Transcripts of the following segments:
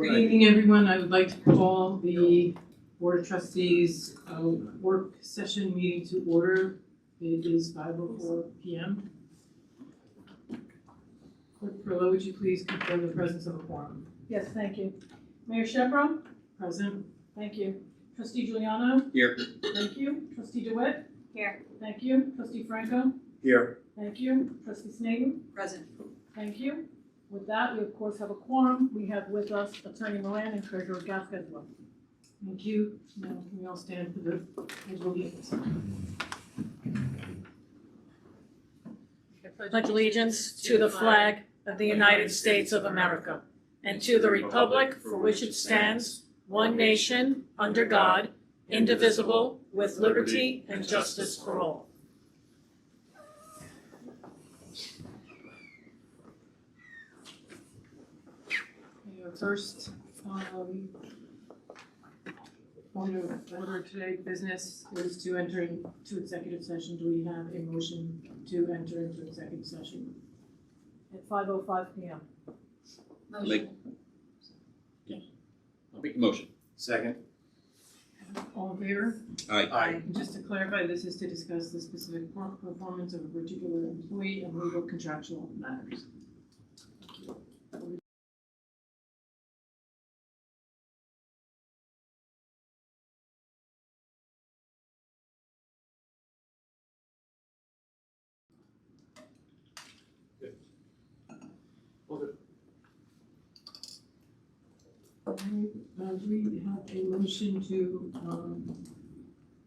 Good evening, everyone. I would like to call the Board of Trustees work session meeting to order. It is 5:04 p.m. Clerk Perlow, would you please confirm the presence of a quorum? Yes, thank you. Mayor Shepro? Present. Thank you. Trustee Giuliano? Here. Thank you. Trustee DeWitt? Here. Thank you. Trustee Franco? Here. Thank you. Trustee Snaden? Present. Thank you. With that, we of course have a quorum. We have with us Attorney Moran and Treasurer Gasca as well. Thank you. Now, can we all stand for the pledge of allegiance? Pledge allegiance to the flag of the United States of America and to the republic for which it stands, one nation, under God, indivisible, with liberty and justice for all. First, order today business is to enter into executive session. Do we have a motion to enter into executive session? At 5:05 p.m. I'll make the motion. Second. All in favor? Aye. And just to clarify, this is to discuss the specific performance of a particular employee and legal contractual matters. Do we have a motion to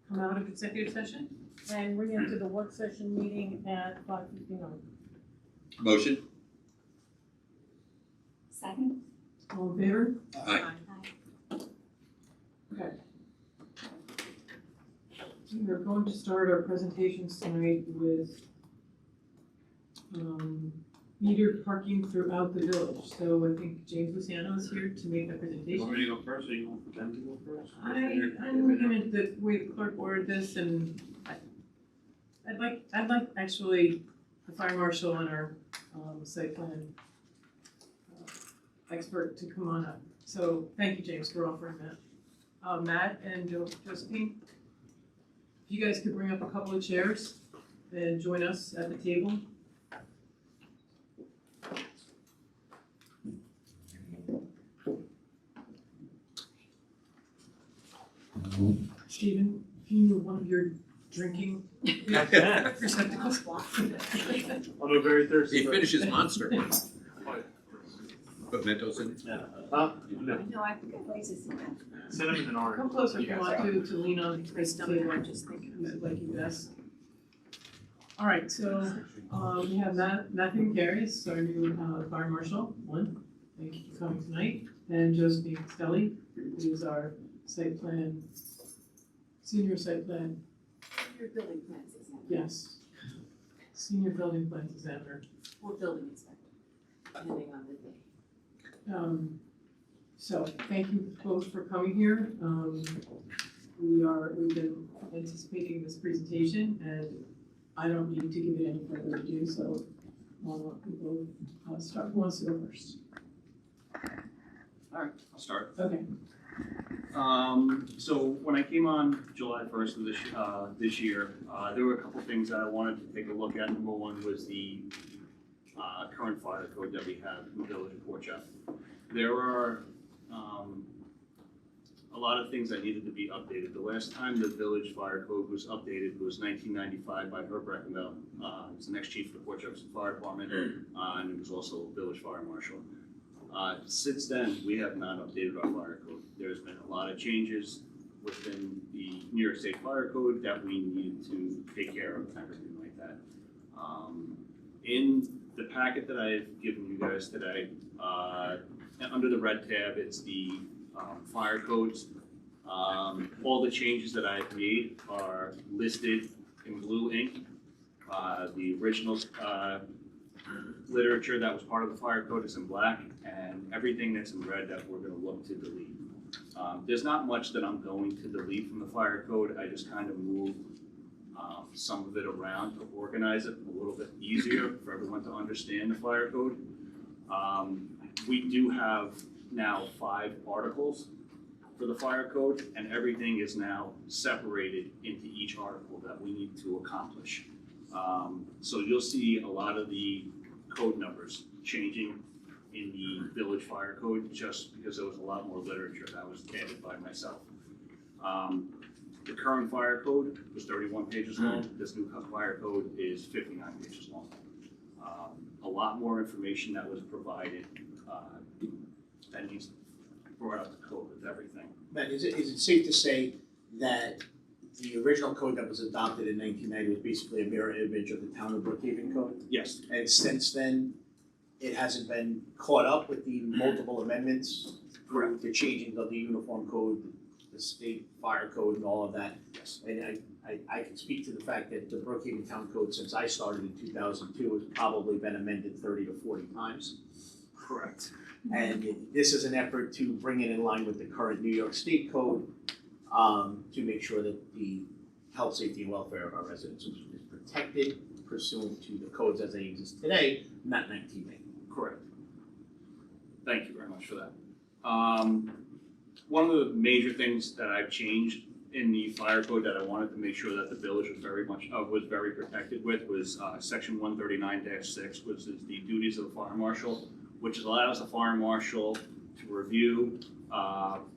come out of executive session? And re-enter the work session meeting at 5:59. Motion. Second. All in favor? Aye. Okay. We are going to start our presentations tonight with metered parking throughout the village. So I think James Luciano is here to make that presentation. You want me to go first, or you want them to go first? I'm looking at the way the clerk ordered this, and I'd like actually the fire marshal and our site plan expert to come on up. So thank you, James, for offering that. Matt and Josephine, if you guys could bring up a couple of chairs and join us at the table. Stephen, can you move one of your drinking receptacles? I'm a very thirsty. He finishes Monster. Put Mentos in. Huh? No. No, I think I places in that. Cinnamon and orange. Come closer if you want to lean on the table. I'm just thinking. Use it like you best. All right, so we have Matthew Carries, our new fire marshal, one. Thank you for coming tonight. And Josephine Costelli, who is our site plan, senior site plan, Your building plans is that, yes, senior building plans examiner. or building inspector, depending on the day. So thank you both for coming here. We've been anticipating this presentation, and I don't need to give it any further ado, so we'll start. Who wants to go first? All right, I'll start. Okay. So when I came on July 1st of this year, there were a couple things that I wanted to take a look at. Number one was the current fire code that we have in the village of Port Jeff. There are a lot of things that needed to be updated. The last time the village fire code was updated was 1995 by Herb Breckenbell. He's the next chief of the Port Jefferson Fire Department, and he was also a village fire marshal. Since then, we have not updated our fire code. There's been a lot of changes within the New York State Fire Code that we need to take care of and everything like that. In the packet that I've given you guys today, under the red tab, it's the fire codes. All the changes that I've made are listed in blue ink. The original literature that was part of the fire code is in black, and everything that's in red that we're going to look to delete. There's not much that I'm going to delete from the fire code. I just kind of moved some of it around to organize it a little bit easier for everyone to understand the fire code. We do have now 5 articles for the fire code, and everything is now separated into each article that we need to accomplish. So you'll see a lot of the code numbers changing in the village fire code, just because there was a lot more literature that was added by myself. The current fire code was 31 pages long. This new fire code is 59 pages long. A lot more information that was provided that needs brought up the code with everything. Matt, is it safe to say that the original code that was adopted in 1990 was basically a mirror image of the town of Brookhaven code? Yes, And since then, it hasn't been caught up with the multiple amendments? Correct. The changing of the uniform code, the state fire code and all of that? yes, And I can speak to the fact that the Brookhaven Town Code, since I started in 2002, has probably been amended 30 to 40 times. correct. And this is an effort to bring it in line with the current New York State Code, to make sure that the health, safety, and welfare of our residents is protected pursuant to the codes as they exist today, not 1990. Correct. Thank you very much for that. One of the major things that I've changed in the fire code that I wanted to make sure that the village was very protected with was section 139-6, which is the duties of the fire marshal, which allows the fire marshal to review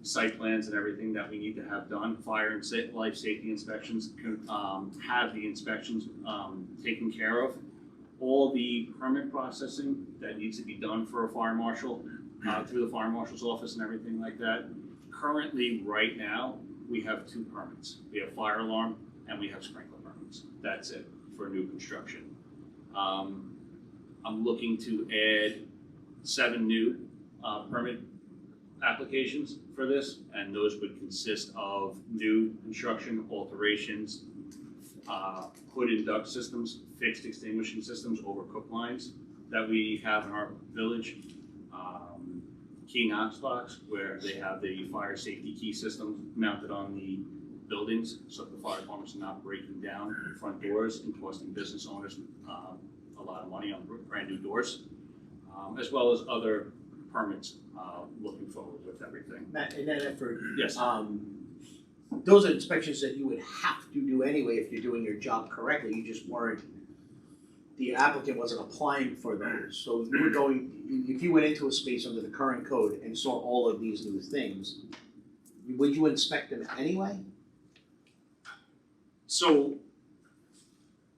site plans and everything that we need to have done, fire and life safety inspections, have the inspections taken care of. All the permit processing that needs to be done for a fire marshal through the fire marshal's office and everything like that. Currently, right now, we have 2 permits. We have fire alarm and we have sprinkler permits. That's it for new construction. I'm looking to add 7 new permit applications for this, and those would consist of new construction, alterations, hood and duct systems, fixed extinguishing systems over cook lines that we have in our village, key Knox box where they have the fire safety key system mounted on the buildings so that the fire departments are not breaking down front doors and costing business owners a lot of money on brand new doors, as well as other permits looking forward with everything. Matt, in that effort, Yes. those are inspections that you would have to do anyway if you're doing your job correctly. You just weren't, the applicant wasn't applying for those. So you were going, if you went into a space under the current code and saw all of these new things, would you inspect them anyway? So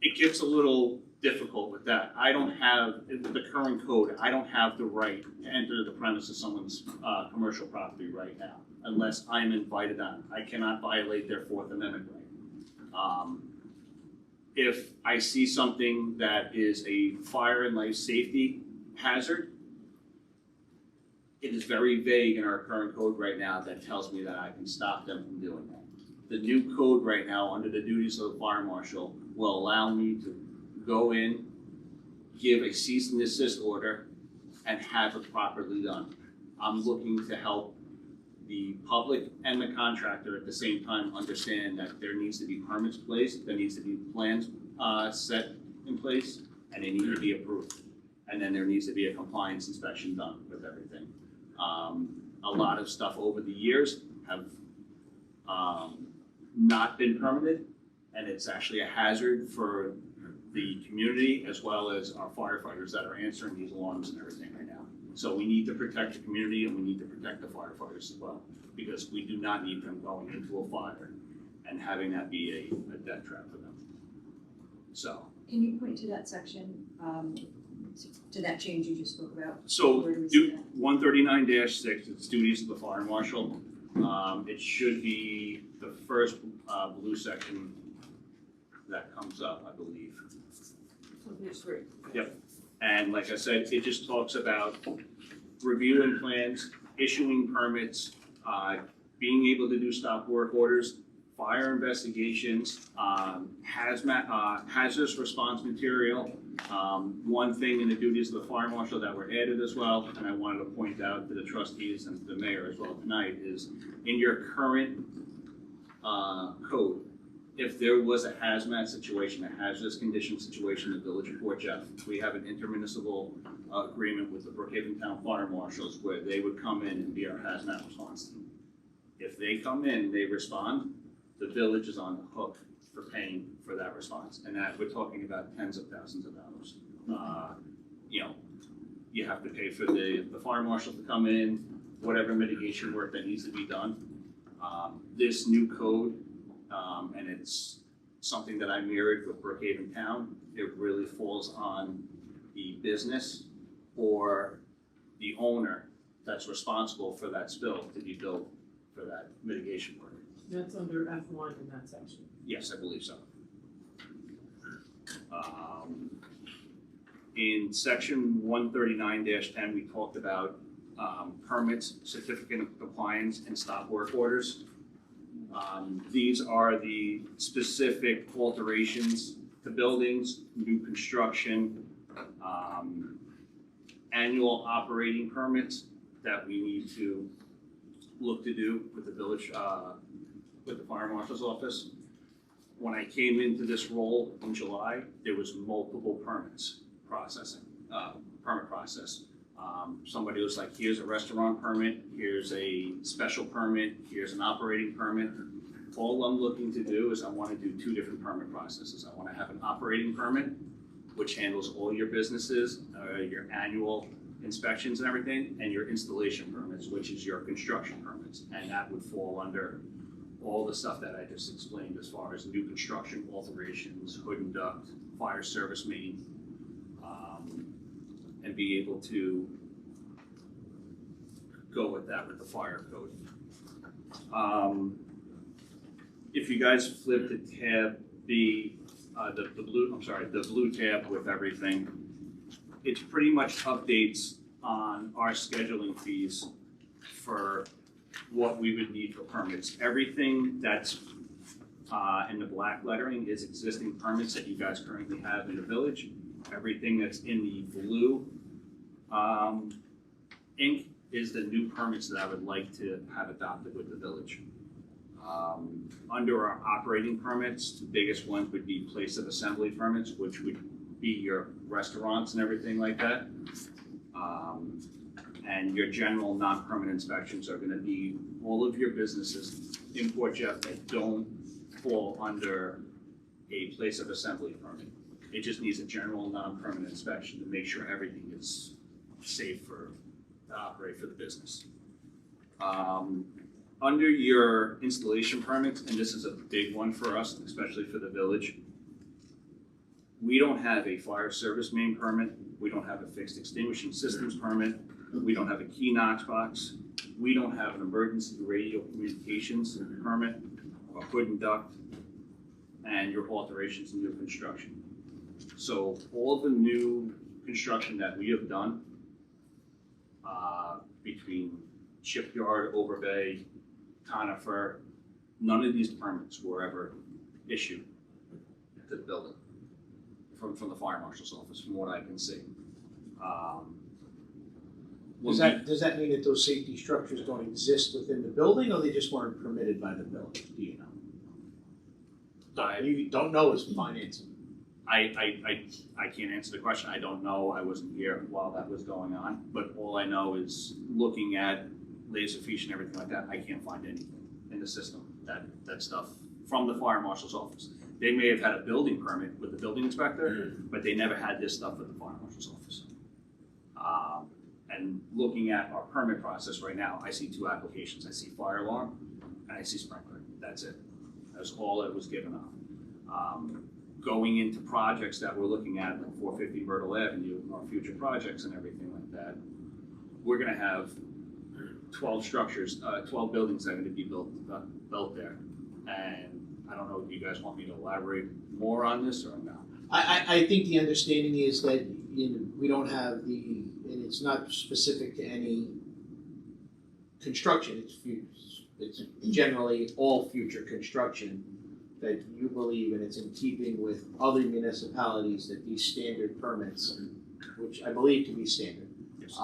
it gets a little difficult with that. I don't have, the current code, I don't have the right to enter the premise of someone's commercial property right now, unless I'm invited on. I cannot violate their 4th Amendment right. If I see something that is a fire and life safety hazard, it is very vague in our current code right now that tells me that I can stop them from doing that. The new code right now, under the duties of the fire marshal, will allow me to go in, give a cease and desist order, and have it properly done. I'm looking to help the public and the contractor at the same time understand that there needs to be permits placed, there needs to be plans set in place, and they need to be approved. And then there needs to be a compliance inspection done with everything. A lot of stuff over the years have not been permitted, and it's actually a hazard for the community as well as our firefighters that are answering these alarms and everything right now. So we need to protect the community and we need to protect the firefighters as well, because we do not need them going into a fire and having that be a death trap for them. So. Can you point to that section, to that change you just spoke about? So, Where do we see that? 139-6, it's duties of the fire marshal. It should be the first blue section that comes up, I believe. Yep. And like I said, it just talks about reviewing plans, issuing permits, being able to do stop work orders, fire investigations, hazardous response material. One thing in the duties of the fire marshal that were added as well, and I wanted to point out to the trustees and the mayor as well tonight, is in your current code, if there was a hazmat situation, a hazardous condition situation in the village of Port Jeff, we have an intermunicipal agreement with the Brookhaven Town Fire Marshals where they would come in and be our hazmat response team. If they come in, they respond, the village is on the hook for paying for that response. And that, we're talking about tens of thousands of dollars. You know, you have to pay for the fire marshal to come in, whatever mitigation work that needs to be done. This new code, and it's something that I mirrored with Brookhaven Town, it really falls on the business or the owner that's responsible for that spill to be billed for that mitigation work. That's under F1 in that section. Yes, I believe so. In section 139-10, we talked about permits, certificate of compliance, and stop work orders. These are the specific alterations to buildings, new construction, annual operating permits that we need to look to do with the village, with the fire marshal's office. When I came into this role in July, there was multiple permits permit process. Somebody was like, here's a restaurant permit, here's a special permit, here's an operating permit. All I'm looking to do is I want to do two different permit processes. I want to have an operating permit, which handles all your businesses, your annual inspections and everything, and your installation permits, which is your construction permits. And that would fall under all the stuff that I just explained as far as new construction, alterations, hood and duct, fire service main, and be able to go with that with the fire code. If you guys flip to tab B, the blue tab with everything, it's pretty much updates on our scheduling fees for what we would need for permits. Everything that's in the black lettering is existing permits that you guys currently have in the village. Everything that's in the blue ink is the new permits that I would like to have adopted with the village. Under our operating permits, the biggest ones would be place of assembly permits, which would be your restaurants and everything like that. And your general non-permanent inspections are gonna be all of your businesses in Port Jeff that don't fall under a place of assembly permit. It just needs a general non-permanent inspection to make sure everything is safe to operate for the business. Under your installation permits, and this is a big one for us, especially for the village, we don't have a fire service main permit, we don't have a fixed extinguishing systems permit, we don't have a key Knox box, we don't have an emergency radio communications permit, a hood and duct, and your alterations and new construction. So all the new construction that we have done between Shipyard, Overbay, Conifer, none of these permits were ever issued to the building from the fire marshal's office, from what I can see. Does that mean that those safety structures don't exist within the building, or they just weren't permitted by the village? Do you know? You don't know as financing. I can't answer the question. I don't know. I wasn't here while that was going on. But all I know is looking at Laserfiche and everything like that, I can't find anything in the system that stuff from the fire marshal's office. They may have had a building permit with the building inspector, but they never had this stuff at the fire marshal's office. And looking at our permit process right now, I see two applications. I see fire alarm and I see sprinkler. That's it. That's all that was given up. Going into projects that we're looking at, like 450 Myrtle Avenue, our future projects and everything like that, we're gonna have 12 structures, 12 buildings that are gonna be built there. And I don't know if you guys want me to elaborate more on this or not. I think the understanding is that we don't have and it's not specific to any construction, it's generally all future construction, that you believe, and it's in keeping with other municipalities, that these standard permits, which I believe to be standard, Yes.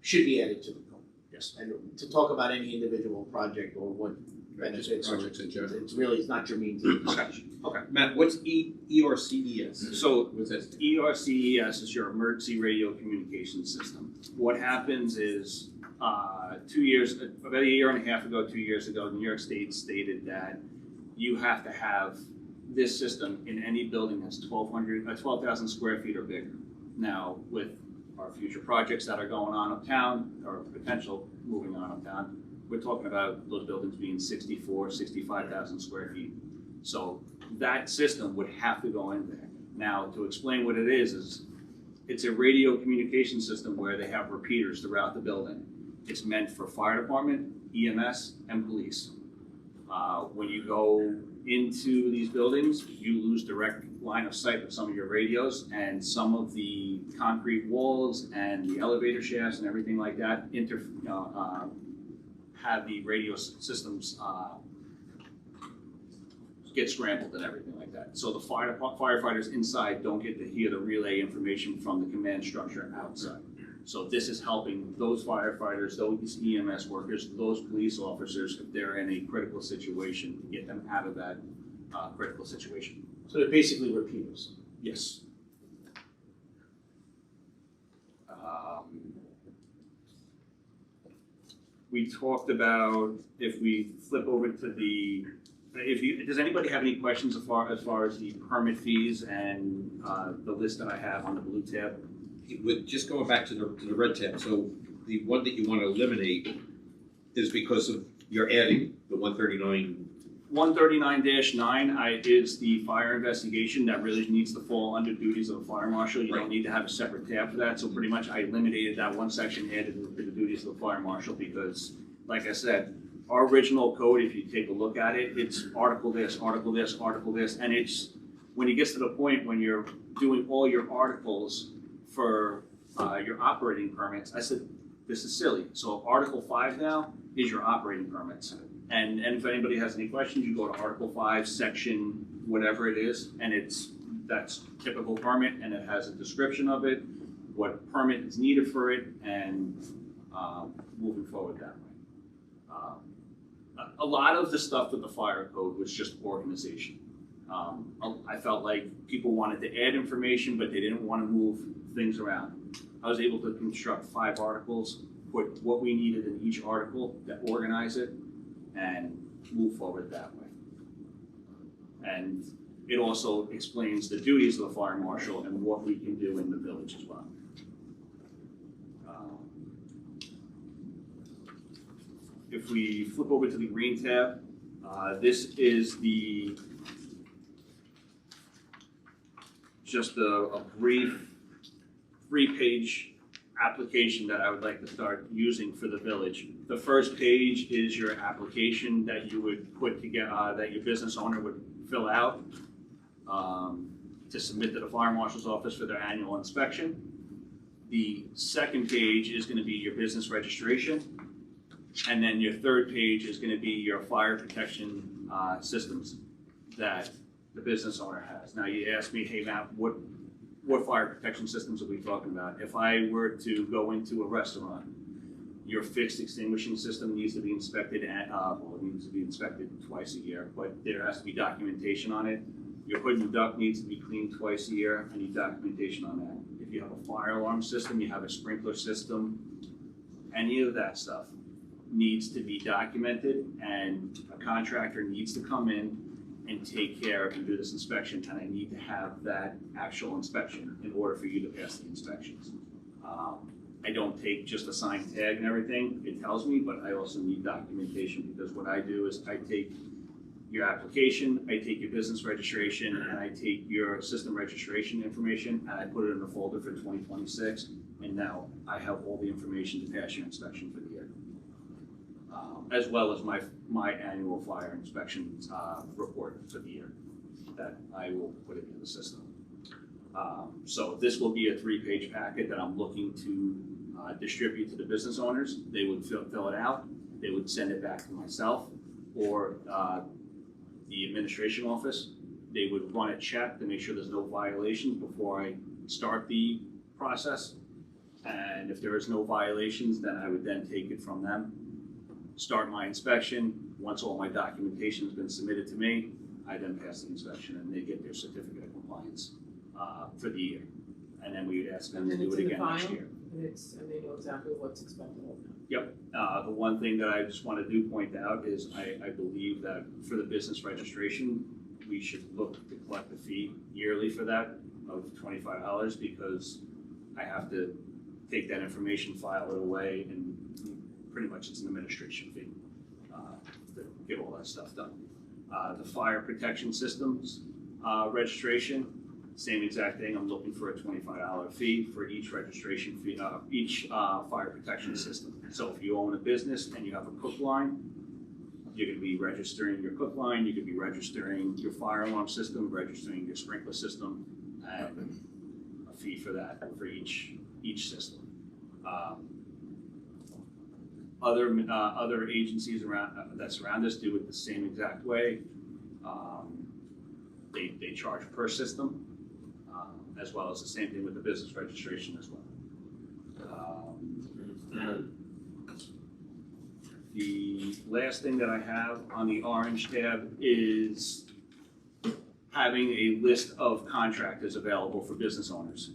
Should be added to the code. Yes. And to talk about any individual project or what benefits. projects in general. It's really, it's not germane to the discussion. Matt, what's ERCES? So What's that? ERCES is your emergency radio communication system. What happens is, about a year and a half ago, 2 years ago, New York State stated that you have to have this system in any building that's 12,000 square feet or bigger. Now, with our future projects that are going on uptown, or potential moving on uptown, we're talking about those buildings being 65,000 square feet. So that system would have to go in there. Now, to explain what it is it's a radio communication system where they have repeaters throughout the building. It's meant for fire department, EMS, and police. When you go into these buildings, you lose direct line of sight with some of your radios, and some of the concrete walls and the elevator shafts and everything like that have the radio systems get scrambled and everything like that. So the firefighters inside don't get to hear the relay information from the command structure outside. So this is helping those firefighters, those EMS workers, those police officers, if they're in a critical situation, to get them out of that critical situation. So they're basically repeaters. Yes. We talked about, if we flip over to does anybody have any questions as far as the permit fees and the list that I have on the blue tab? With just going back to the red tab, so the one that you want to eliminate is because of you're adding the 139. 139-9 is the fire investigation that really needs to fall under duties of the fire marshal. You don't need to have a separate tab for that. So pretty much I eliminated that one section, added to the duties of the fire marshal, because like I said, our original code, if you take a look at it, it's article this, article this, article this, and it's when it gets to the point when you're doing all your articles for your operating permits, I said, this is silly. So Article 5 now is your operating permits. And if anybody has any questions, you go to Article 5, section whatever it is, and that's typical permit, and it has a description of it, what permit is needed for it, and moving forward that way. A lot of the stuff with the fire code was just organization. I felt like people wanted to add information, but they didn't want to move things around. I was able to construct 5 articles, put what we needed in each article, that organize it, and move forward that way. And it also explains the duties of the fire marshal and what we can do in the village as well. If we flip over to the green tab, this is just a brief 3-page application that I would like to start using for the village. The first page is your application that you would put together, that your business owner would fill out to submit to the fire marshal's office for their annual inspection. The second page is going to be your business registration. And then your third page is going to be your fire protection systems that the business owner has. Now you ask me, hey Matt, what fire protection systems are we talking about? If I were to go into a restaurant, your fixed extinguishing system needs to be inspected it needs to be inspected twice a year, but there has to be documentation on it. Your hood and duct needs to be cleaned twice a year. I need documentation on that. If you have a fire alarm system, you have a sprinkler system, any of that stuff needs to be documented, and a contractor needs to come in and take care of and do this inspection, and I need to have that actual inspection in order for you to pass the inspections. I don't take just a signed tag and everything, it tells me, but I also need documentation, because what I do is I take your application, I take your business registration, and I take your system registration information, and I put it in a folder for 2026, and now I have all the information to pass your inspection for the year. As well as my annual fire inspection report for the year that I will put into the system. So this will be a 3-page packet that I'm looking to distribute to the business owners. They would fill it out, they would send it back to myself or the administration office. They would run a check to make sure there's no violations before I start the process. And if there is no violations, then I would then take it from them, start my inspection. once all my documentation has been submitted to me, I then pass the inspection and they get their certificate of compliance for the year. And then we would ask them And to then do it's it in the again next file? year. And they know exactly what's expected of them. Yep, the one thing that I just want to do point out is I believe that for the business registration, we should look to collect a fee yearly for that of $25 because I have to take that information, file it away, and pretty much it's an administration fee to get all that stuff done. The fire protection systems registration, same exact thing, I'm looking for a $25 fee for each registration fee, each fire protection system. So if you own a business and you have a cook line, you're gonna be registering your cook line, you could be registering your fire alarm system, registering your sprinkler system, and a fee for that, for each system. Other agencies around, that surround us do it the same exact way. They charge per system, as well as the same thing with the business registration as well. The last thing that I have on the orange tab is having a list of contractors available for business owners.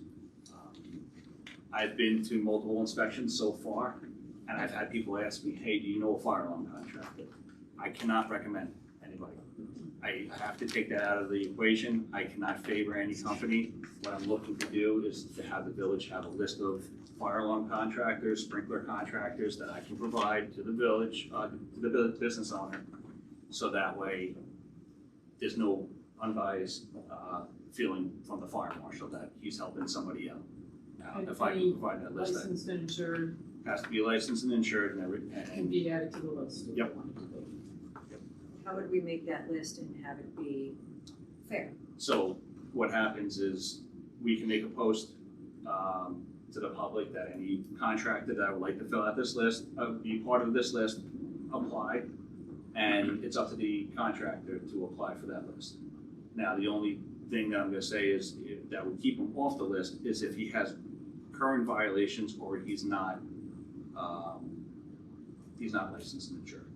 I've been to multiple inspections so far, and I've had people ask me, hey, do you know a fire alarm contractor? I cannot recommend anybody. I have to take that out of the equation. I cannot favor any company. What I'm looking to do is to have the village have a list of fire alarm contractors, sprinkler contractors that I can provide to the village, to the business owner. So that way, there's no unbiased feeling from the fire marshal that he's helping somebody out. And If I any can provide that list, that Licensed and insured has to be licensed and insured and everything. can be added to the list. if you Yep. wanted to be. How would we make that list and have it be fair? So what happens is we can make a post to the public that any contractor that would like to fill out this list, be part of this list, apply. And it's up to the contractor to apply for that list. Now, the only thing that I'm gonna say is that would keep him off the list is if he has current violations or he's not licensed and insured.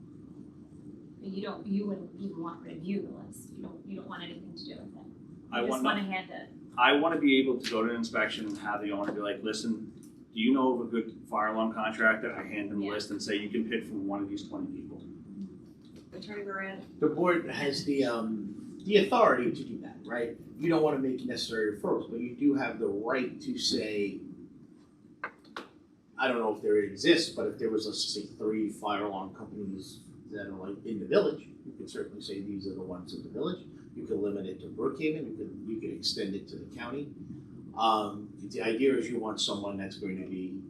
You wouldn't even want to review the list, you don't want anything to do with it. I You want just wanna hand it. I want to be able to go to an inspection and have the owner be like, listen, do you know of a good fire alarm contractor? I hand them a Yeah. list and say, you can pick from one of these 20 people. Attorney Moran? The board has the authority to do that, right? You don't wanna make necessary referrals, but you do have the right to say, I don't know if there exists, but if there was, let's just say, 3 fire alarm companies that are like in the village, you could certainly say these are the ones in the village. You could limit it to Brookhaven, you could extend it to the county. The idea is you want someone that's going to be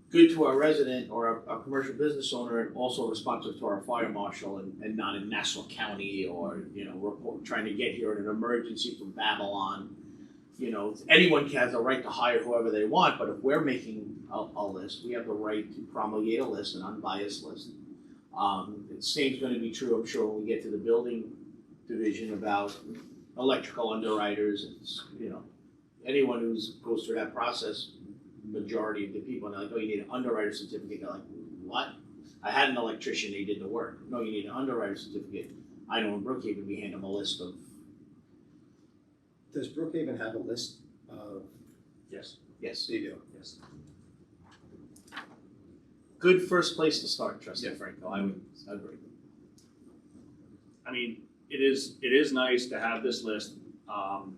good to our resident or a commercial business owner and also responsive to our fire marshal and not in Nassau County or, trying to get here in an emergency from Babylon. Anyone has a right to hire whoever they want, but if we're making a list, we have the right to promulgate a list, an unbiased list. The same's gonna be true, I'm sure, when we get to the building division about electrical underwriters. It's, anyone who goes through that process, majority of the people, and they're like, oh, you need an underwriter certificate. They're like, what? I had an electrician, they did the work. No, you need an underwriter certificate. I know in Brookhaven, we hand them a list of. Does Brookhaven have a list of? Yes. Yes. They do. Yes. Good first place to start, Trustee Yeah. Franco, I would agree. I mean, it is nice to have this list.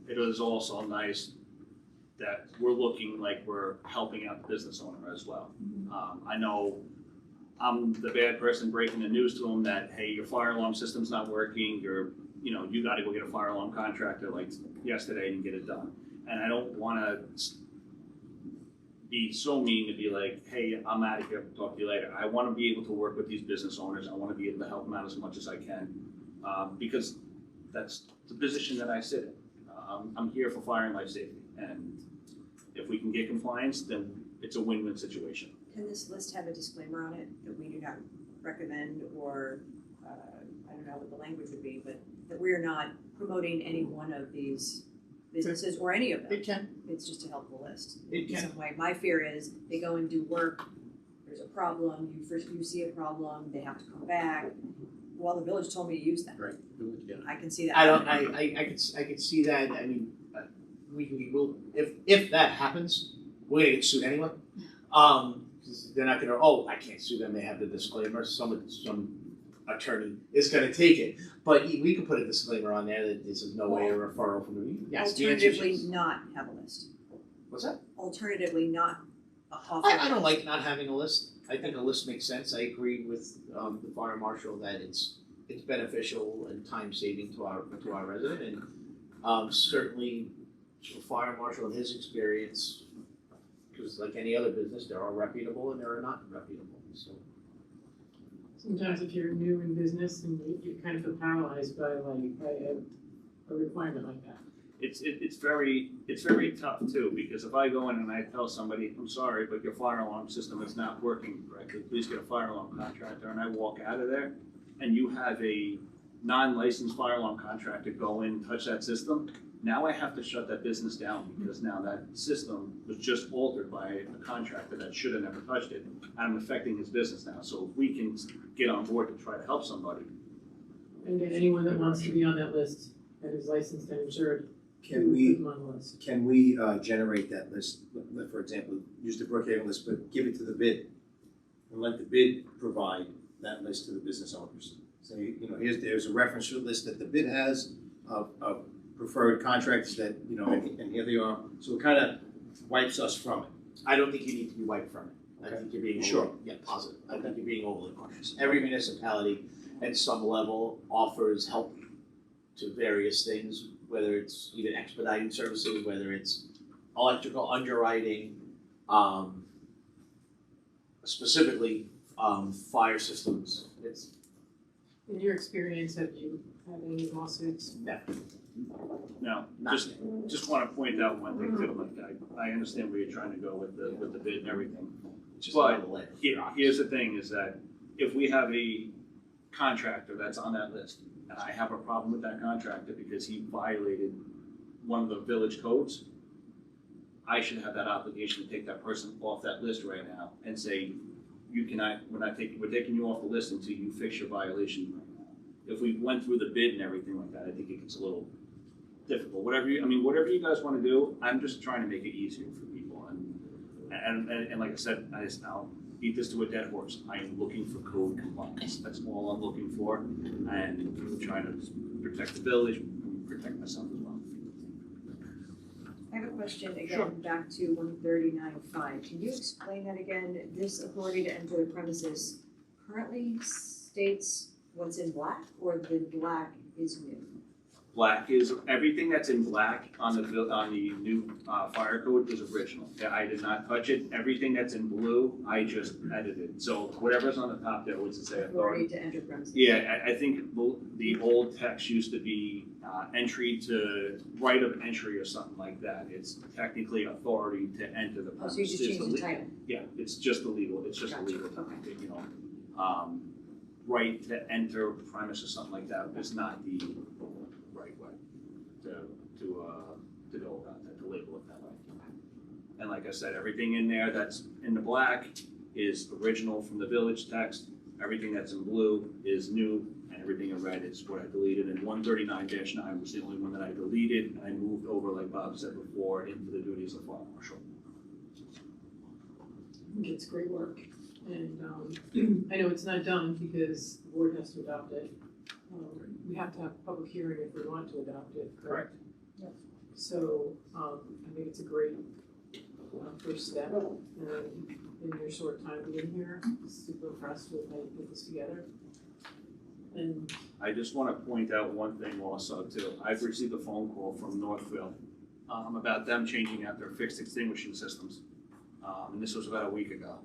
It is also nice that we're looking like we're helping out the business owner as well. I know I'm the bad person breaking the news to them that, hey, your fire alarm system's not working, you gotta go get a fire alarm contractor like yesterday and get it done. And I don't wanna be so mean to be like, hey, I'm out of here, talk to you later. I wanna be able to work with these business owners. I wanna be able to help them out as much as I can. Because that's the position that I sit in. I'm here for fire and life safety. And if we can get compliance, then it's a win-win situation. Can this list have a disclaimer on it that we do not recommend or, I don't know what the language would be, but that we are not promoting any one of these businesses or any of them? It can. It's just a helpful list. It In can. some way, my fear is they go and do work, there's a problem, you see a problem, they have to come back. Well, the village told me to use them. Right. Yeah. I can see that. I could see that, I mean, we'll, if that happens, we're gonna get sued anyway. 'Cause they're not gonna, oh, I can't sue them, they have the disclaimer, some attorney is gonna take it. But we could put a disclaimer on there that this is no way a referral from the, yes, the answer is Alternatively, yes. not have a list. What's that? Alternatively, not offer. I don't like not having a list. I think a list makes sense. I agree with the fire marshal that it's beneficial and time saving to our resident, and certainly the fire marshal in his experience, because like any other business, there are reputable and there are not reputable. So Sometimes if you're new in business and you kind of feel paralyzed by a requirement like that. It's very tough too, because if I go in and I tell somebody, I'm sorry, but your fire alarm system is not working correctly, please get a fire alarm contractor, and I walk out of there, and you have a non-licensed fire alarm contractor go in, touch that system, now I have to shut that business down, because now that system was just altered by a contractor that should have never touched it, and I'm affecting his business now. So if we can get on board to try to help somebody. And then anyone that wants to be on that list and is licensed and insured, Can put we, them on the list. can we generate that list, for example, use the Brookhaven list, but give it to the bid? And let the bid provide that list to the business owners. So, there's a reference list that the bid has of preferred contractors that, and here they are. So it kind of wipes us from it. I don't think you need to be wiped from it. I Okay. think you're being Sure. positive. I think you're being overly cautious. Every municipality at some level offers help to various things, whether it's even expediting services, whether it's electrical underwriting, specifically fire systems. In your experience, have you had any lawsuits? Now, Not just want to point out one thing too, like I understand where you're trying to go with the bid and everything. just But on the letter. Here's the thing, is that if we have a contractor that's on that list, and I have a problem with that contractor because he violated one of the village codes, I should have that obligation to take that person off that list right now and say, we're taking you off the list until you fix your violation. If we went through the bid and everything like that, I think it gets a little difficult. Whatever you guys want to do, I'm just trying to make it easier for people. And like I said, I'll beat this to a dead horse. I am looking for code compliance. That's all I'm looking for, and I'm trying to protect the village, and protect myself as well. I have a question again, Sure. back to 139.5. Can you explain that again? This authority to enter the premises currently states what's in black, or the black is new? Black is, everything that's in black on the new fire code is original. Yeah, I did not touch it. Everything that's in blue, I just edited. So whatever's on the top there, what's it say? Authority to enter premises. Yeah, I think the old text used to be entry to, right of entry or something like that. It's technically authority to enter the Oh, premises. so you just It's changed the title? Yeah, it's just the legal, it's just the Gotcha, legal, okay. Right to enter premise or something like that is not the right way to go about that, to label it that way. And like I said, everything in there that's in the black is original from the village text, everything that's in blue is new, and everything in red is what I deleted, and 139-9 was the only one that I deleted, and I moved over, like Bob said before, into the duties of fire marshal. I think it's great work, and I know it's not done because the board has to adopt it. We have to have a public hearing if we want to adopt it, correct? So, I think it's a great first step, and in your short time being here, super impressed with how you put this together. And I just want to point out one thing also too. I've received a phone call from Northfield about them changing out their fixed extinguishing systems. And this was about a week ago.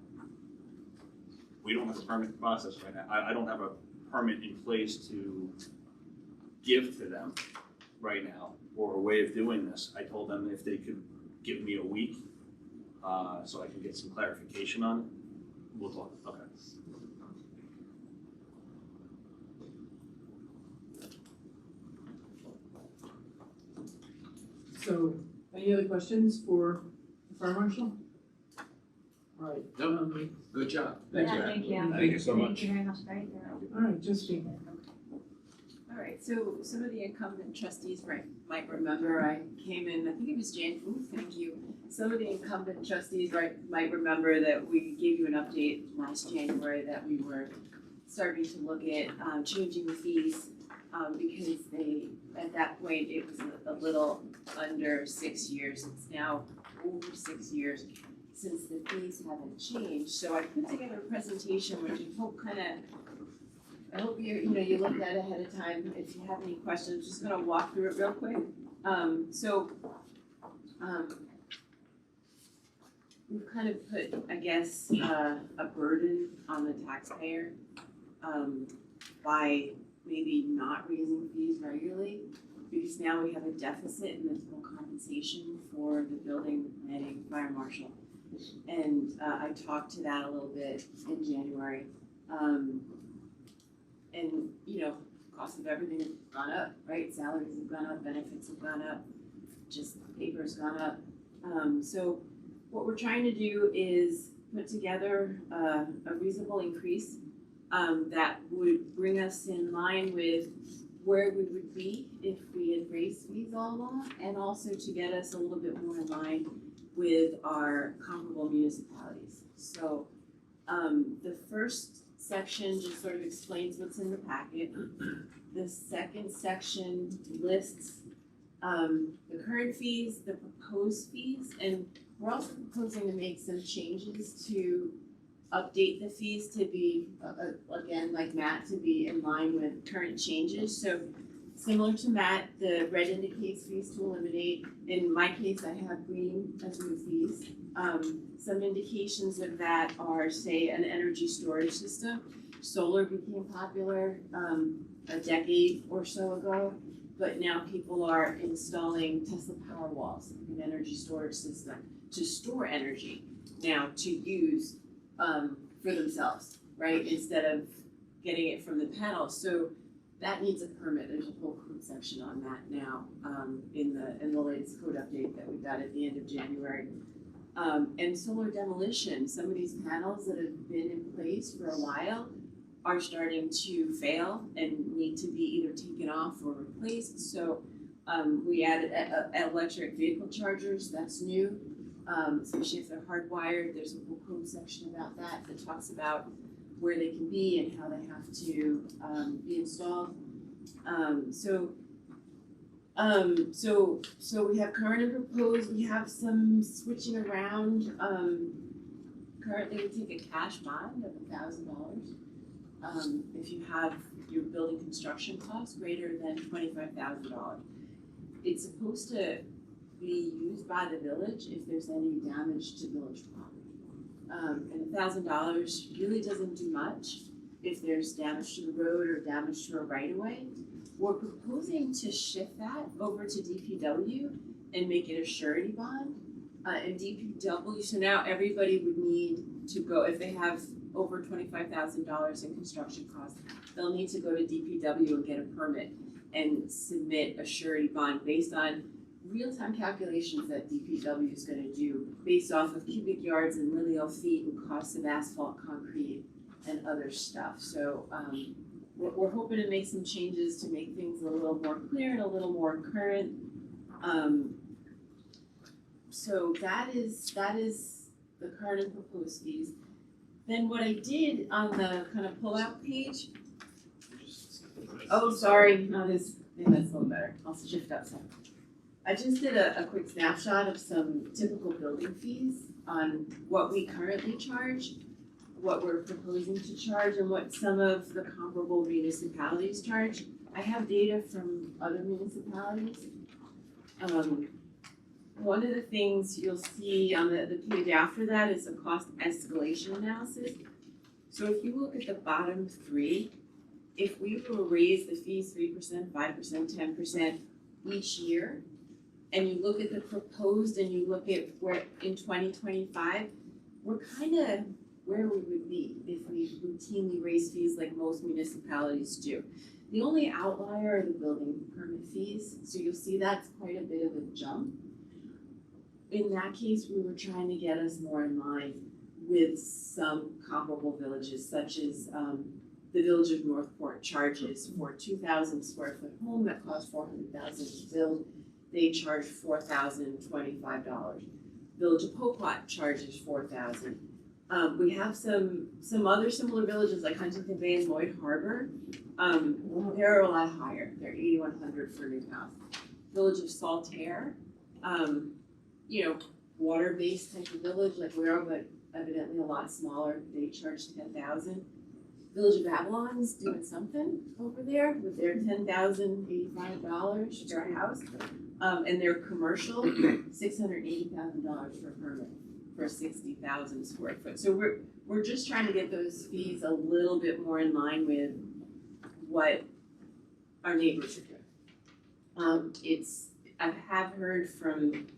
We don't have a permit process right now. I don't have a permit in place to give to them right now, or a way of doing this. I told them if they could give me a week so I can get some clarification on it. We'll talk. Okay. so, any other questions for the fire marshal? Right. No. Good job. Yeah, thank you. Thank you so much. Thank you very much, very thorough. All right, Justine. All right, so some of the incumbent trustees might remember, I came in, I think it was thank you. Some of the incumbent trustees might remember that we gave you an update last January that we were starting to look at changing the fees because at that point, it was a little under 6 years. It's now over 6 years since the fees haven't changed. So I put together a presentation which I hope you looked at ahead of time. If you have any questions, just gonna walk through it real quick. We've kind of put, I guess, a burden on the taxpayer by maybe not raising fees regularly, because now we have a deficit in the full compensation for the building, planning, fire marshal. And I talked to that a little bit in January. And, cost of everything has gone up, right? Salaries have gone up, benefits have gone up, just paper's gone up. So what we're trying to do is put together a reasonable increase that would bring us in line with where we would be if we had raised fees all along, and also to get us a little bit more in line with our comparable municipalities. So the first section just sort of explains what's in the packet. The second section lists the current fees, the proposed fees, and we're also proposing to make some changes to update the fees to be, again, like Matt, to be in line with current changes. So similar to Matt, the red indicates fees to eliminate. In my case, I have green as new fees. Some indications of that are, say, an energy storage system. Solar became popular a decade or so ago, but now people are installing Tesla Powerwalls, an energy storage system, to store energy now to use for themselves, right? Instead of getting it from the panel. So that needs a permit. There's a whole code section on that now in the latest code update that we got at the end of January. And solar demolition, some of these panels that have been in place for a while are starting to fail and need to be either taken off or replaced. So we added electric vehicle chargers, that's new. Especially if they're hardwired, there's a whole code section about that talks about where they can be and how they have to be installed. So we have current and proposed. We have some switching around. Currently, we take a cash bond of $1,000 if you have your building construction costs greater than $25,000. It's supposed to be used by the village if there's any damage to village property. And $1,000 really doesn't do much if there's damage to the road or damage to a right-of-way. We're proposing to shift that over to DPW and make it a surety bond. And DPW, so now everybody would need to go, if they have over $25,000 in construction costs, they'll need to go to DPW and get a permit and submit a surety bond based on real-time calculations that DPW is gonna do based off of cubic yards and lineal feet and costs of asphalt, concrete, and other stuff. So we're hoping to make some changes to make things a little more clear and a little more current. So that is the current and proposed fees. Then what I did on the kind of pull-out page. Oh, sorry, no, maybe that's a little better. I'll shift up some. I just did a quick snapshot of some typical building fees on what we currently charge, what we're proposing to charge, and what some of the comparable municipalities charge. I have data from other municipalities. One of the things you'll see on the page after that is a cost escalation analysis. So if you look at the bottom three, if we were to raise the fees 3%, 5%, 10% each year, and you look at the proposed and you look at where in 2025, we're kind of where we would be if we routinely raise fees like most municipalities do. The only outlier are the building permit fees, so you'll see that's quite a bit of a jump. In that case, we were trying to get us more in line with some comparable villages, such as, the village of Northport charges for 2,000 square foot home that costs $400,000 to build, they charge $4,025. Village of Poquat charges $4,000. We have some other similar villages like Huntington Bay and Lloyd Harbor. They're a lot higher. They're $8,100 for a new house. Village of Saltaire, water-based type of village like we are, but evidently a lot smaller. They charge $10,000. Village of Avalon's doing something over there with their $10,085 for a house. And their commercial, $680,000 for a permit for 60,000 square foot. So we're just trying to get those fees a little bit more in line with what our neighbors are doing. I have heard from,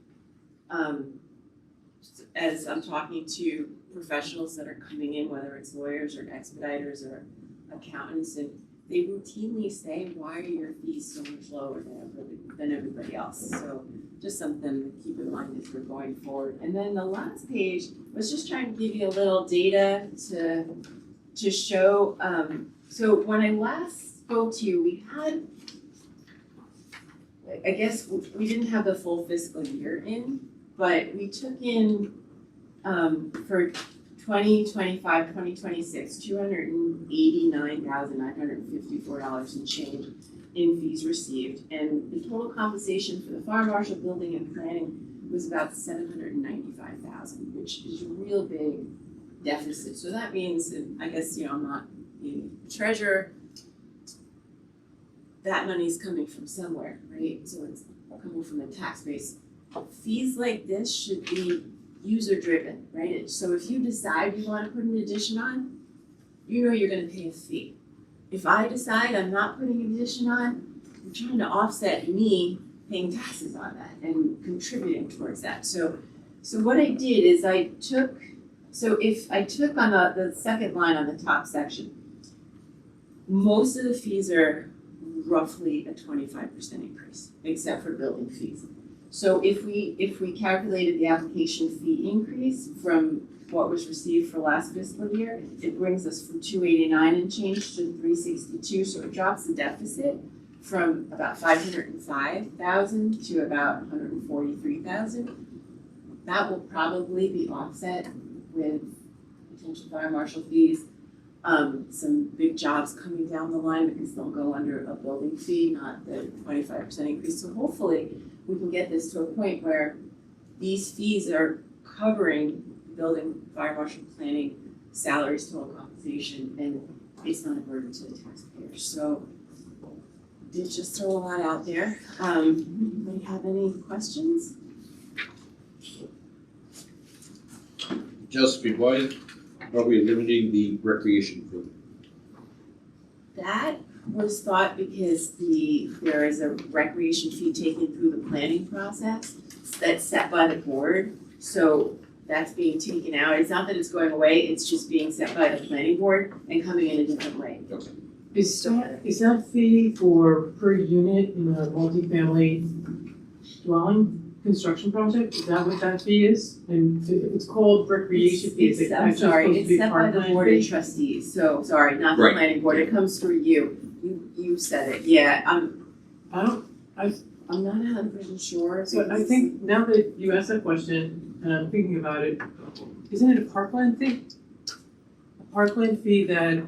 as I'm talking to professionals that are coming in, whether it's lawyers or expediters or accountants, and they routinely say, why are your fees so much lower than everybody else? So just something to keep in mind as we're going forward. And then the last page was just trying to give you a little data to show, so when I last spoke to you, we had, I guess we didn't have the full fiscal year in, but we took in for 2025, 2026, $289,954 and change in fees received. And the total compensation for the fire marshal, building and planning was about $795,000, which is a real big deficit. So that means, and I guess, I'm not the treasurer, that money's coming from somewhere, right? So it's coming from the tax base. Fees like this should be user driven, right? So if you decide you want to put an addition on, you're gonna pay a fee. If I decide I'm not putting an addition on, I'm trying to offset me paying taxes on that and contributing towards that. So what I did is if I took on the second line on the top section, most of the fees are roughly a 25% increase, except for building fees. So if we calculated the application fee increase from what was received for last fiscal year, it brings us from 289 and change to 362, so it drops the deficit from about 505,000 to about 143,000. That will probably be offset with potential fire marshal fees, some big jobs coming down the line because they'll go under a building fee, not the 25% increase. So hopefully we can get this to a point where these fees are covering building, fire marshal, planning, salaries, total compensation, and it's not a burden to the taxpayers. So did just throw a lot out there. Anybody have any questions? Josephine, why are we eliminating the recreation fee? That was thought because there is a recreation fee taken through the planning process that's set by the board. So that's being taken out. It's not that it's going away, it's just being set by the planning board and coming in a different way. Okay. Is that fee for per unit in a multifamily dwelling construction project? Is that what that fee is? And it's called recreation fee, is it I'm actually sorry, supposed to it's be set by part the of board of trustees, so, sorry, not the Right. planning board, it comes through you. You said it, yeah, I'm not 100% sure. So I think now that you asked that question, and I'm thinking about it, isn't it a parkland fee? A parkland fee that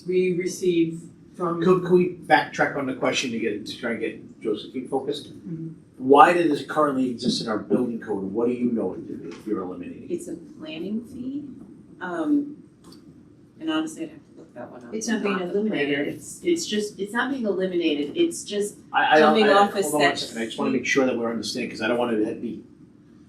we receive from. Could we backtrack on the question to try and get Josephine focused? Mhm. Why does this currently exist in our building code, and what do you know it to be if you're eliminating it? It's a planning fee, and honestly, I'd have to look that one up. It's not being the planner. eliminated. It's not being eliminated, it's just I Coming off a hold on one set second, I just wanna make sure that we're understanding, cause I don't wanna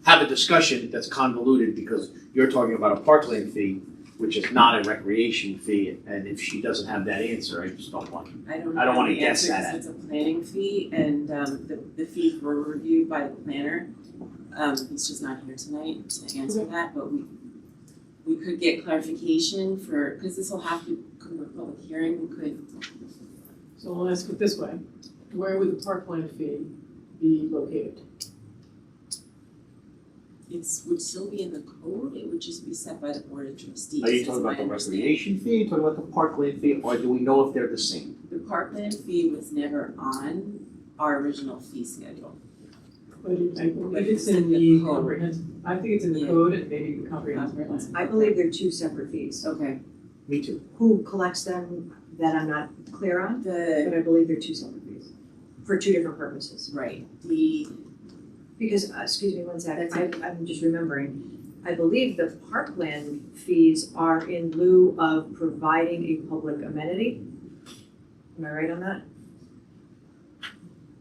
have a discussion that's convoluted, because you're talking about a parkland fee, which is not a recreation fee, and if she doesn't have that answer, I just don't want. I don't I don't wanna know the guess answer that. 'cause it's a planning fee and the fees were reviewed by the planner. He's just not here tonight to answer that, but we could get clarification because this will have to go to a public hearing, we could. So I'll ask it this way, where would the parkland fee be located? would still be in the code, it would just be set by the board of trustees. Are you is talking my about the understanding. recreation fee, talking about the parkland fee, or do we know if they're the same? The parkland fee was never on our original fee schedule. But I But believe it's it's in in the the code. comprehensive, I think it's in the Yeah. code and maybe the comprehensive plan. I believe they're two separate fees. Okay. Me too. Who collects them, that I'm not clear on, but I believe they're two separate fees for two different purposes. Right, Because, excuse me one sec, That's I'm just remembering, I believe the parkland fees are in lieu of providing a public amenity. Am I right on that?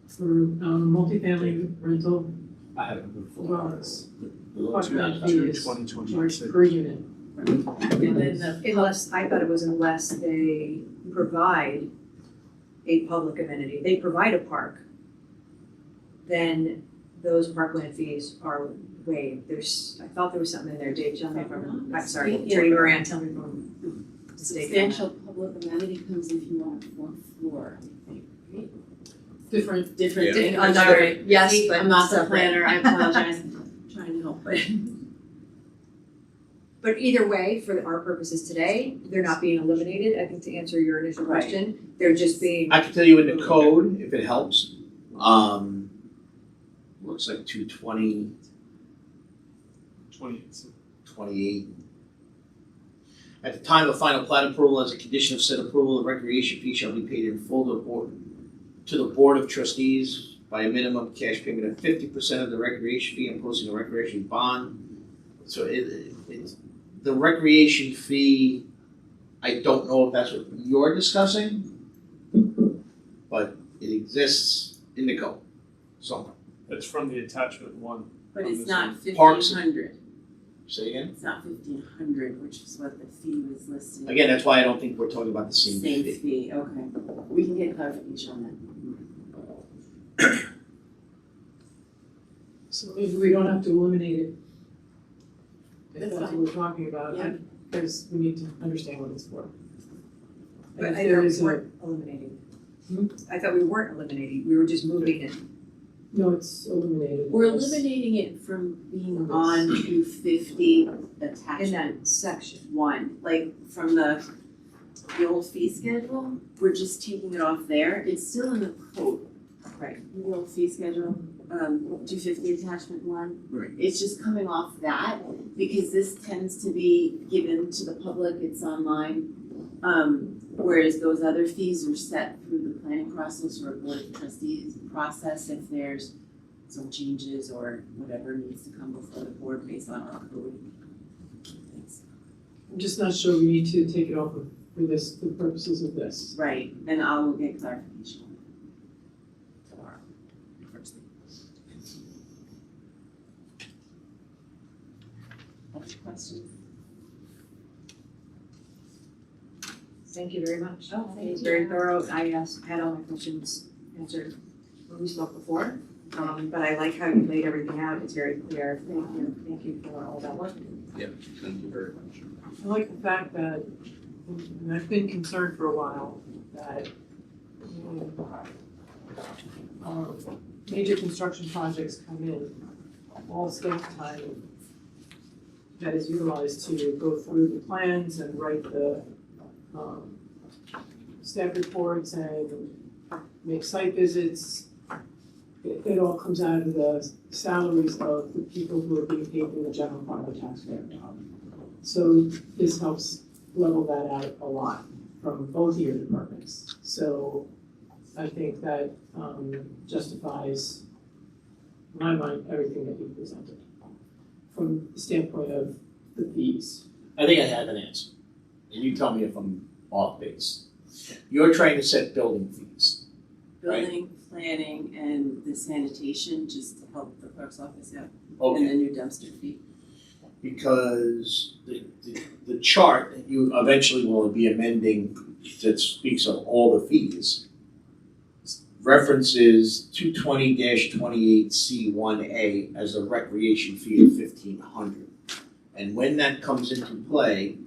For multifamily rental I haven't moved dwellings, forward. parkland fee is charged per unit. and then the Unless, I thought it was unless they provide a public amenity, they provide a park, then those parkland fees are waived. There's, I thought there was something in there, Dave, tell me if I'm sorry, Yeah. Attorney Moran, tell me if I'm mistaken on that. substantial public amenity comes if you want a fourth floor, I think, right? Different, Different Yeah. thing, I'm I'm sorry. sorry, Yes, See, but I'm not the separate. planner, I apologize, trying to help, but. But either way, for our purposes today, they're not being eliminated, I think to answer your initial Right. question, they're just being, I can tell you in the code, if it helps, looks like 220, 28. At the time of final plat approval, as a condition of said approval, the recreation fee shall be paid in full to the board of trustees by a minimum cash payment of 50% of the recreation fee, imposing a recreation bond. So it's, the recreation fee, I don't know if that's what you're discussing, but it exists in the code somewhere. It's from the attachment one. But it's not Parks- 1,500, Say again? it's not 1,500, which is what the fee was listed. Again, that's why I don't think we're talking about the same Same fee. fee, okay, we can get clarification on that. so maybe we don't have to eliminate it. If That's that's what fine. we're talking about, Yeah. because we need to understand what it's for. but And I if there thought we is a, weren't eliminating. Hmm? I thought we weren't eliminating, we were just moving it. no, it's eliminated. We're It's- eliminating it from being Yes. on 250 In attachment that section. one, like from the old fee schedule, we're just taking it off there, it's still in the code. Right. The old fee schedule, 250 attachment one. Right. It's just coming off that, because this tends to be given to the public, it's online. Whereas those other fees are set through the planning process or board of trustees process if there's some changes or whatever needs to come before the board based on our code. Thanks. I'm just not sure we need to take it off of, for this, for the purposes of this. Right, and I will get clarification on it tomorrow, first thing. Other questions? Thank you very much. Oh, It was very thorough, I had all my questions answered when we spoke before, but I like how you laid everything out, it's very clear, thank you for all that work. Thank you very much. I like the fact that, and I've been concerned for a while, that major construction projects come in, all staff time that is utilized to go through the plans and write the staff reports and make site visits. It all comes out of the salaries of the people who are being paid from the general fund of the taxpayer. So this helps level that out a lot from both of your departments. So I think that justifies, in my mind, everything that you presented from the standpoint of the fees. I think I have an answer, and you tell me if I'm off base. You're trying to set building fees. Right. Building, planning, and the sanitation, just to help the clerk's office out, Okay. and the new dumpster fee. Because the chart that you eventually will be amending that speaks of all the fees references 220-28C1A as a recreation fee of $1,500. And when that comes into play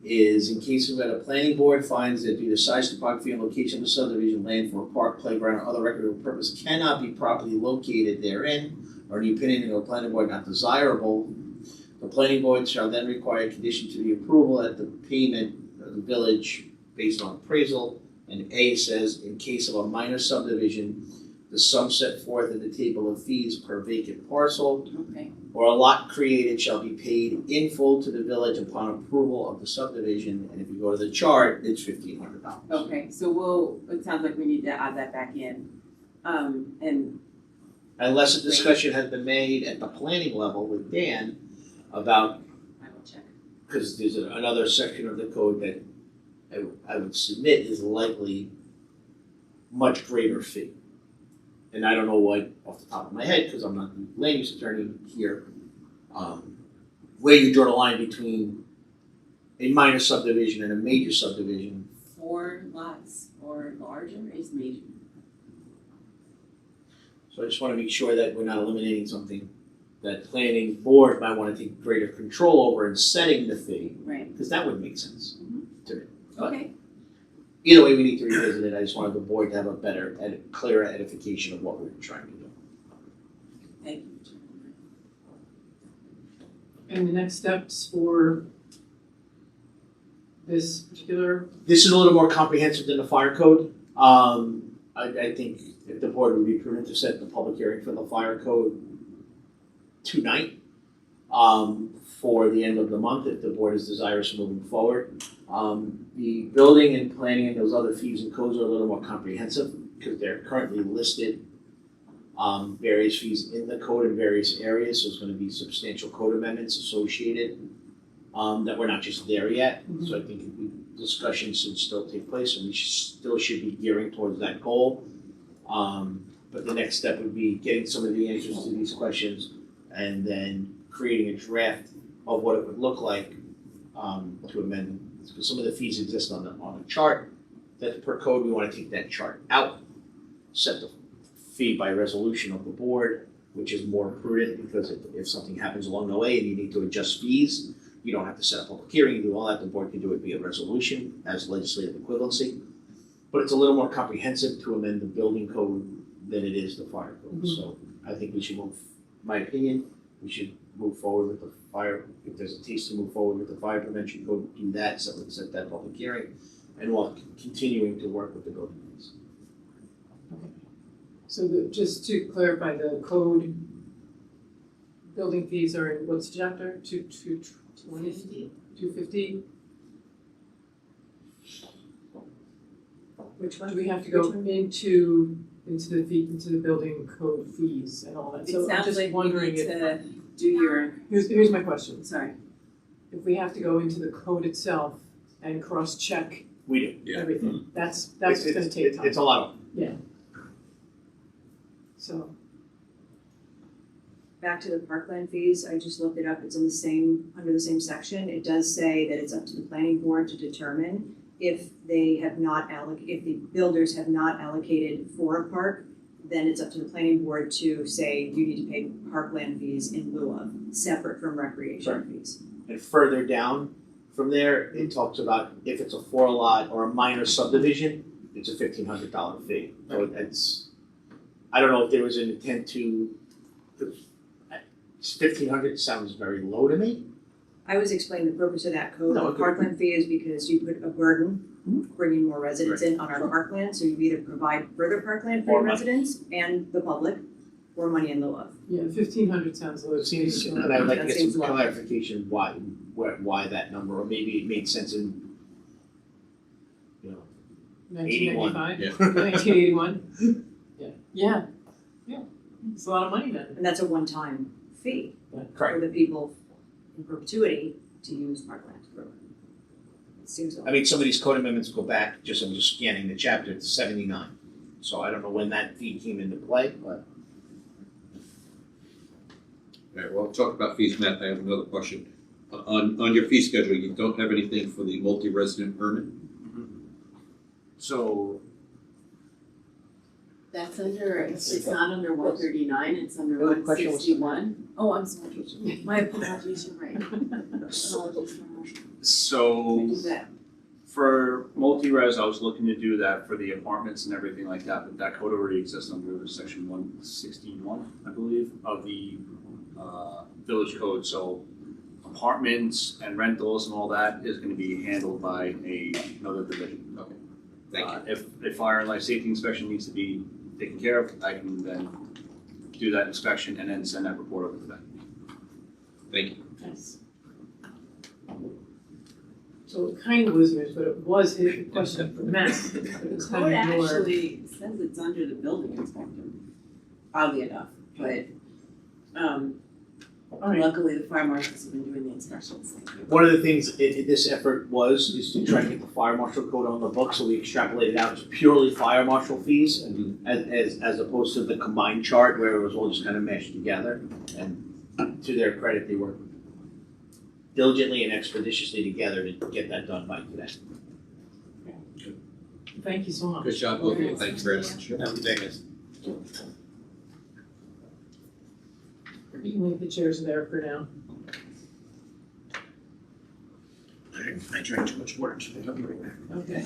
is in cases where the planning board finds that due to size, topography, and location of the subdivision, land for a park, playground, or other recreational purpose cannot be properly located therein, or in the opinion of the planning board not desirable, the planning board shall then require a condition to the approval at the payment of the village based on appraisal. And A says, in case of a minor subdivision, the sum set forth in the table of fees per vacant parcel Okay, or a lot created shall be paid in full to the village upon approval of the subdivision. And if you go to the chart, it's $1,500. okay, so it sounds like we need to add that back in. And Unless a discussion has been made at the planning level with Dan about, I will check. because there's another section of the code that I would submit is likely much greater fee. And I don't know what, off the top of my head, because I'm not the land use attorney here, where you draw the line between a minor subdivision and a major subdivision. 4 lots or larger is major. So I just want to make sure that we're not eliminating something that planning board might want to take greater control over in setting the fee, Right, because that would make sense to me. But okay, either way, we need to revisit it. I just wanted the board to have a better, clearer edification of what we're trying to do. thank you. And the next steps for this particular, This is a little more comprehensive than the fire code. I think if the board would be prudent to set the public hearing for the fire code tonight, for the end of the month, if the board is desirous of moving forward. The building and planning and those other fees and codes are a little more comprehensive because they're currently listed, various fees in the code in various areas, so there's gonna be substantial code amendments associated, that we're not just there yet. So I think discussion should still take place and we still should be gearing towards that goal. But the next step would be getting some of the answers to these questions and then creating a draft of what it would look like, to amend. Because some of the fees exist on the chart, that per code, we wanna take that chart out, set the fee by resolution of the board, which is more prudent, because if something happens along the way and you need to adjust fees, you don't have to set a public hearing, you do all that, the board can do it via resolution as legislative equivalency. But it's a little more comprehensive to amend the building code than it is the fire code, so I think we should move, my opinion, we should move forward with the fire, if there's a taste to move forward with the fire prevention code, do that, set that public hearing, and while continuing to work with the building codes. so just to clarify, the code building fees are in what's chapter, 220? 250? Which one? Do we have to go into the building code fees and all that? It So I'm sounds just like we wondering need if, to do your, here's my question. sorry, If we have to go into the code itself and cross-check We do. Yeah. everything, that's what's gonna take time. It's a lot of, So, Back to the parkland fees, I just looked it up, it's in the same, under the same section, it does say that it's up to the planning board to determine if they have not if the builders have not allocated for a park, then it's up to the planning board to say, you need to pay parkland fees in lieu of, separate from recreation fees. and further down from there, it talks about if it's a 4-lot or a minor subdivision, it's a $1,500 fee. So it's, I don't know if there was an intent to, $1,500 sounds very low to me. I was explaining the purpose of that code, No, the okay. parkland fee is because you put a burden, bringing more residents in on our parkland, so you either provide further parkland for Or your money. residents and the public, or money in lieu of. yeah, 1,500 sounds low. It seems, to me, and I would like to That get seems some low. clarification why that number, or maybe it made sense in, 1995? 81. 1981? Yeah. It's a lot of money then. And that's a one-time fee Correct. for the people in perpetuity to use parkland. It seems I mean, some of these code amendments go back, I'm just scanning the chapter, to 79. So I don't know when that fee came into play, but Alright, well, talk about fees, Matt, I have another question. On your fee schedule, you don't have anything for the multi-resident permit? So, that's under, it's not under 139, it's under The question was- 161. Oh, I'm sorry, my apologies, you're right. Apologies for so do that. For multi-res, I was looking to do that for the apartments and everything like that, but that code already exists under section 161, I believe, of the village code. So apartments and rentals and all that is gonna be handled by another division. Okay, thank you. If a fire and life safety inspection needs to be taken care of, I can then do that inspection and then send that report over to them. Thank you. Yes. So it kind of was yours, but it was his question for Matt. But it was kind Code of your. actually says it's under the building inspector, oddly enough, but, All right. luckily the fire marshals have been doing the inspections. One of the things this effort is to try to get the fire marshal code on the book, so we extrapolated out to purely fire marshal fees, as opposed to the combined chart where it was all just kind of meshed together. And to their credit, they worked diligently and expeditiously together to get that done by today. Thank you so much. Good job, both of you. Thank you very much. Have a good day, guys. You can leave the chairs there for now. I drank too much water today. I'll be right back. Okay.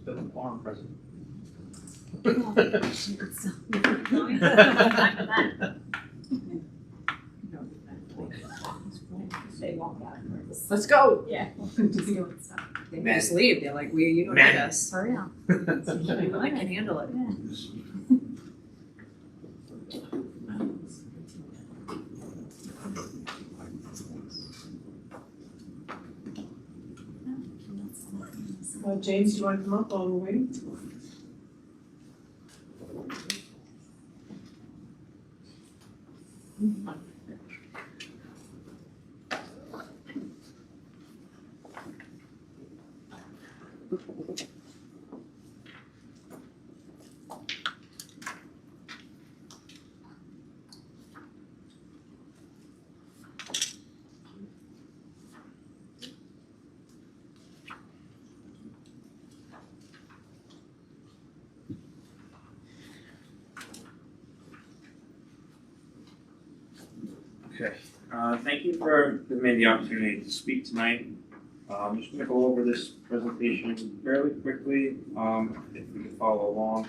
The farm president. They walk out. Let's go. Yeah. Just doing stuff. They just leave, they're like, you don't Man. need us. Hurry up. I can handle it. James, do you want to come up while we're waiting? Okay, thank you for giving me the opportunity to speak tonight. I'm just gonna go over this presentation fairly quickly, if we can follow along.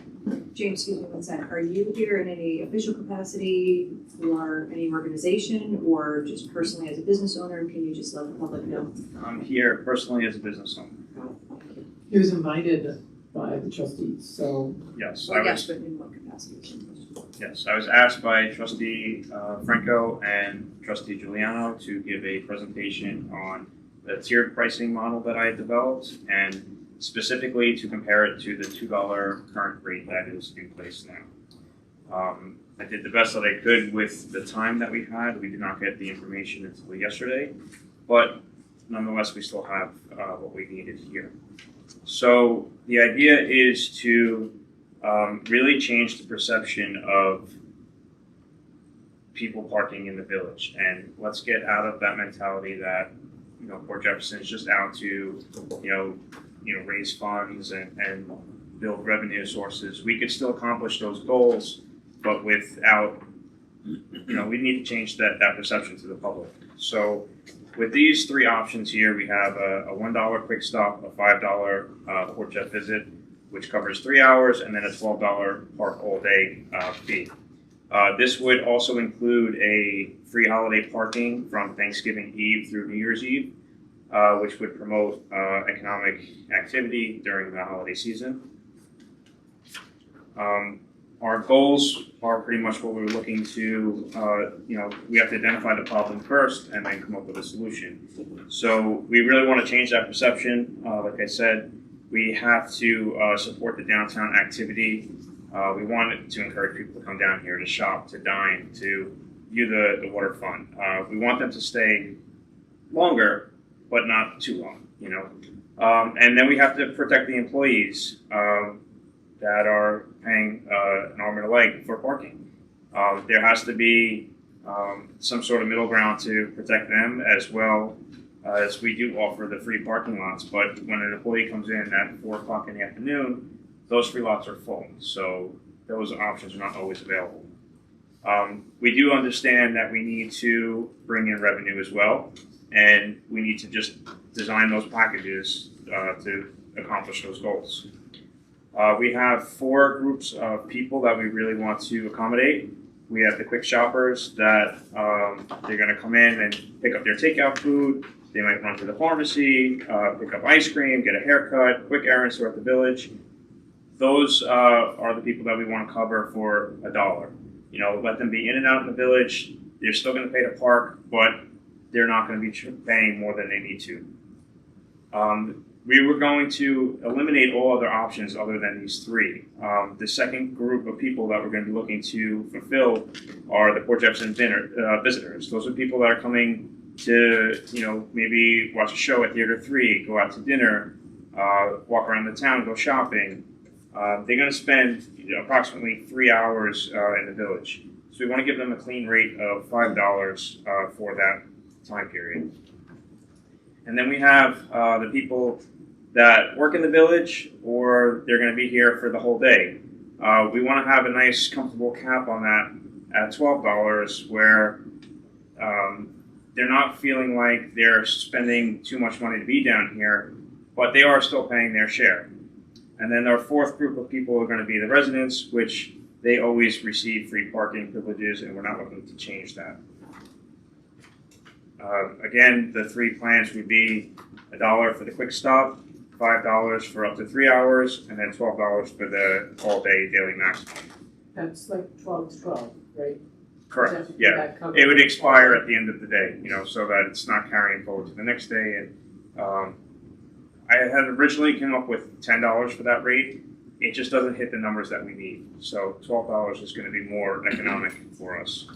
James, excuse me one second, are you here in any official capacity for any organization or just personally as a business owner? Can you just let the public know? I'm here personally as a business owner. He was invited by the trustees, so. Yes, Or I yes, was, but in what capacity? yes, I was asked by trustee Franco and trustee Giuliano to give a presentation on the tiered pricing model that I had developed and specifically to compare it to the $2 current rate that is in place now. I did the best that I could with the time that we had. We did not get the information until yesterday, but nonetheless, we still have what we needed here. So the idea is to really change the perception of people parking in the village, and let's get out of that mentality that Port Jefferson is just out to raise funds and build revenue sources. We could still accomplish those goals, but without we need to change that perception to the public. So with these three options here, we have a $1 quick stop, a $5 Port Jeff visit, which covers 3 hours, and then a $12 park all day fee. This would also include a free holiday parking from Thanksgiving Eve through New Year's Eve, which would promote economic activity during the holiday season. Our goals are pretty much what we're looking to, we have to identify the problem first and then come up with a solution. So we really want to change that perception. Like I said, we have to support the downtown activity. We want to encourage people to come down here to shop, to dine, to view the waterfront. We want them to stay longer, but not too long, And then we have to protect the employees that are paying an arm and a leg for parking. There has to be some sort of middle ground to protect them, as well as we do offer the free parking lots. But when an employee comes in at 4 o'clock in the afternoon, those free lots are full, so those options are not always available. We do understand that we need to bring in revenue as well, and we need to just design those packages to accomplish those goals. We have 4 groups of people that we really want to accommodate. We have the quick shoppers that they're going to come in and pick up their takeout food. They might run to the pharmacy, pick up ice cream, get a haircut, quick errands throughout the village. Those are the people that we want to cover for $1. Let them be in and out in the village. They're still going to pay to park, but they're not going to be paying more than they need to. We were going to eliminate all other options other than these 3. The second group of people that we're going to be looking to fulfill are the Port Jefferson visitors. Those are people that are coming to, maybe watch a show at Theater 3, go out to dinner, walk around the town, go shopping. They're going to spend approximately 3 hours in the village. So we want to give them a clean rate of $5 for that time period. And then we have the people that work in the village, or they're going to be here for the whole day. We want to have a nice, comfortable cap on that at $12, where they're not feeling like they're spending too much money to be down here, but they are still paying their share. And then our 4th group of people are going to be the residents, which they always receive free parking privileges, and we're not looking to change that. Again, the 3 plans would be $1 for the quick stop, $5 for up to 3 hours, and then $12 for the all-day daily maximum. That's like 12 to 12, right? Correct. Yeah, it would expire at the end of the day, so that it's not carrying forward to the next day. And I had originally come up with $10 for that rate. It just doesn't hit the numbers that we need. So $12 is going to be more economic for us.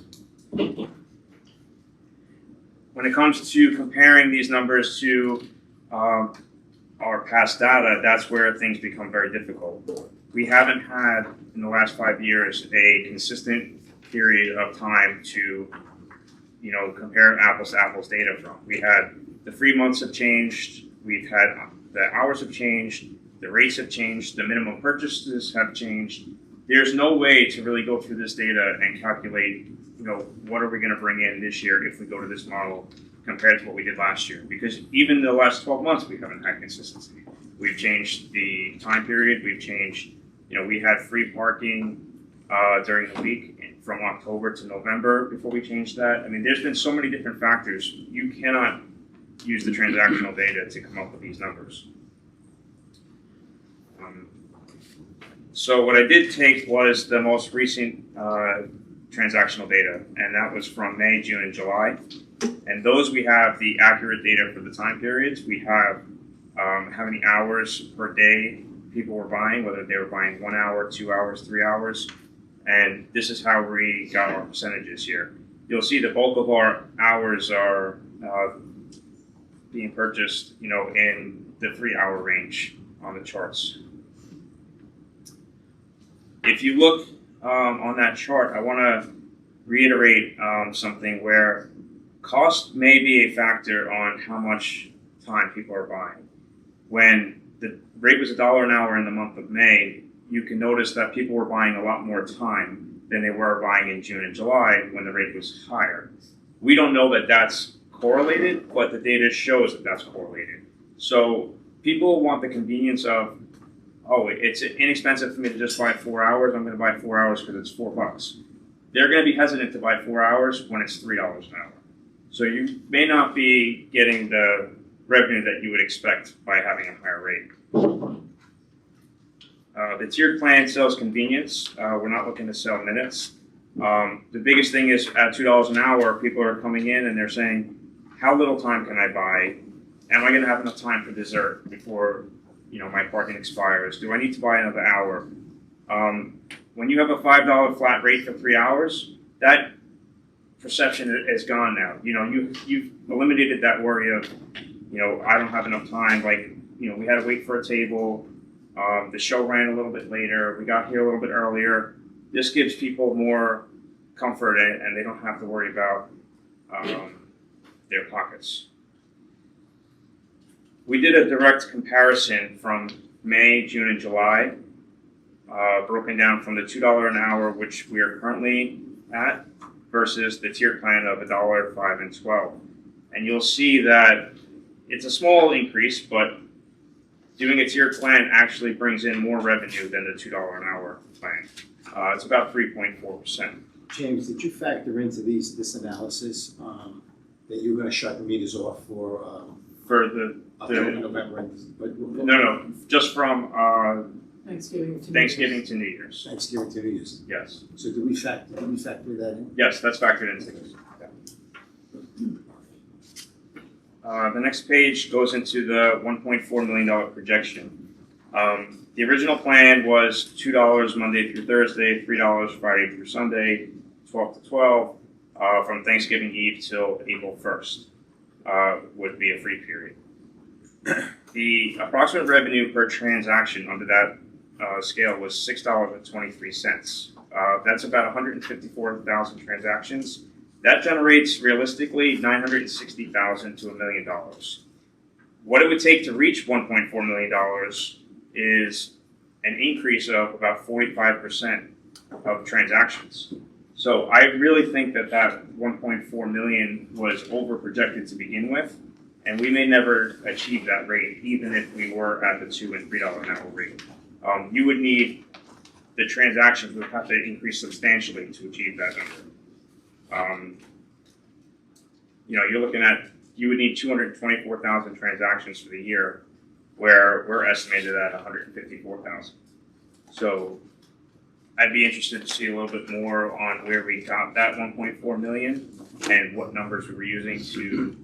When it comes to comparing these numbers to our past data, that's where things become very difficult. We haven't had, in the last 5 years, a consistent period of time to, compare apples to apples data from. We had the free months have changed. We've had the hours have changed. The rates have changed. The minimum purchases have changed. There's no way to really go through this data and calculate, what are we going to bring in this year if we go to this model compared to what we did last year? Because even the last 12 months, we haven't had consistency. We've changed the time period. We've changed, we had free parking during the week from October to November before we changed that. I mean, there's been so many different factors. You cannot use the transactional data to come up with these numbers. So what I did take was the most recent transactional data, and that was from May, June, and July. And those we have the accurate data for the time periods. We have how many hours per day people were buying, whether they were buying 1 hour, 2 hours, 3 hours. And this is how we got our percentages here. You'll see the bulk of our hours are being purchased, in the 3 hour range on the charts. If you look on that chart, I want to reiterate something where cost may be a factor on how much time people are buying. When the rate was $1 an hour in the month of May, you can notice that people were buying a lot more time than they were buying in June and July when the rate was higher. We don't know that that's correlated, but the data shows that that's correlated. So people want the convenience of oh, it's inexpensive for me to just buy 4 hours, I'm gonna buy 4 hours because it's $4. They're gonna be hesitant to buy 4 hours when it's $3 an hour. So you may not be getting the revenue that you would expect by having a higher rate. The tiered plan sells convenience. We're not looking to sell minutes. The biggest thing is at $2 an hour, people are coming in and they're saying, how little time can I buy? Am I gonna have enough time for dessert before my parking expires? Do I need to buy another hour? When you have a $5 flat rate for 3 hours, that perception is gone now. You've eliminated that worry of, I don't have enough time. Like, we had to wait for a table. The show ran a little bit later. We got here a little bit earlier. This gives people more comfort and they don't have to worry about their pockets. We did a direct comparison from May, June, and July, broken down from the $2 an hour, which we are currently at, versus the tier plan of $1, $5, and $12. And you'll see that it's a small increase, but doing a tier plan actually brings in more revenue than the $2 an hour plan. It's about 3.4%. James, did you factor into this analysis that you were going to shut the meters off for For October, November, no, just from Thanksgiving to Thanksgiving to New Year's. Thanksgiving to New Year's? Yes, So did we factor that in? yes, that's factored into this. The next page goes into the $1.4 million projection. The original plan was $2 Monday through Thursday, $3 Friday through Sunday, 12 to 12, from Thanksgiving Eve till April 1st would be a free period. The approximate revenue per transaction under that scale was $6.23. That's about 154,000 transactions. That generates realistically $960,000 to $1 million. What it would take to reach $1.4 million is an increase of about 45% of transactions. So I really think that 1.4 million was over projected to begin with, and we may never achieve that rate, even if we were at the $2 and $3 an hour rate. You would need, the transactions would have to increase substantially to achieve that number. You're looking at, you would need 224,000 transactions for the year, where we're estimated at 154,000. So I'd be interested to see a little bit more on where we got that 1.4 million and what numbers we were using to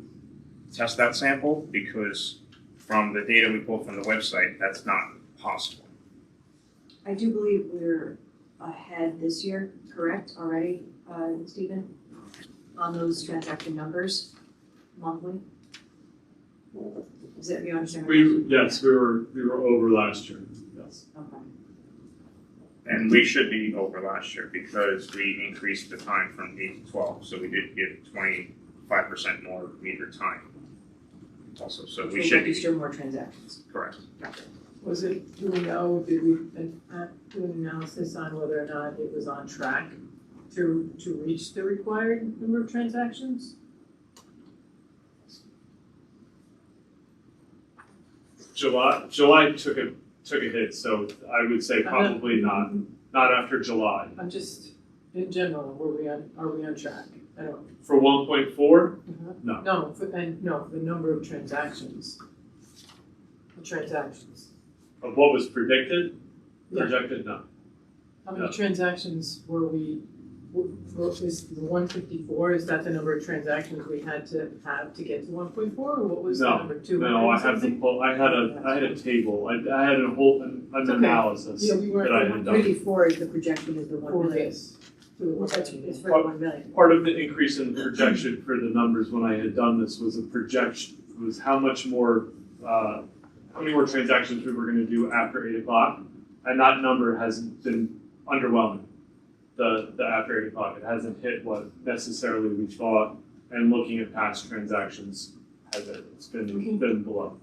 test that sample, because from the data we pulled from the website, that's not possible. I do believe we're ahead this year, correct, already, Stephen? On those transaction numbers monthly? Is that, you understand? Yes, we were over last year, yes. Okay. And we should be over last year because we increased the time from 8 to 12, so we did give 25% more meter time. Also, so we should be register more transactions. correct. Was it, do we know, did we do an analysis on whether or not it was on track to reach the required number of transactions? July took a hit, so I would say probably not after July. I'm just, in general, are we on track? I don't. For 1.4, no. No, for the number of transactions. The transactions. Of what was predicted, Yeah. projected, no. How many Yeah. transactions were we, is the 154, is that the number of transactions we had to have to get to 1.4, or what was the No, number, 200 No, I have to something? pull, I had a table, I had a whole, an okay. analysis Yeah, we weren't, that I had done. 154 is the projection is the 1 for million. this. It's for the 1 million. Part of the increase in the projection for the numbers when I had done this was a projection, was how many more transactions we were gonna do after 8 o'clock, and that number has been underwhelming. The after 8 o'clock, it hasn't hit what necessarily we thought, and looking at past transactions, it's been below.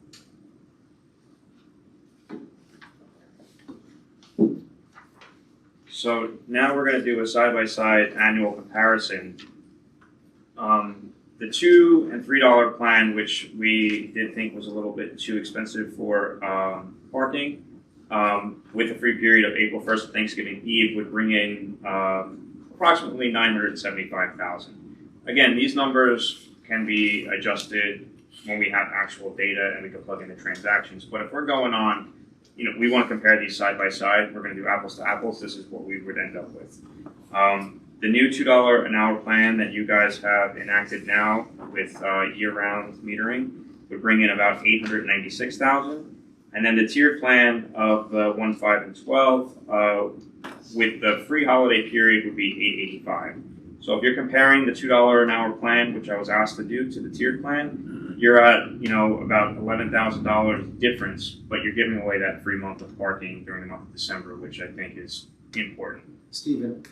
So now we're going to do a side-by-side annual comparison. The $2 and $3 plan, which we did think was a little bit too expensive for parking, with a free period of April 1st to Thanksgiving Eve would bring in approximately 975,000. Again, these numbers can be adjusted when we have actual data and we can plug in the transactions. But if we're going on, we want to compare these side by side. We're going to do apples to apples. This is what we would end up with. The new $2 an hour plan that you guys have enacted now with year-round metering would bring in about 896,000. And then the tiered plan of 1, 5, and 12 with the free holiday period would be 885. So if you're comparing the $2 an hour plan, which I was asked to do, to the tiered plan, you're at about $11,000 difference, but you're giving away that free month of parking during the month of December, which I think is important. Stephen,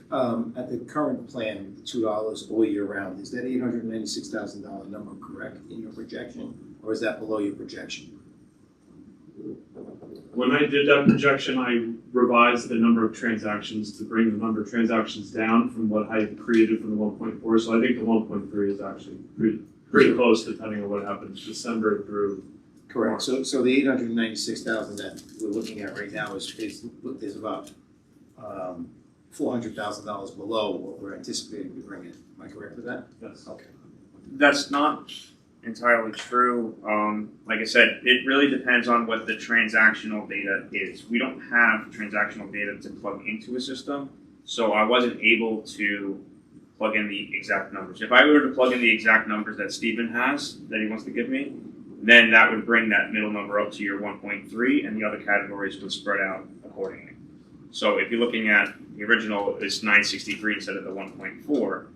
at the current plan, $2 all year round, is that $896,000 number correct in your projection, or is that below your projection? When I did that projection, I revised the number of transactions to bring the number of transactions down from what I created from the 1.4. So I think the 1.3 is actually pretty close, depending on what happens December through. Correct. So the 896,000 that we're looking at right now is about $400,000 below what we're anticipating to bring in. Am I correct with that? Yes. Okay. That's not entirely true. Like I said, it really depends on what the transactional data is. We don't have transactional data to plug into a system, so I wasn't able to plug in the exact numbers. If I were to plug in the exact numbers that Stephen has, that he wants to give me, then that would bring that middle number up to your 1.3, and the other categories would spread out accordingly. So if you're looking at the original, it's 963 instead of the 1.4.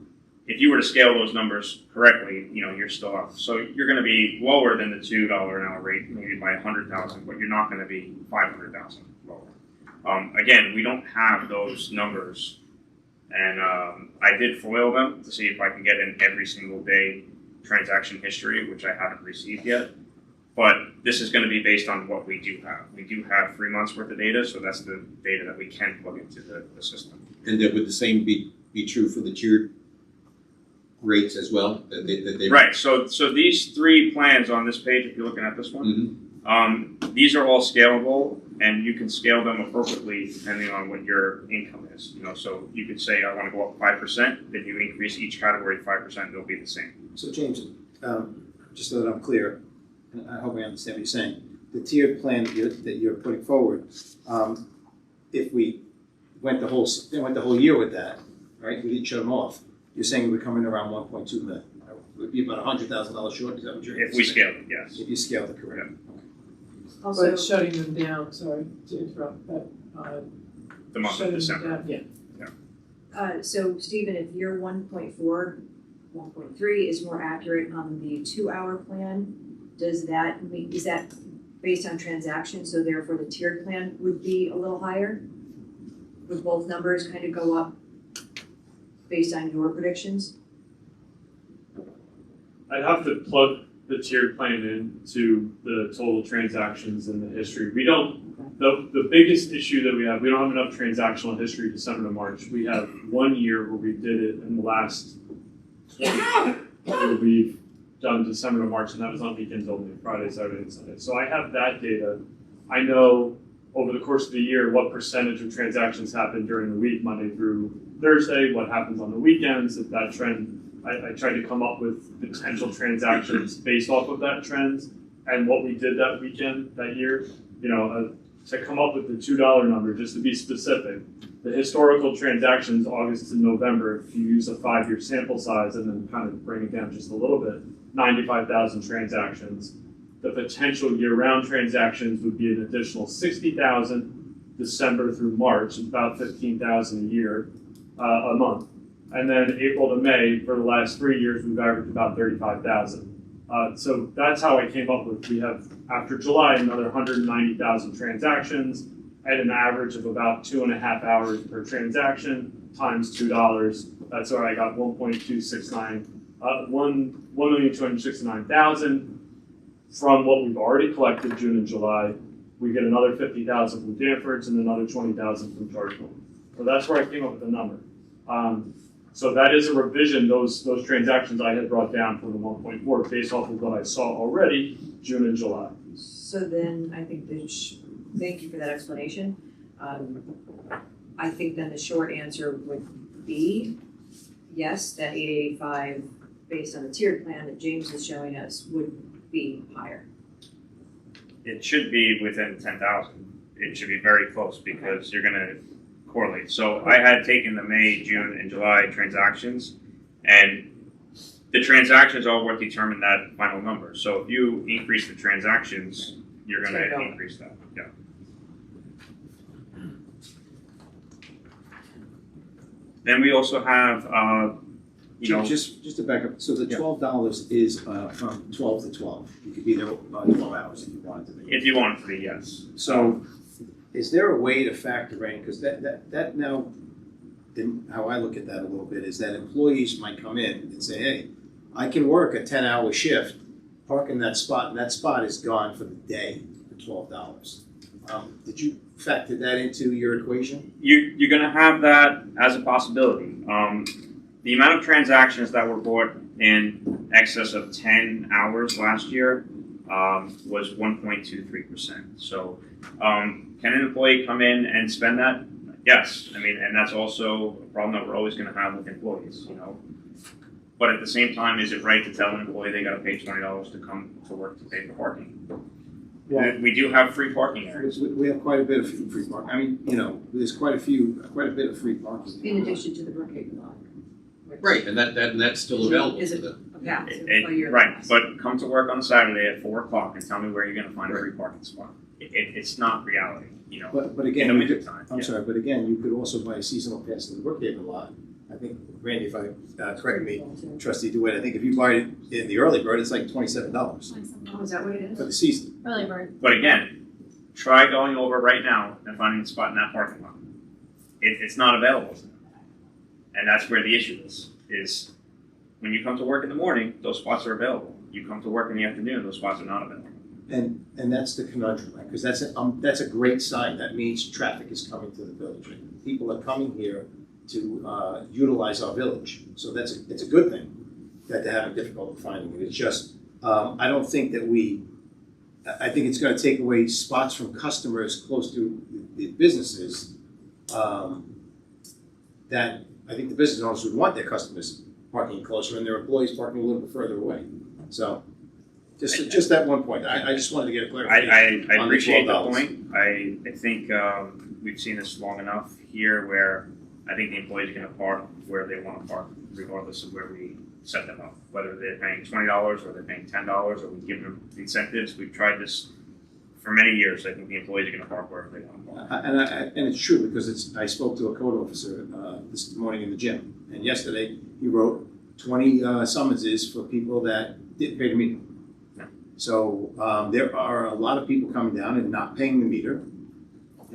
If you were to scale those numbers correctly, you're still up. So you're going to be lower than the $2 an hour rate, maybe by 100,000, but you're not going to be 500,000 lower. Again, we don't have those numbers, and I did FOIL them to see if I can get in every single day transaction history, which I haven't received yet. But this is going to be based on what we do have. We do have 3 months worth of data, so that's the data that we can plug into the system. And that would the same be true for the tiered rates as well? That they Right. So these 3 plans on this page, if you're looking at this one, these are all scalable, and you can scale them appropriately depending on what your income is. So you could say I want to go up 5%, then you increase each category 5%, they'll be the same. So James, just so that I'm clear, and I hope I understand what you're saying, the tiered plan that you're putting forward, if we went the whole year with that, right? We didn't shut them off. You're saying we're coming around 1.2 million. It would be about $100,000 short. Is that what you're If we scale it, yes. If you scale it correct. Also, But shutting them down, sorry to interrupt, but, The month of shutting them December. down, yeah. so Stephen, if your 1.4, 1.3 is more accurate on the 2-hour plan, is that based on transactions, so therefore the tiered plan would be a little higher? Would both numbers kind of go up based on your predictions? I'd have to plug the tiered plan into the total transactions and the history. We don't, the biggest issue that we have enough transactional history December to March. We have 1 year where we did it in the last 20, where we've done December to March, and that was on weekends only, Friday, Saturday, and Sunday. So I have that data. I know over the course of the year what percentage of transactions happen during the week, Monday through Thursday, what happens on the weekends, if that trend. I tried to come up with potential transactions based off of that trend and what we did that weekend, that year. To come up with the $2 number, just to be specific. The historical transactions, August to November, if you use a 5-year sample size and then kind of bring it down just a little bit, 95,000 transactions. The potential year-round transactions would be an additional 60,000 December through March, about 15,000 a year, a month. And then April to May, for the last 3 years, we've averaged about 35,000. So that's how I came up with, we have, after July, another 190,000 transactions at an average of about 2.5 hours per transaction times $2. That's where I got 1,269,000 from what we've already collected June and July. We get another 50,000 from Danfords and another 20,000 from Chargeville. So that's where I came up with the number. So that is a revision, those transactions I had brought down from the 1.4 based off of what I saw already, June and July. So then I think thank you for that explanation. I think then the short answer would be, yes, that 885, based on the tiered plan that James is showing us, would be higher. It should be within 10,000. It should be very close because you're gonna correlate. So I had taken the May, June, and July transactions, and the transactions are what determine that final number. So if you increase the transactions, you're gonna increase that, yeah. Then we also have, you know, Just to back up, so the $12 is from 12 to 12. You could be there 12 hours if you wanted to be. if you want it to be, yes. So is there a way to factor in, because that now, how I look at that a little bit is that employees might come in and say, hey, I can work a 10-hour shift, park in that spot, and that spot is gone for the day for $12. Did you factor that into your equation? You're gonna have that as a possibility. The amount of transactions that were bought in excess of 10 hours last year was 1.23%. So can an employee come in and spend that? Yes. I mean, and that's also a problem that we're always gonna have with employees, you know. But at the same time, is it right to tell an employee they gotta pay $20 to come to work to pay for parking? Well, We do have free parking areas. we have quite a bit of free parking. I mean, you know, there's quite a bit of free parking. In addition to the Brookhaven lot. which Right, and that's still available Is to it them. a pass, It- a year right, pass. but come to work on a Saturday at 4 o'clock and tell me where you're gonna find a free parking spot. It's not reality, you know, But in again, the you winter could, time. I'm yeah. sorry, but again, you could also buy a seasonal pass in the Brookhaven lot. I think, Randy, if I, correct me, trustee DeWitt, I think if you buy it in the early bird, it's like $27 Oh, is that what it is? for the season. Early bird. But again, try going over right now and finding a spot in that parking lot. It's not available. And that's where the issue is when you come to work in the morning, those spots are available. You come to work in the afternoon, those spots are not available. And that's the conundrum, right? Because that's a great sign. That means traffic is coming to the village. Right? People are coming here to utilize our village. So it's a good thing that they're having difficulty finding it. It's just, I don't think that I think it's gonna take away spots from customers close to the businesses, that I think the business owners would want their customers parking closer and their employees parking a little bit further away. So, just that one point, I just wanted to get a clarification. I on the appreciate the $12. point. I think we've seen this long enough here where I think the employees are gonna park where they wanna park regardless of where we set them up. Whether they're paying $20 or they're paying $10 or we give them incentives. We've tried this for many years. I think the employees are gonna park wherever they wanna park. And it's true, because I spoke to a code officer this morning in the gym, and yesterday he wrote 20 summonses for people that didn't pay the meter. Yeah. So there are a lot of people coming down and not paying the meter,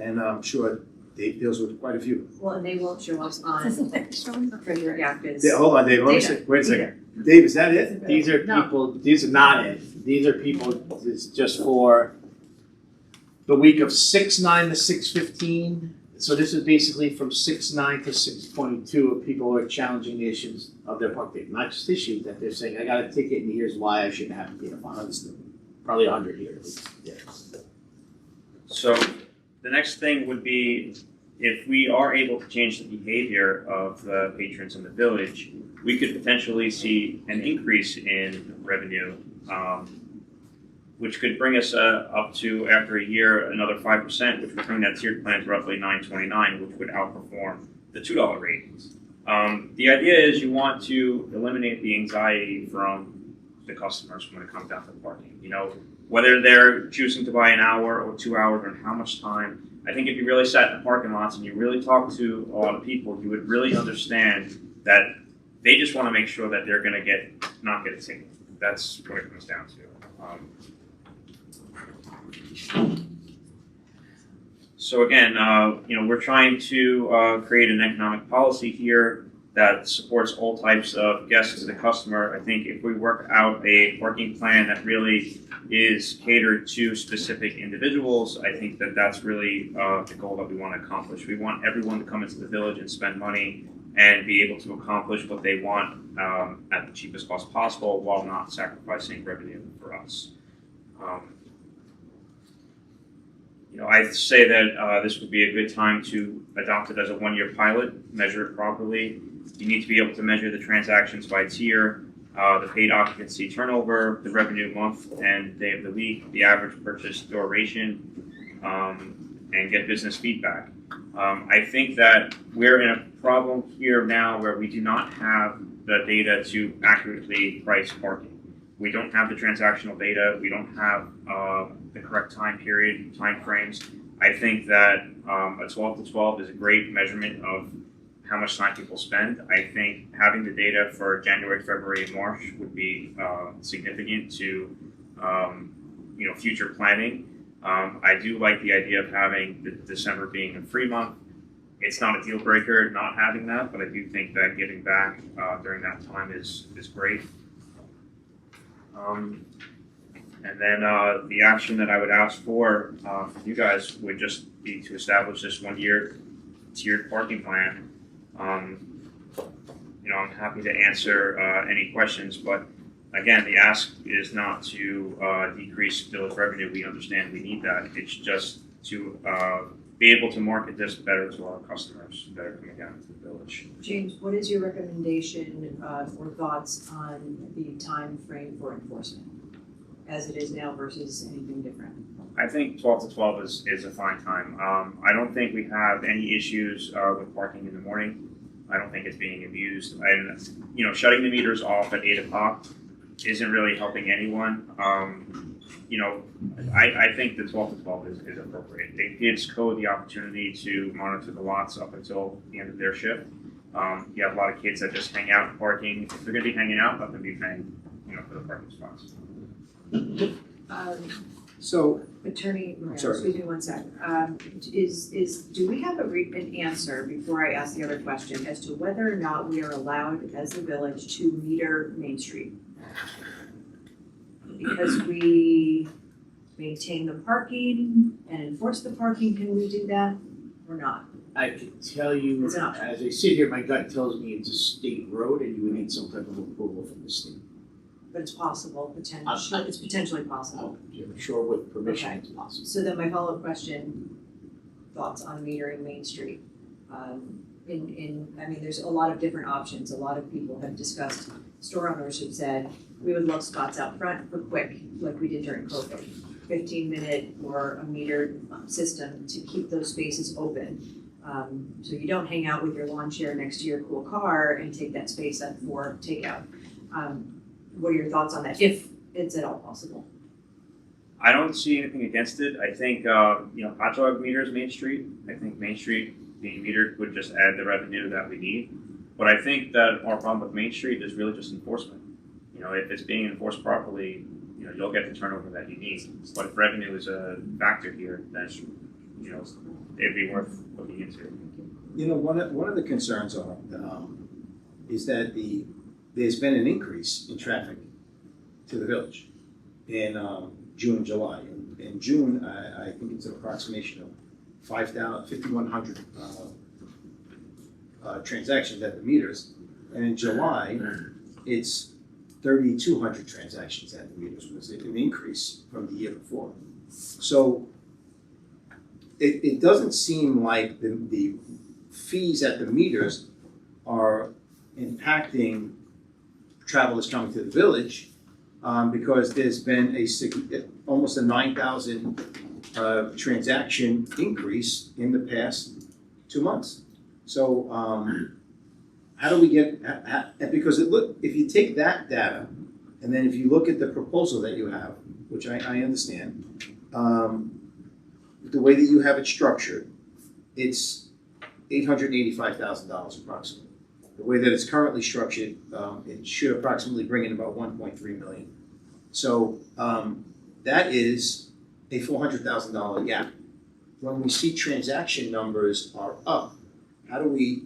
and I'm sure Dave deals with quite a few. Well, and they won't show up on, for your, yeah, because. Hold on, Dave, let me Data. wait a second. Dave, is that it? These are No. people, these are not it. These are people, it's just for the week of 6/9 to 6/15. So this is basically from 6/9 to 6/22 of people who are challenging the issues of their park ticket. Not just issues that they're saying, I got a ticket and here's why I shouldn't have to pay a fine. Probably 100 here. Yeah. So the next thing would be if we are able to change the behavior of the patrons in the village, we could potentially see an increase in revenue, which could bring us up to, after a year, another 5%, which would bring that tiered plan to roughly $9.29, which would outperform the $2 rate. The idea is you want to eliminate the anxiety from the customers when it comes down to parking. You know, whether they're choosing to buy an hour or 2 hours or how much time. I think if you really sat in the parking lots and you really talked to a lot of people, you would really understand that they just want to make sure that they're going to not get a ticket. That's what it comes down to. So again, we're trying to create an economic policy here that supports all types of guests to the customer. I think if we work out a parking plan that really is catered to specific individuals, I think that that's really the goal that we want to accomplish. We want everyone to come into the village and spend money and be able to accomplish what they want at the cheapest cost possible while not sacrificing revenue for us. I'd say that this would be a good time to adopt it as a one-year pilot, measure it properly. You need to be able to measure the transactions by tier, the paid occupancy turnover, the revenue month and day of the week, the average purchase duration, and get business feedback. I think that we're in a problem here now where we do not have the data to accurately price parking. We don't have the transactional data. We don't have the correct time period, time frames. I think that a 12 to 12 is a great measurement of how much time people spend. I think having the data for January, February, and March would be significant to future planning. I do like the idea of having December being a free month. It's not a deal breaker not having that, but I do think that giving back during that time is great. And then the action that I would ask for from you guys would just be to establish this 1 year tiered parking plan. I'm happy to answer any questions, but again, the ask is not to decrease village revenue. We understand we need that. It's just to be able to market this better to our customers that are coming down to the village. James, what is your recommendation or thoughts on the time frame for enforcement as it is now versus anything different? I think 12 to 12 is a fine time. I don't think we have any issues with parking in the morning. I don't think it's being abused. And, shutting the meters off at 8 o'clock isn't really helping anyone. I think the 12 to 12 is appropriate. It gives code the opportunity to monitor the lots up until the end of their shift. You have a lot of kids that just hang out parking. If they're going to be hanging out, let them be paying, for the parking spots. So, Attorney, sorry. excuse me one sec. Do we have an answer before I ask the other question as to whether or not we are allowed as a village to meter Main Street? Because we maintain the parking and enforce the parking, can we do that or not? I can tell you, It's an option. as I sit here, my gut tells me it's a state road and you would need some type of approval from the state. But it's possible, it's potentially possible. I'm sure with permission Okay. it's possible. So then my follow-up question, thoughts on metering Main Street? There's a lot of different options. A lot of people have discussed, store owners have said, we would love spots out front for quick, like we did during COVID. 15-minute or a metered system to keep those spaces open. So you don't hang out with your lawn chair next to your cool car and take that space up for takeout. What are your thoughts on that, if it's at all possible? I don't see anything against it. I think, hot dog meters Main Street. I think Main Street being metered would just add the revenue that we need. But I think that our problem with Main Street is really just enforcement. If it's being enforced properly, you'll get the turnover that you need. But if revenue is a factor here, then, it'd be worth looking into. one of the concerns are, is that there's been an increase in traffic to the village in June and July. In June, I think it's an approximation of 5,100 transactions at the meters, and in July, it's 3,200 transactions at the meters, was an increase from the year before. So it doesn't seem like the fees at the meters are impacting travelers coming to the village, because there's been almost a 9,000 transaction increase in the past 2 months. So how do we get, because if you take that data, and then if you look at the proposal that you have, which I understand, the way that you have it structured, it's $885,000 approximately. The way that it's currently structured, it should approximately bring in about 1.3 million. So that is a $400,000 gap. When we see transaction numbers are up, how do we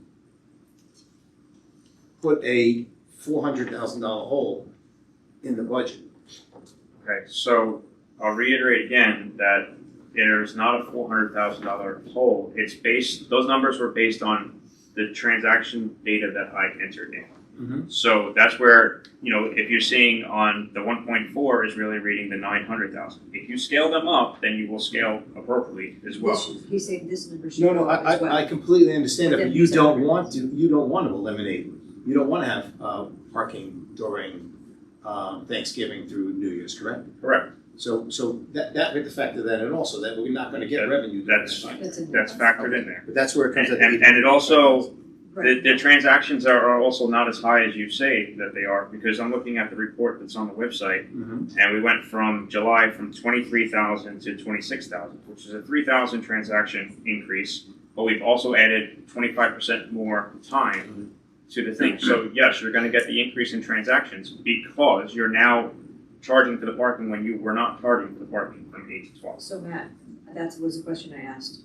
put a $400,000 hole in the budget? Okay, so I'll reiterate again that there's not a $400,000 hole. Those numbers were based on the transaction data that I entered in. Mhm. So that's where, you know, if you're seeing on the 1.4 is really reading the 900,000. If you scale them up, then you will scale appropriately as well. He's saying this number should No, go no, up as well. I completely understand it, But but then you you said don't hundred. want to, you don't want to eliminate, you don't want to have parking during Thanksgiving through New Year's, correct? Correct. So that with the factor that, and also that we're not going to get That- revenue. during that's- that time. That's in That's factored in there. But that's where it comes at. And it also, Right. the transactions are also not as high as you say that they are, because I'm looking at the report that's on the website, Mhm. and we went from July from 23,000 to 26,000, which is a 3,000 transaction increase, but we've also added 25% more time to the thing. So yes, you're gonna get the increase in transactions because you're now charging for the parking when you were not charging for the parking from 8 to 12. So Matt, that was a question I asked,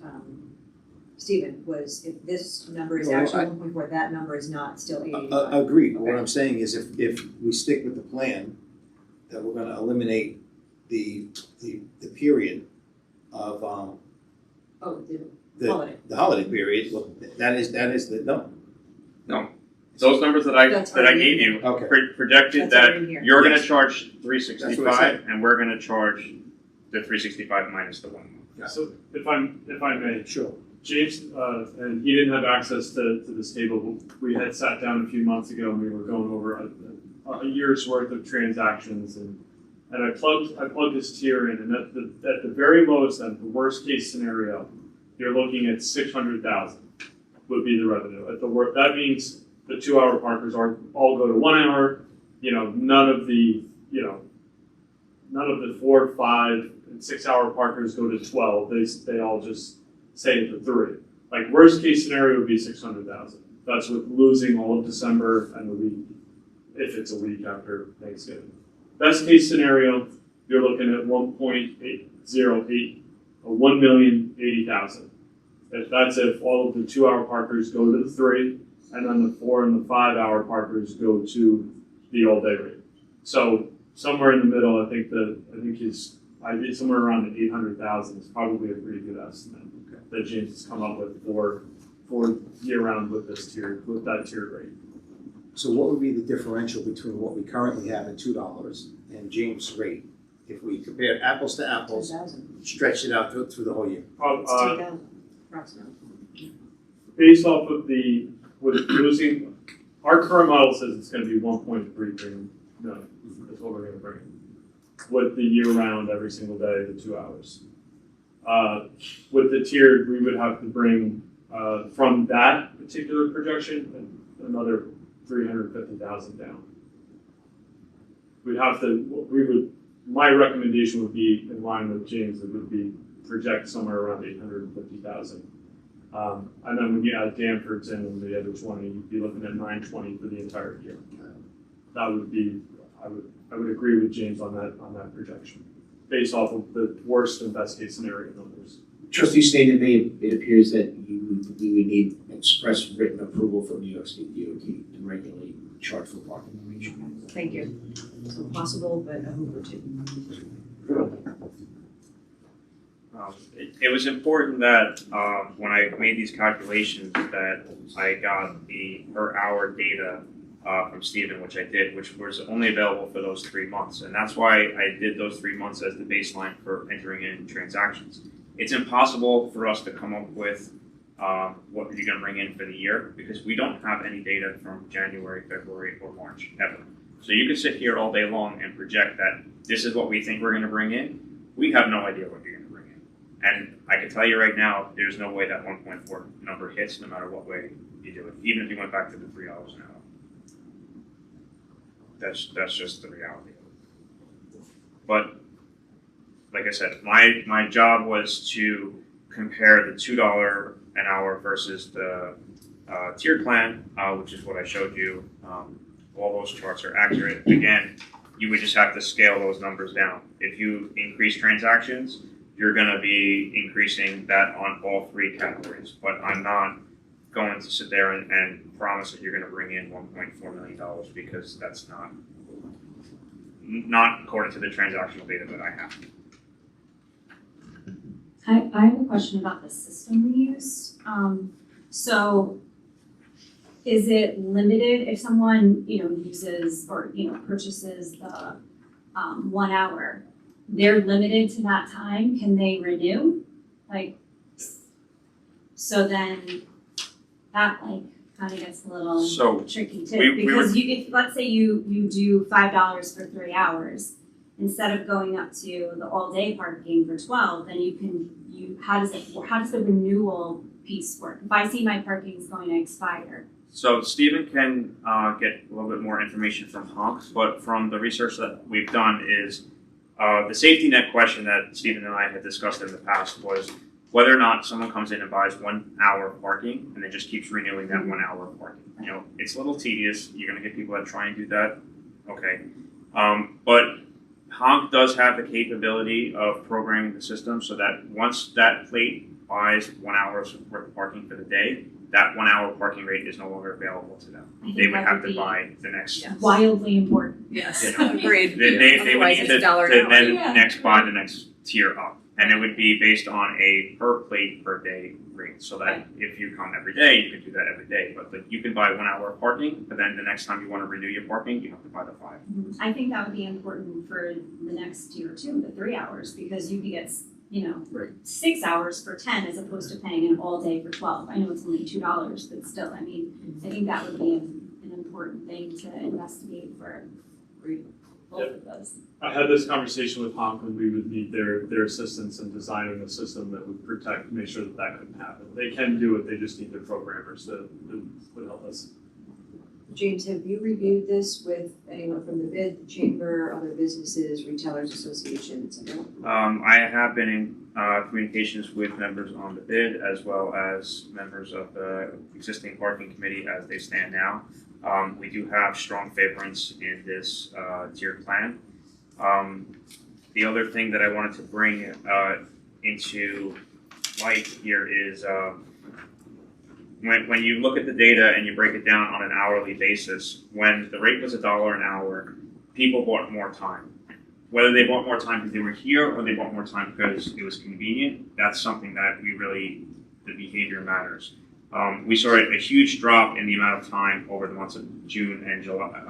Stephen, was if this number is No, actually I- 1.4, that number is not still 885. Agreed, but what Okay. I'm saying is if we stick with the plan, that we're gonna eliminate the period of, Oh, the the holiday. the holiday period, well, that is the, no, Those numbers that I That's that I already gave in you okay. projected That's that already here. you're gonna Yes. charge That's what I 365 and we're gonna charge the 365 minus the 1. So if I may, Sure. James, and he didn't have access to this table, but we had sat down a few months ago and we were going over a year's worth of transactions and I plugged this tier in, and at the very lowest end, the worst case scenario, you're looking at 600,000 would be the revenue. That means the 2-hour parkers all go to 1 hour, none of the 4, 5, and 6-hour parkers go to 12. They all just stay at the 3. Like worst case scenario would be 600,000. That's with losing all of December and the week, if it's a week after Thanksgiving. Best case scenario, you're looking at 1.808, 1,080,000. That's if all of the 2-hour parkers go to the 3, and then the 4 and the 5-hour parkers go to the all-day rate. So somewhere in the middle, I think somewhere around the 800,000 is probably a pretty good estimate that James has come up with for year-round with that tiered rate. So what would be the differential between what we currently have at $2 and James' rate? If we compare apples to apples, 10,000. stretch it out through the whole year. It's 10,000, approximately. Based off of with losing, our current model says it's gonna be 1.3 million. No, that's what we're gonna bring in. With the year-round, every single day, the 2 hours. With the tiered, we would have to bring, from that particular projection, another 350,000 down. My recommendation would be in line with James, it would be project somewhere around 850,000. And then when you add Danfords in and the other 20, you'd be looking at 920 for the entire year. That would be, I would agree with James on that projection, based off of the worst and best case scenario numbers. Trustee stated it appears that we would need express written approval from New York State DOT to regulate charge for parking arrangements. Thank you. So possible, but a hoop or two. It was important that when I made these calculations that I got the per hour data from Stephen, which I did, which was only available for those 3 months. And that's why I did those 3 months as the baseline for entering in transactions. It's impossible for us to come up with what you're going to bring in for the year because we don't have any data from January, February, or March, ever. So you can sit here all day long and project that this is what we think we're going to bring in. We have no idea what you're going to bring in. And I can tell you right now, there's no way that 1.4 number hits no matter what way you do it, even if you went back to the $3 an hour. That's just the reality of it. But like I said, my job was to compare the $2 an hour versus the tiered plan, which is what I showed you. All those charts are accurate. Again, you would just have to scale those numbers down. If you increase transactions, you're going to be increasing that on all 3 categories. But I'm not going to sit there and promise that you're going to bring in $1.4 million because that's not according to the transactional data that I have. I have a question about the system we use. So is it limited if someone, uses or, purchases the 1 hour? They're limited to that time, can they renew? Like, so then that kind of gets a little So tricky too. we Because if, let's say you do $5 for 3 hours, instead of going up to the all-day parking for 12, then how does the renewal piece work? If I see my parking's going to expire, So Stephen can get a little bit more information from Honks, but from the research that we've done is the safety net question that Stephen and I had discussed in the past was whether or not someone comes in and buys 1 hour of parking and then just keeps renewing that 1 hour of parking. It's a little tedious. You're going to get people that try and do that. Okay. But Honk does have the capability of programming the system so that once that plate buys 1 hour's worth of parking for the day, that 1 hour parking rate is no longer available to them. I think They would that have would to be buy the next. wildly important. Yes. You know, Agreed. They would Otherwise need it's to $1 an then hour. Yeah. next buy the next tier up. And it would be based on a per plate per day rate. So that if you come every day, you can do that every day. But you can buy 1 hour of parking, but then the next time you want to renew your parking, you have to buy the 5. I think that would be important for the next tier 2, the 3 hours, because you could get, Right. 6 hours for 10 as opposed to paying an all day for 12. I know it's only $2, but still, I think that would be an important thing to investigate for both of those. I had this conversation with Honk when we would need their assistance in designing a system that would make sure that couldn't happen. They can do it, they just need their programmers that would help us. James, have you reviewed this with anyone from the bid, the chamber, other businesses, retailers association, et cetera? I have been in communications with members on the bid as well as members of the existing parking committee as they stand now. We do have strong favorites in this tiered plan. The other thing that I wanted to bring into light here is when you look at the data and you break it down on an hourly basis, when the rate was $1 an hour, people bought more time. Whether they bought more time because they were here or they bought more time because it was convenient, that's something that the behavior matters. We saw a huge drop in the amount of time over the months of June and July.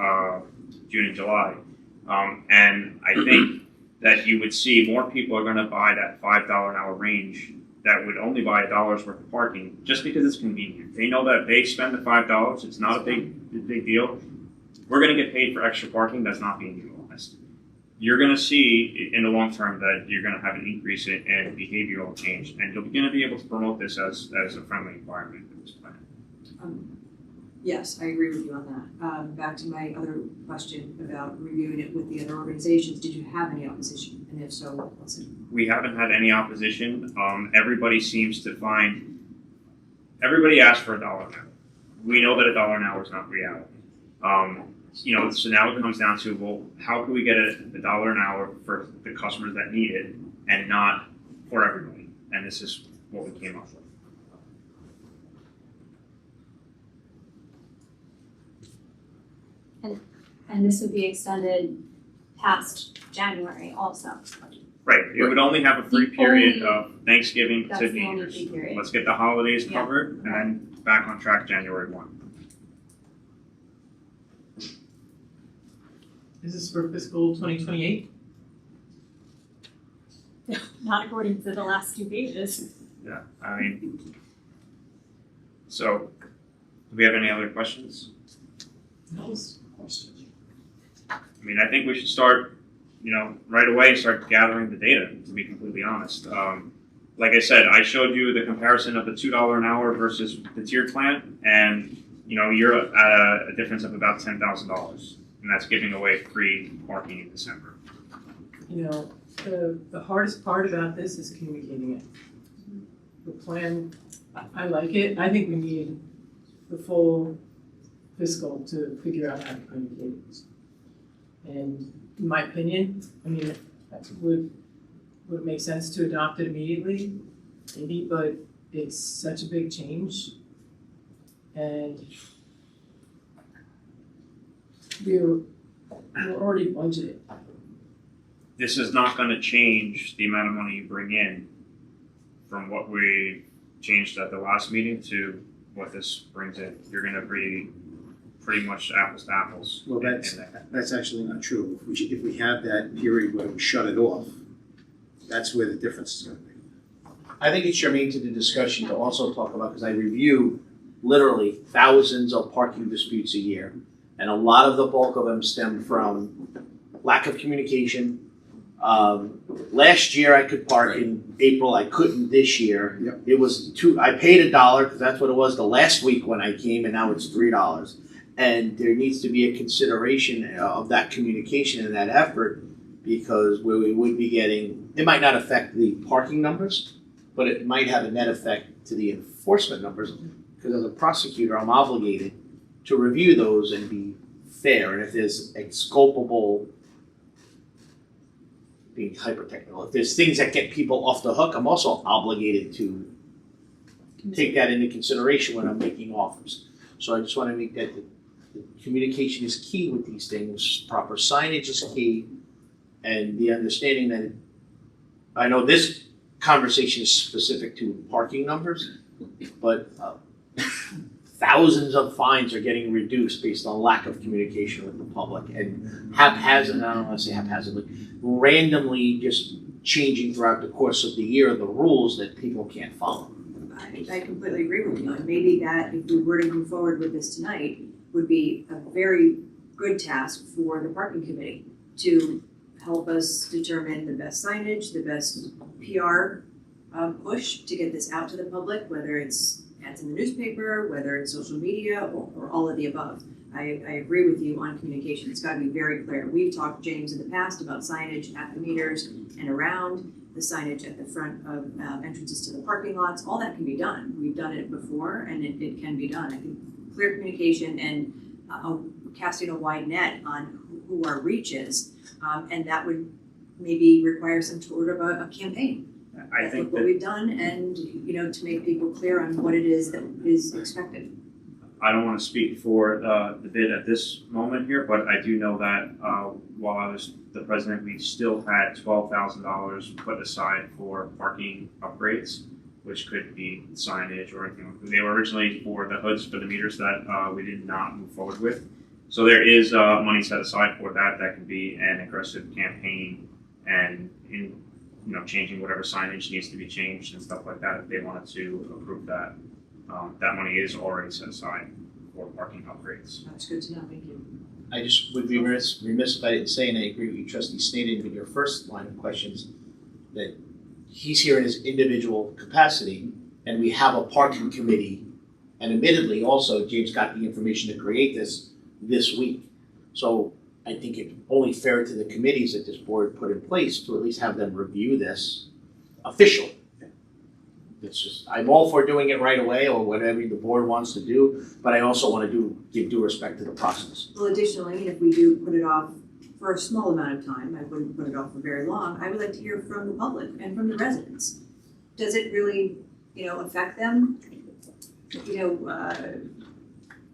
And I think that you would see more people are going to buy that $5 an hour range that would only buy $1 worth of parking just because it's convenient. They know that they spend the $5, it's not a big deal. We're going to get paid for extra parking that's not being utilized. You're going to see in the long term that you're going to have an increase in behavioral change, and you're going to be able to promote this as a friendly environment in this plan. Yes, I agree with you on that. Back to my other question about reviewing it with the other organizations, did you have any opposition? And if so, what was it? We haven't had any opposition. Everybody asked for $1 an hour. We know that $1 an hour is not reality. So now it comes down to, well, how can we get $1 an hour for the customers that need it and not for everybody? And this is what we came up with. And this would be extended past January also. Right, it would only have a free period only- of Thanksgiving That's to the New only Year's. free period. Let's get the holidays Yeah. covered and then back on track January 1. Is this for fiscal 2028? Not according to the last 2 pages. Yeah, so, do we have any other questions? I think we should start, right away, start gathering the data, to be completely honest. Like I said, I showed you the comparison of the $2 an hour versus the tiered plan, and, you're at a difference of about $10,000, and that's giving away free parking in December. The hardest part about this is communicating it. The plan, I like it. I think we need the full fiscal to figure out how to communicate it. And in my opinion, would it make sense to adopt it immediately? Maybe, but it's such a big change. And we're already budgeted. This is not going to change the amount of money you bring in from what we changed at the last meeting to what this brings in. You're gonna be pretty much apples to apples. Well, in that. that's actually not true. If we have that period where we shut it off, that's where the difference is gonna be. I think it's germane to the discussion to also talk about, because I review literally thousands of parking disputes a year. And a lot of the bulk of them stem from lack of communication. Last year I could park in April, I couldn't this year. Yep. It was I paid $1 because that's what it was the last week when I came, and now it's $3. And there needs to be a consideration of that communication and that effort, because where we would be getting, it might not affect the parking numbers, but it might have a net effect to the enforcement numbers, because as a prosecutor, I'm obligated to review those and be fair. And if there's exculpable, being hyper-technical, if there's things that get people off the hook, I'm also obligated to take that into consideration when I'm making offers. So I just want to make that the communication is key with these things, proper signage is key, and the understanding that I know this conversation is specific to parking numbers, but thousands of fines are getting reduced based on lack of communication with the public, and haphazard, I don't want to say haphazardly, randomly just changing throughout the course of the year the rules that people can't follow. I completely agree with you, and maybe that, if we were to move forward with this tonight, would be a very good task for the parking committee to help us determine the best signage, the best PR push to get this out to the public, whether it's ads in the newspaper, whether it's social media, or all of the above. I agree with you on communication. It's got to be very clear. We've talked, James, in the past about signage at the meters and around, the signage at the front of entrances to the parking lots. All that can be done. We've done it before, and it can be done. I think clear communication and casting a wide net on who our reach is, and that would maybe require some sort of a campaign. I think what that we've done, and to make people clear on what it is that is expected. I don't want to speak for the bid at this moment here, but I do know that while I was the president, we still had $12,000 put aside for parking upgrades, which could be signage or they were originally for the hoods for the meters that we did not move forward with. So there is money set aside for that. That could be an aggressive campaign, and in changing whatever signage needs to be changed and stuff like that. If they wanted to approve that, that money is already set aside for parking upgrades. That's good to know, thank you. I just would be remiss if I didn't say, and I agree with you, Trustee Sneeden, in your first line of questions, that he's here in his individual capacity, and we have a parking committee, and admittedly also, James got the information to create this week. So I think it's only fair to the committees that this board put in place to at least have them review this officially. It's just, I'm all for doing it right away or whatever the board wants to do, but I also want to give due respect to the process. Well, additionally, if we do put it off for a small amount of time, I wouldn't put it off for very long, I would like to hear from the public and from the residents. Does it really, affect them?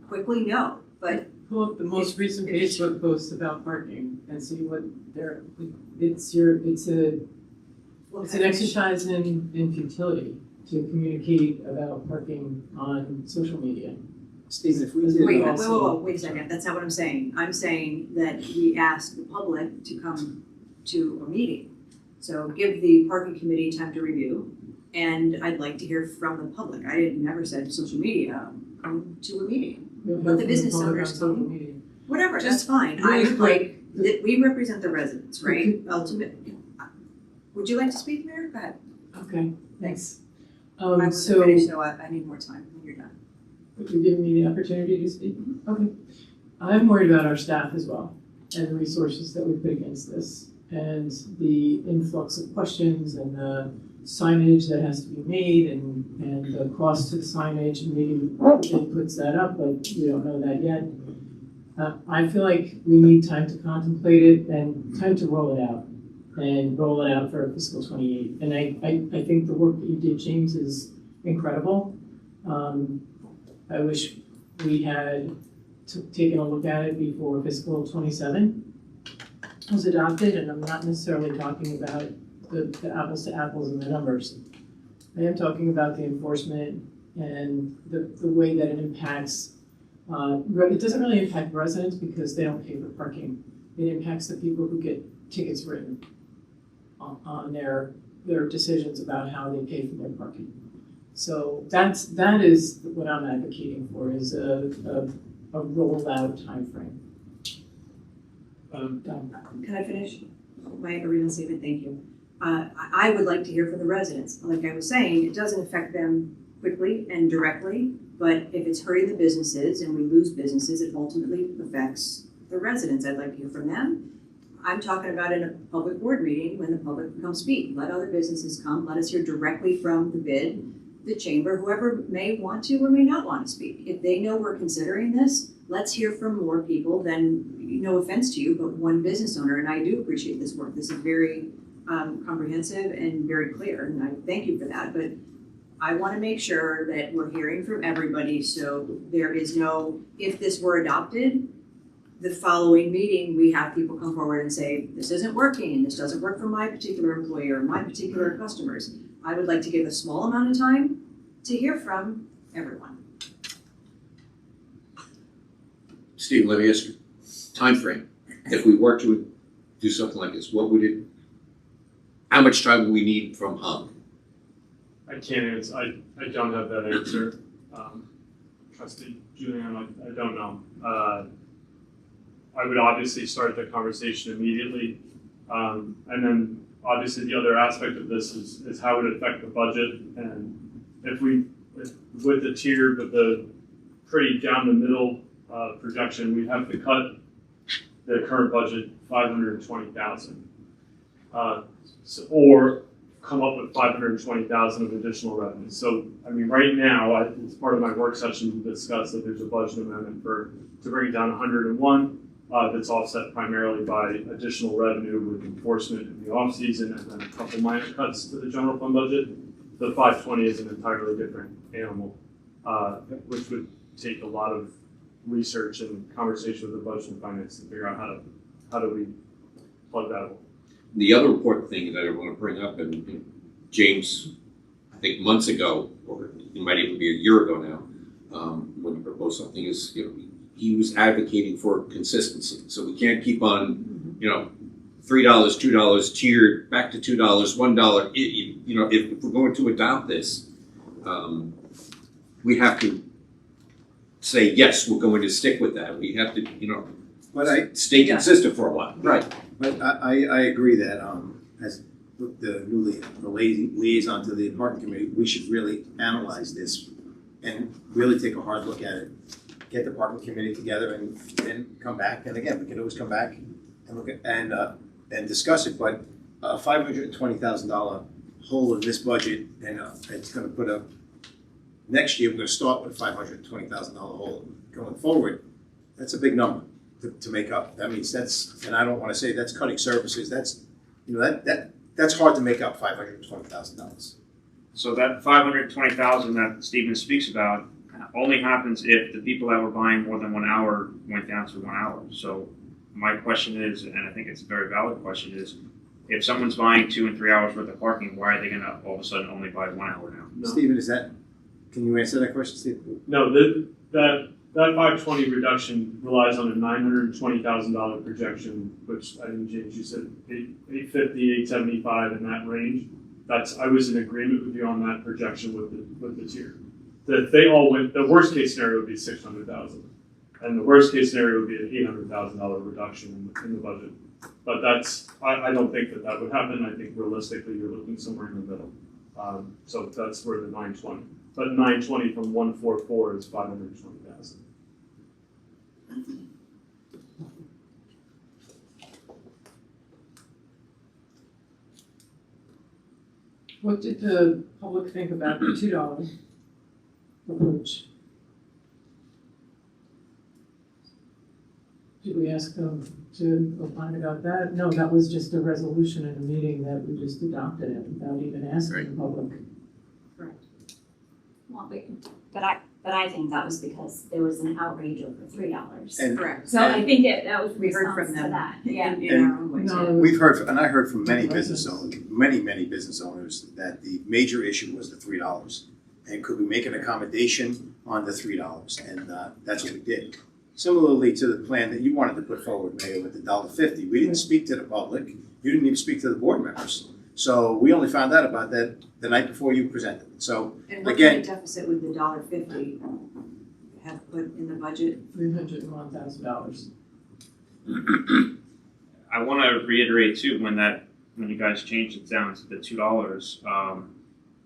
Quickly, no, but Pull up the most recent Facebook post about parking and see what it's an exercise in futility to communicate about parking on social media. Stephen, if we did. wait a second, that's not what I'm saying. I'm saying that we ask the public to come to a meeting. So give the parking committee time to review, and I'd like to hear from the public. I never said social media, come to a meeting. Let the business owners come. Whatever, that's fine. I would like, that we represent the residents, right? Ultimately. Would you like to speak, Mayor? Go ahead. Okay, thanks. I wasn't finished, so I need more time when you're done. You're giving me the opportunity to speak? Okay. I'm worried about our staff as well, and the resources that we put against this, and the influx of questions, and the signage that has to be made, and the cost to the signage, and maybe it puts that up, but we don't know that yet. I feel like we need time to contemplate it and time to roll it out, and roll it out for fiscal 28. And I think the work that you did, James, is incredible. I wish we had taken a look at it before fiscal 27 was adopted, and I'm not necessarily talking about the apples to apples and the numbers. I am talking about the enforcement and the way that it impacts, it doesn't really impact residents because they don't pay for parking. It impacts the people who get tickets written on their decisions about how they pay for their parking. So that is what I'm advocating for, is a rollout timeframe. Done. Can I finish my original statement? Thank you. I would like to hear from the residents. Like I was saying, it doesn't affect them quickly and directly, but if it's hurting the businesses and we lose businesses, it ultimately affects the residents. I'd like to hear from them. I'm talking about in a public board meeting when the public can come speak. Let other businesses come. Let us hear directly from the bid, the chamber, whoever may want to or may not want to speak. If they know we're considering this, let's hear from more people than, no offense to you, but one business owner. And I do appreciate this work. This is very comprehensive and very clear, and I thank you for that. But I want to make sure that we're hearing from everybody, so there is no, if this were adopted, the following meeting, we have people come forward and say, this isn't working, this doesn't work for my particular employer, or my particular customers. I would like to give a small amount of time to hear from everyone. Steve, let me ask you, timeframe. If we were to do something like this, what would it, how much time would we need from Hum? I can't answer, I don't have that answer. Trustee Julian, I don't know. I would obviously start the conversation immediately. And then obviously the other aspect of this is how it would affect the budget. And if with the tier, with the pretty down the middle projection, we'd have to cut the current budget $520,000. Or come up with $520,000 of additional revenue. So, I mean, right now, as part of my work session, we discussed that there's a budget amendment to bring it down 101. That's offset primarily by additional revenue with enforcement in the off season, and then a couple minor cuts to the general fund budget. The 520 is an entirely different animal, which would take a lot of research and conversation with the budget and finance to figure out how do we plug that hole. The other important thing that I want to bring up, and James, I think months ago, or it might even be a year ago now, when he proposed something, is he was advocating for consistency. So we can't keep on, $3, $2 tiered back to $2, $1. If we're going to adopt this, we have to say yes, we're going to stick with that. We have to, stay consistent for a while. Right. But I agree that as the liaison to the parking committee, we should really analyze this and really take a hard look at it. Get the parking committee together and then come back. And again, we can always come back and look at and discuss it. But a $520,000 hole in this budget, and it's going to put up next year. We're going to start with a $520,000 hole going forward. That's a big number to make up. That means and I don't want to say that's cutting services. That's that's hard to make up $520,000. So that $520,000 that Stephen speaks about only happens if the people that were buying more than 1 hour went down to 1 hour. So my question is, and I think it's a very valid question, is if someone's buying 2 and 3 hours worth of parking, why are they going to all of a sudden only buy 1 hour now? No. Stephen, can you answer that question, Steve? No, that 520 reduction relies on a $920,000 projection, which I think, James, you said 850, 875 in that range. I was in agreement with you on that projection with the tier. That they all went, the worst case scenario would be 600,000, and the worst case scenario would be an $800,000 reduction in the budget. But I don't think that would happen. I think realistically you're looking somewhere in the middle. So that's where the 920. But 920 from 144 is 520,000. What did the public think about the $2 approach? Did we ask them to opine about that? No, that was just a resolution in a meeting that we just adopted it without even asking the public. Correct. Well, but I think that was because there was an outrage over $3. Correct. So I think that was We heard response from to them. that. Yeah. In our own ways. No. We've heard, and I heard from many business owners, many business owners, that the major issue was the $3. And could we make an accommodation on the $3? And that's what we did. Similarly to the plan that you wanted to put forward, Mayor, with the $1.50, we didn't speak to the public. You didn't even speak to the board members. So we only found out about that the night before you presented. So And what again, kind of deficit would the $1.50 have put in the budget? $301,000. I want to reiterate too, when you guys changed it down to the $2,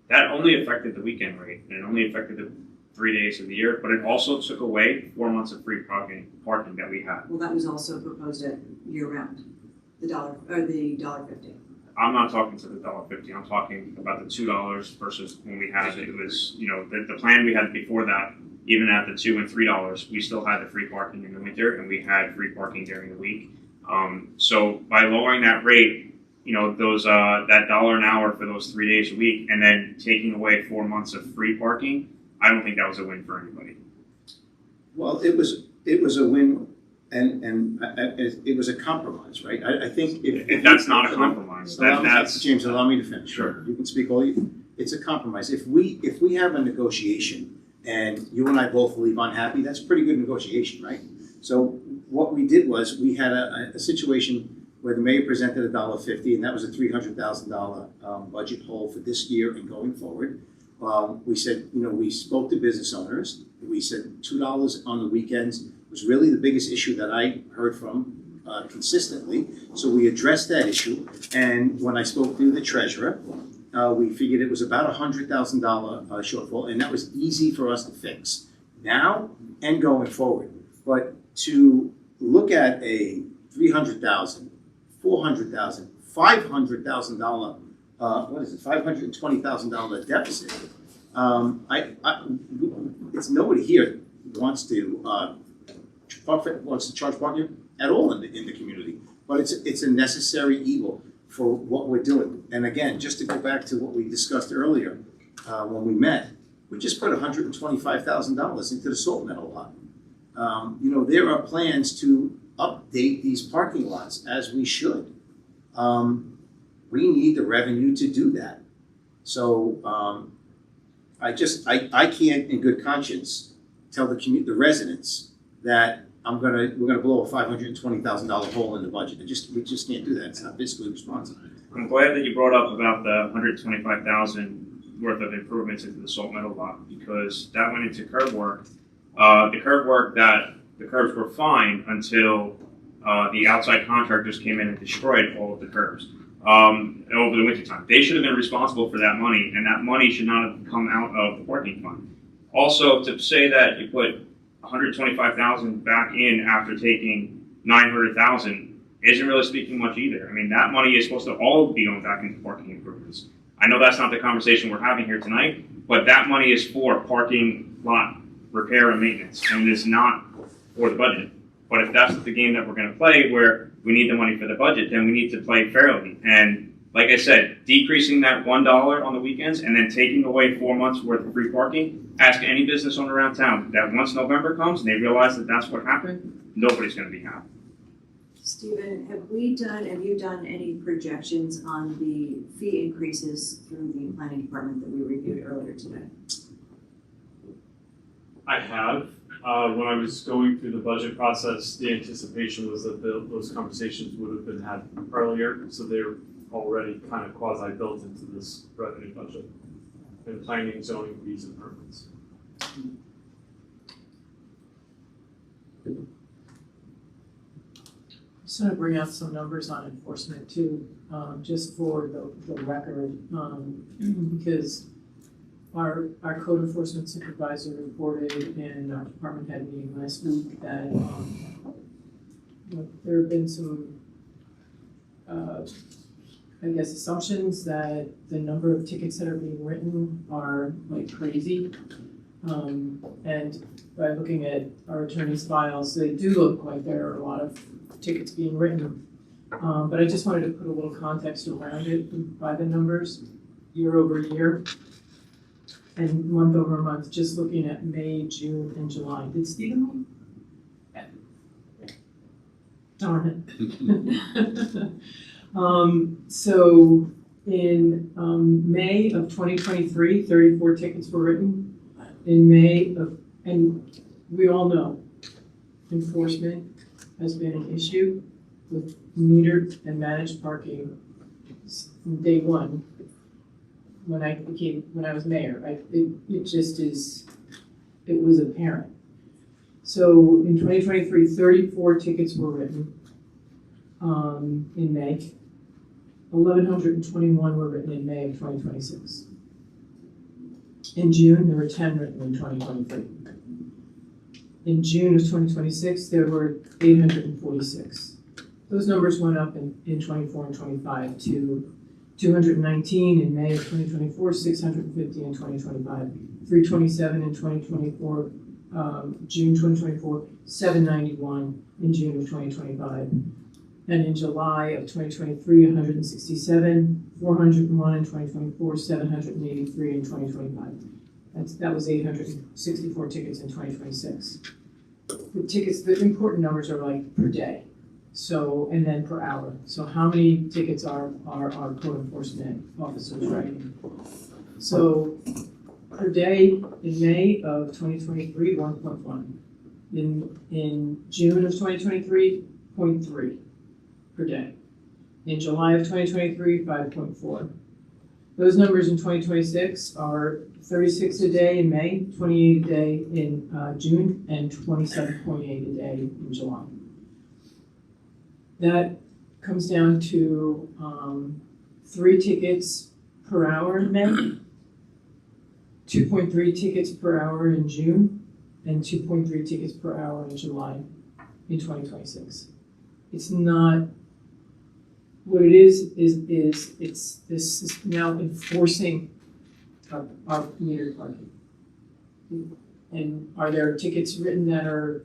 that only affected the weekend rate, and it only affected the 3 days of the year, but it also took away 4 months of free parking that we had. Well, that was also proposed at year round, the $1.50. I'm not talking to the $1.50, I'm talking about the $2 versus when we had it was, the plan we had before that, even at the $2 and $3, we still had the free parking in the winter and we had free parking during the week. So by lowering that rate, that $1 an hour for those 3 days a week and then taking away 4 months of free parking, I don't think that was a win for anybody. well, it was a win, and it was a compromise, right? I think if That's not a compromise. That's James, allow me to finish. Sure. You can speak all you. It's a compromise. If we have a negotiation and you and I both leave unhappy, that's a pretty good negotiation, right? So what we did was we had a situation where the mayor presented $1.50, and that was a $300,000 budget hole for this year and going forward. We said, we spoke to business owners. We said $2 on the weekends was really the biggest issue that I heard from consistently. So we addressed that issue. And when I spoke to the treasurer, we figured it was about $100,000 shortfall, and that was easy for us to fix now and going forward. But to look at a $300,000, $400,000, $500,000, $520,000 deficit. It's nobody here wants to charge parking at all in the community, but it's a necessary evil for what we're doing. And again, just to go back to what we discussed earlier when we met, we just put $125,000 into the salt meadow lot. There are plans to update these parking lots as we should. We need the revenue to do that. So I can't in good conscience tell the residents that we're gonna blow a $520,000 hole in the budget. We just can't do that. It's not fiscally responsible. I'm glad that you brought up about the $125,000 worth of improvements into the salt meadow lot because that went into curb work. The curbs were fine until the outside contractors came in and destroyed all of the curbs over the wintertime. They should have been responsible for that money, and that money should not have come out of the parking fund. Also, to say that you put $125,000 back in after taking $900,000 isn't really speaking much either. I mean, that money is supposed to all be going back into parking improvements. I know that's not the conversation we're having here tonight, but that money is for parking lot repair and maintenance, and it's not for the budget. But if that's the game that we're going to play, where we need the money for the budget, then we need to play fairly. And like I said, decreasing that $1 on the weekends and then taking away 4 months worth of free parking, ask any business owner around town that once November comes and they realize that that's what happened, nobody's going to be happy. Stephen, have you done any projections on the fee increases through the planning department that we reviewed earlier today? I have. When I was going through the budget process, the anticipation was that those conversations would have been had earlier, so they're already kind of quasi-built into this revenue budget. And planning, zoning, fees, and permits. Just want to bring out some numbers on enforcement too, just for the record, because our code enforcement supervisor reported in our department head meeting last week that there have been some, assumptions that the number of tickets that are being written are like crazy. And by looking at our attorney's files, they do look like there are a lot of tickets being written. But I just wanted to put a little context around it by the numbers, year over year. And month over month, just looking at May, June, and July. Did Stephen? Darn it. So In May of 2023, 34 tickets were written. In May of, and we all know, enforcement has been an issue with metered and managed parking from day one. When I was mayor, it just is, it was apparent. So in 2023, 34 tickets were written in May. 1,121 were written in May of 2026. In June, there were 10 written in 2023. In June of 2026, there were 846. Those numbers went up in 24 and 25 to 219 in May of 2024, 650 in 2025, 327 in 2024, June 2024, 791 in June of 2025. And in July of 2023, 167, 401 in 2024, 783 in 2025. That was 864 tickets in 2026. The tickets, the important numbers are like per day, so, and then per hour. So how many tickets are our code enforcement officers writing? So per day in May of 2023, 1.1. In June of 2023, 0.3 per day. In July of 2023, 5.4. Those numbers in 2026 are 36 a day in May, 28 a day in June, and 27.8 a day in July. That comes down to 3 tickets per hour in May, 2.3 tickets per hour in June, and 2.3 tickets per hour in July in 2026. It's not, what it is it's this is now enforcing our metered parking. And are there tickets written that are,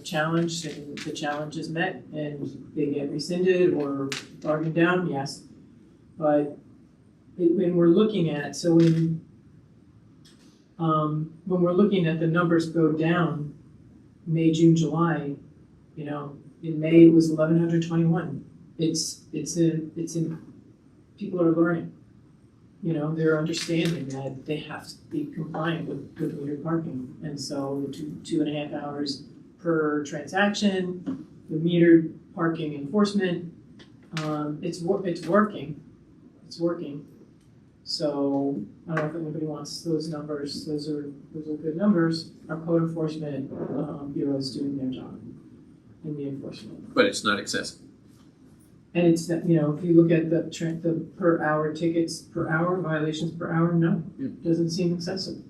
challenged and the challenge is met and they get rescinded or bargained down? Yes. But when we're looking at, so when we're looking at the numbers go down, May, June, July, in May it was 1,121. It's in people are learning, they're understanding that they have to be compliant with metered parking. And so the 2.5 hours per transaction, the metered parking enforcement, it's working. So I don't know if anybody wants those numbers. Those are good numbers. Our code enforcement bureau is doing their job in the enforcement. But it's not excessive. And it's that, if you look at the per hour tickets per hour, violations per hour, no, it doesn't seem excessive.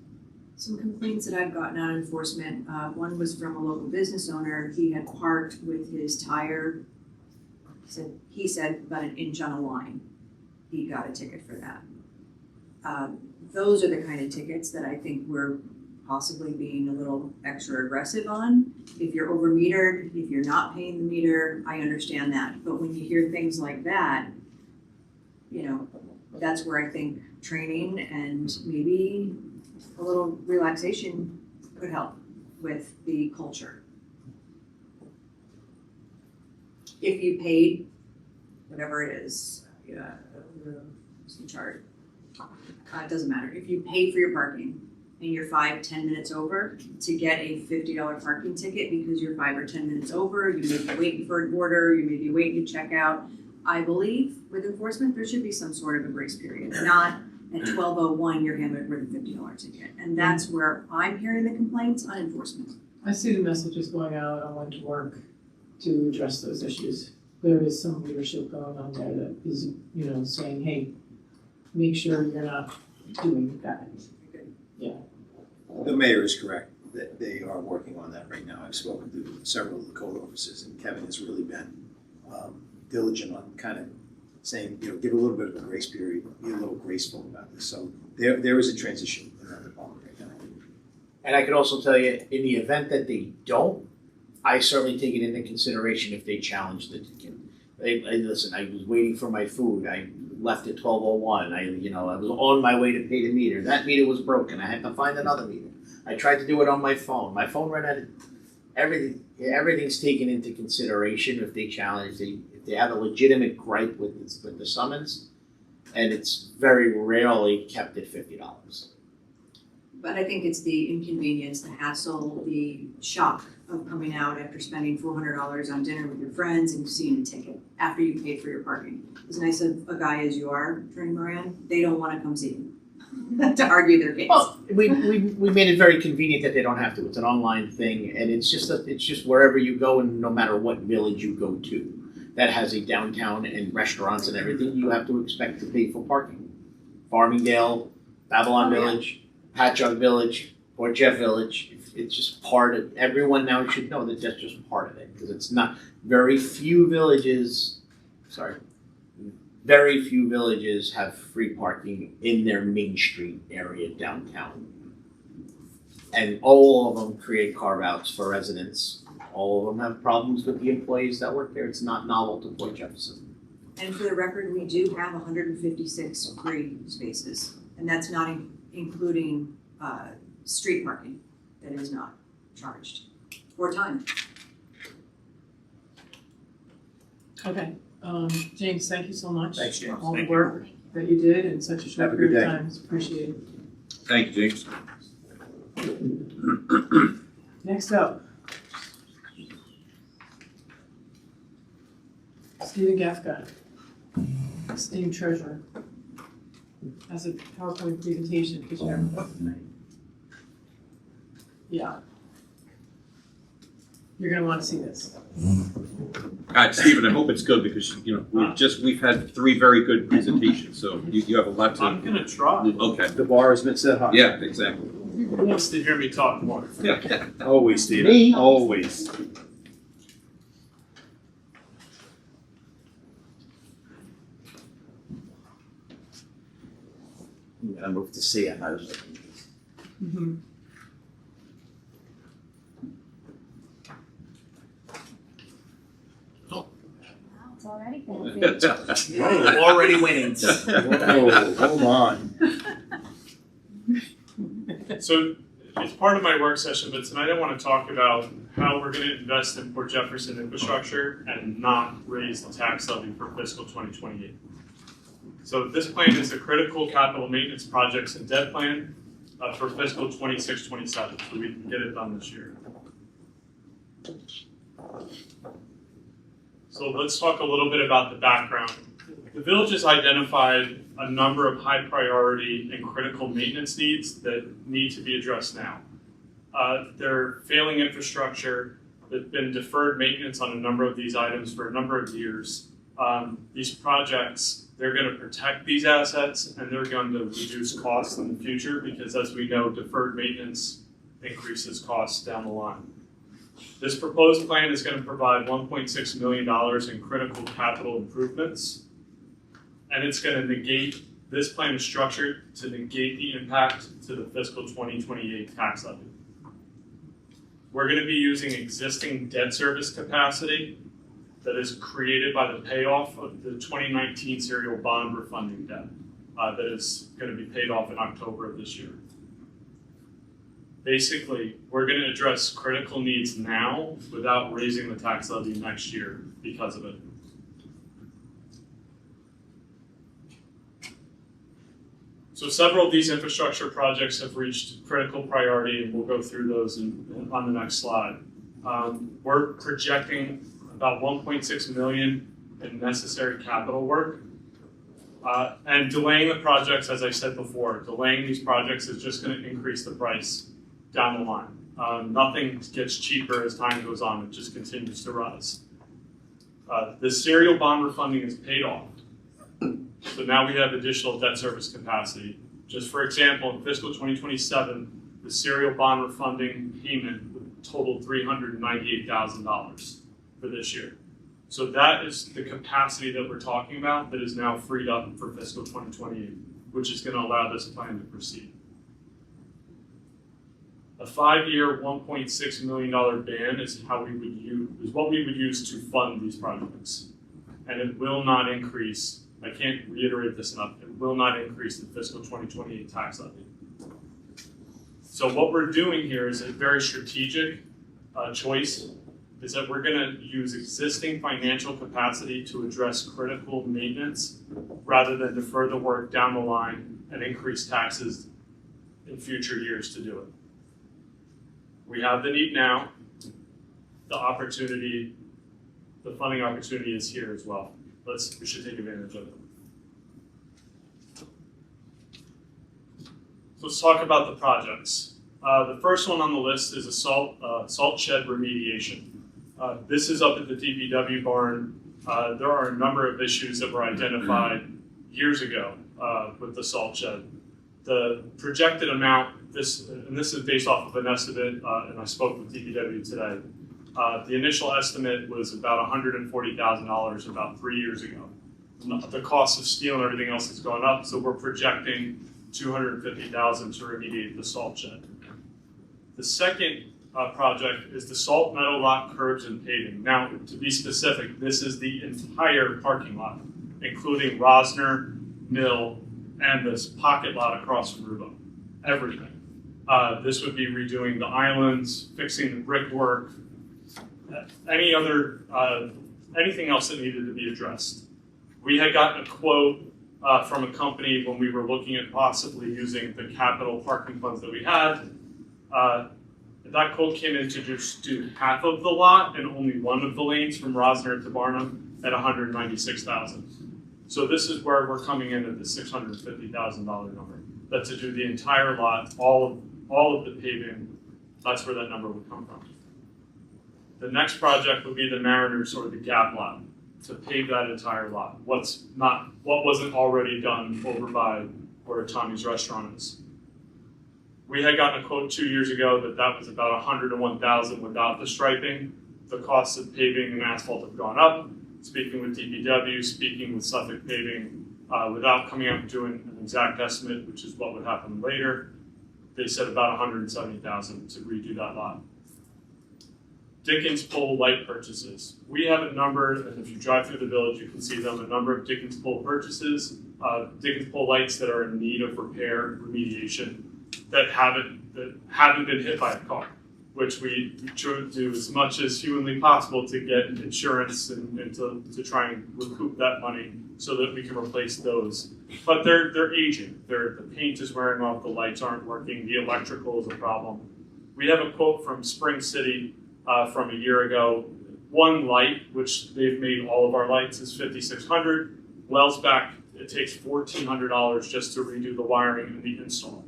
Some complaints that I've gotten on enforcement, one was from a local business owner. He had parked with his tire, he said about an inch on a line. He got a ticket for that. Those are the kind of tickets that I think we're possibly being a little extra aggressive on. If you're over metered, if you're not paying the meter, I understand that. But when you hear things like that, that's where I think training and maybe a little relaxation could help with the culture. If you paid whatever it is, who's in charge? It doesn't matter. If you pay for your parking and you're 5-10 minutes over, to get a $50 parking ticket because you're 5 or 10 minutes over, you may be waiting for an order, you may be waiting to check out. I believe with enforcement, there should be some sort of a grace period, not at 12:01, you're handed with a $50 ticket. And that's where I'm hearing the complaints on enforcement. I see the messages going out on when to work to address those issues. There is some leadership going on there that is, saying, hey, make sure you're not doing that. Yeah. The mayor is correct, that they are working on that right now. I've spoken to several of the code officers, and Kevin has really been diligent on kind of saying, give a little bit of a grace period, be a little graceful about this. So there is a transition in that department right now. And I could also tell you, in the event that they don't, I certainly take it into consideration if they challenge the ticket. Listen, I was waiting for my food. I left at 12:01. I was on my way to pay the meter. That meter was broken. I had to find another meter. I tried to do it on my phone. My phone ran out of everything. Everything's taken into consideration if they challenge. If they have a legitimate gripe with the summons, and it's very rarely kept at $50. But I think it's the inconvenience, the hassle, the shock of coming out after spending $400 on dinner with your friends and seeing a ticket after you paid for your parking. As nice of a guy as you are, Attorney Moran, they don't wanna come see you to argue their case. Well, we made it very convenient that they don't have to. It's an online thing, and it's just wherever you go, and no matter what village you go to that has a downtown and restaurants and everything, you have to expect to pay for parking. Farmingdale, Babylon Village, Patchogue Village, or Jeff Village. It's just part of, everyone now should know that that's just part of it, because it's not, very few villages have free parking in their Main Street area downtown. And all of them create carve-outs for residents. All of them have problems with the employees that work there. It's not novel to Port Jefferson. And for the record, we do have 156 free spaces, and that's not including street parking that is not charged or time. Okay, James, thank you so much. Thanks, James. All the Thank you. work that you did in such a short Have a good period of day. time, it's appreciated. Thank you, James. Next up. Stephen Gafka, esteemed treasurer, has a PowerPoint presentation to share with us tonight. Yeah. You're gonna wanna see this. Stephen, I hope it's good because, we've had 3 very good presentations, so you have a lot to. I'm gonna try. Okay, The bar has been set high. yeah, exactly. Who wants to hear me talk more? Yeah. Always, Stephen. Me? Always. I moved to see it. Mhm. Wow, it's already fancy. Already winning. Whoa, hold on. So it's part of my work session, but tonight I want to talk about how we're going to invest in Port Jefferson infrastructure and not raise the tax levy for fiscal 2028. So this plan is a critical capital maintenance projects and debt plan for fiscal 26-27, so we can get it done this year. So let's talk a little bit about the background. The village has identified a number of high priority and critical maintenance needs that need to be addressed now. They're failing infrastructure, there's been deferred maintenance on a number of these items for a number of years. These projects, they're going to protect these assets and they're going to reduce costs in the future because, as we know, deferred maintenance increases costs down the line. This proposed plan is going to provide $1.6 million in critical capital improvements, and it's going to negate, this plan is structured to negate the impact to the fiscal 2028 tax levy. We're going to be using existing debt service capacity that is created by the payoff of the 2019 serial bond refunding debt that is going to be paid off in October of this year. Basically, we're going to address critical needs now without raising the tax levy next year because of it. So several of these infrastructure projects have reached critical priority, and we'll go through those on the next slide. We're projecting about $1.6 million in necessary capital work. And delaying the projects, as I said before, delaying these projects is just going to increase the price down the line. Nothing gets cheaper as time goes on, it just continues to rise. The serial bond refunding is paid off. So now we have additional debt service capacity. Just for example, in fiscal 2027, the serial bond refunding payment would total $398,000 for this year. So that is the capacity that we're talking about that is now freed up for fiscal 2028, which is going to allow this plan to proceed. A 5-year, $1.6 million ban is what we would use to fund these projects. And it will not increase, I can't reiterate this enough, it will not increase the fiscal 2028 tax levy. So what we're doing here is a very strategic choice is that we're gonna use existing financial capacity to address critical maintenance rather than defer the work down the line and increase taxes in future years to do it. We have the need now. The funding opportunity is here as well. We should take advantage of it. So let's talk about the projects. The first one on the list is a salt shed remediation. This is up at the DPW barn. There are a number of issues that were identified years ago with the salt shed. The projected amount, this is based off of an estimate, and I spoke with DPW today. The initial estimate was about $140,000 about 3 years ago. The cost of steel and everything else has gone up, so we're projecting $250,000 to remediate the salt shed. The second project is the salt metal lot curbs and paving. Now, to be specific, this is the entire parking lot, including Rosner, Mill, and this pocket lot across from Rubo. Everything. This would be redoing the islands, fixing the brickwork, anything else that needed to be addressed. We had gotten a quote from a company when we were looking at possibly using the capital parking funds that we had. That quote came in to just do half of the lot and only one of the lanes from Rosner to Barnum at $196,000. So this is where we're coming in at the $650,000 number. That's to do the entire lot, all of the paving. That's where that number would come from. The next project would be the Mariners or the Gap lot, to pave that entire lot. What wasn't already done over by where Tommy's restaurant is. We had gotten a quote 2 years ago that was about $101,000 without the striping. The costs of paving and asphalt have gone up. Speaking with DPW, speaking with Suffolk Paving, without coming up and doing an exact estimate, which is what would happen later, they said about $170,000 to redo that lot. Dickens pole light purchases. We have a number, and if you drive through the village, you can see them, a number of Dickens pole purchases, Dickens pole lights that are in need of repair, remediation, that haven't been hit by a car, which we try to do as much as humanly possible to get insurance and to try and recoup that money so that we can replace those. But they're aging. The paint is wearing off, the lights aren't working, the electrical is a problem. We have a quote from Spring City from a year ago. One light, which they've made all of our lights, is $5,600. Wellsback, it takes $1,400 just to redo the wiring and the install.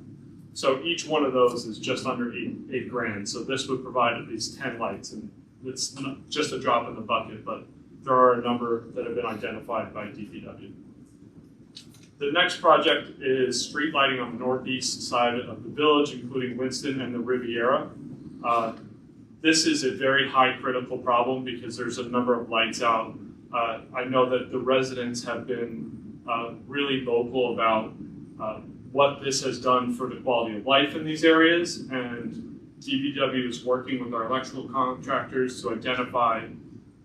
So each one of those is just under eight grand. So this would provide at least 10 lights, and it's not just a drop in the bucket, but there are a number that have been identified by DPW. The next project is street lighting on the northeast side of the village, including Winston and the Riviera. This is a very high critical problem because there's a number of lights out. I know that the residents have been really vocal about what this has done for the quality of life in these areas, and DPW is working with our electrical contractors to identify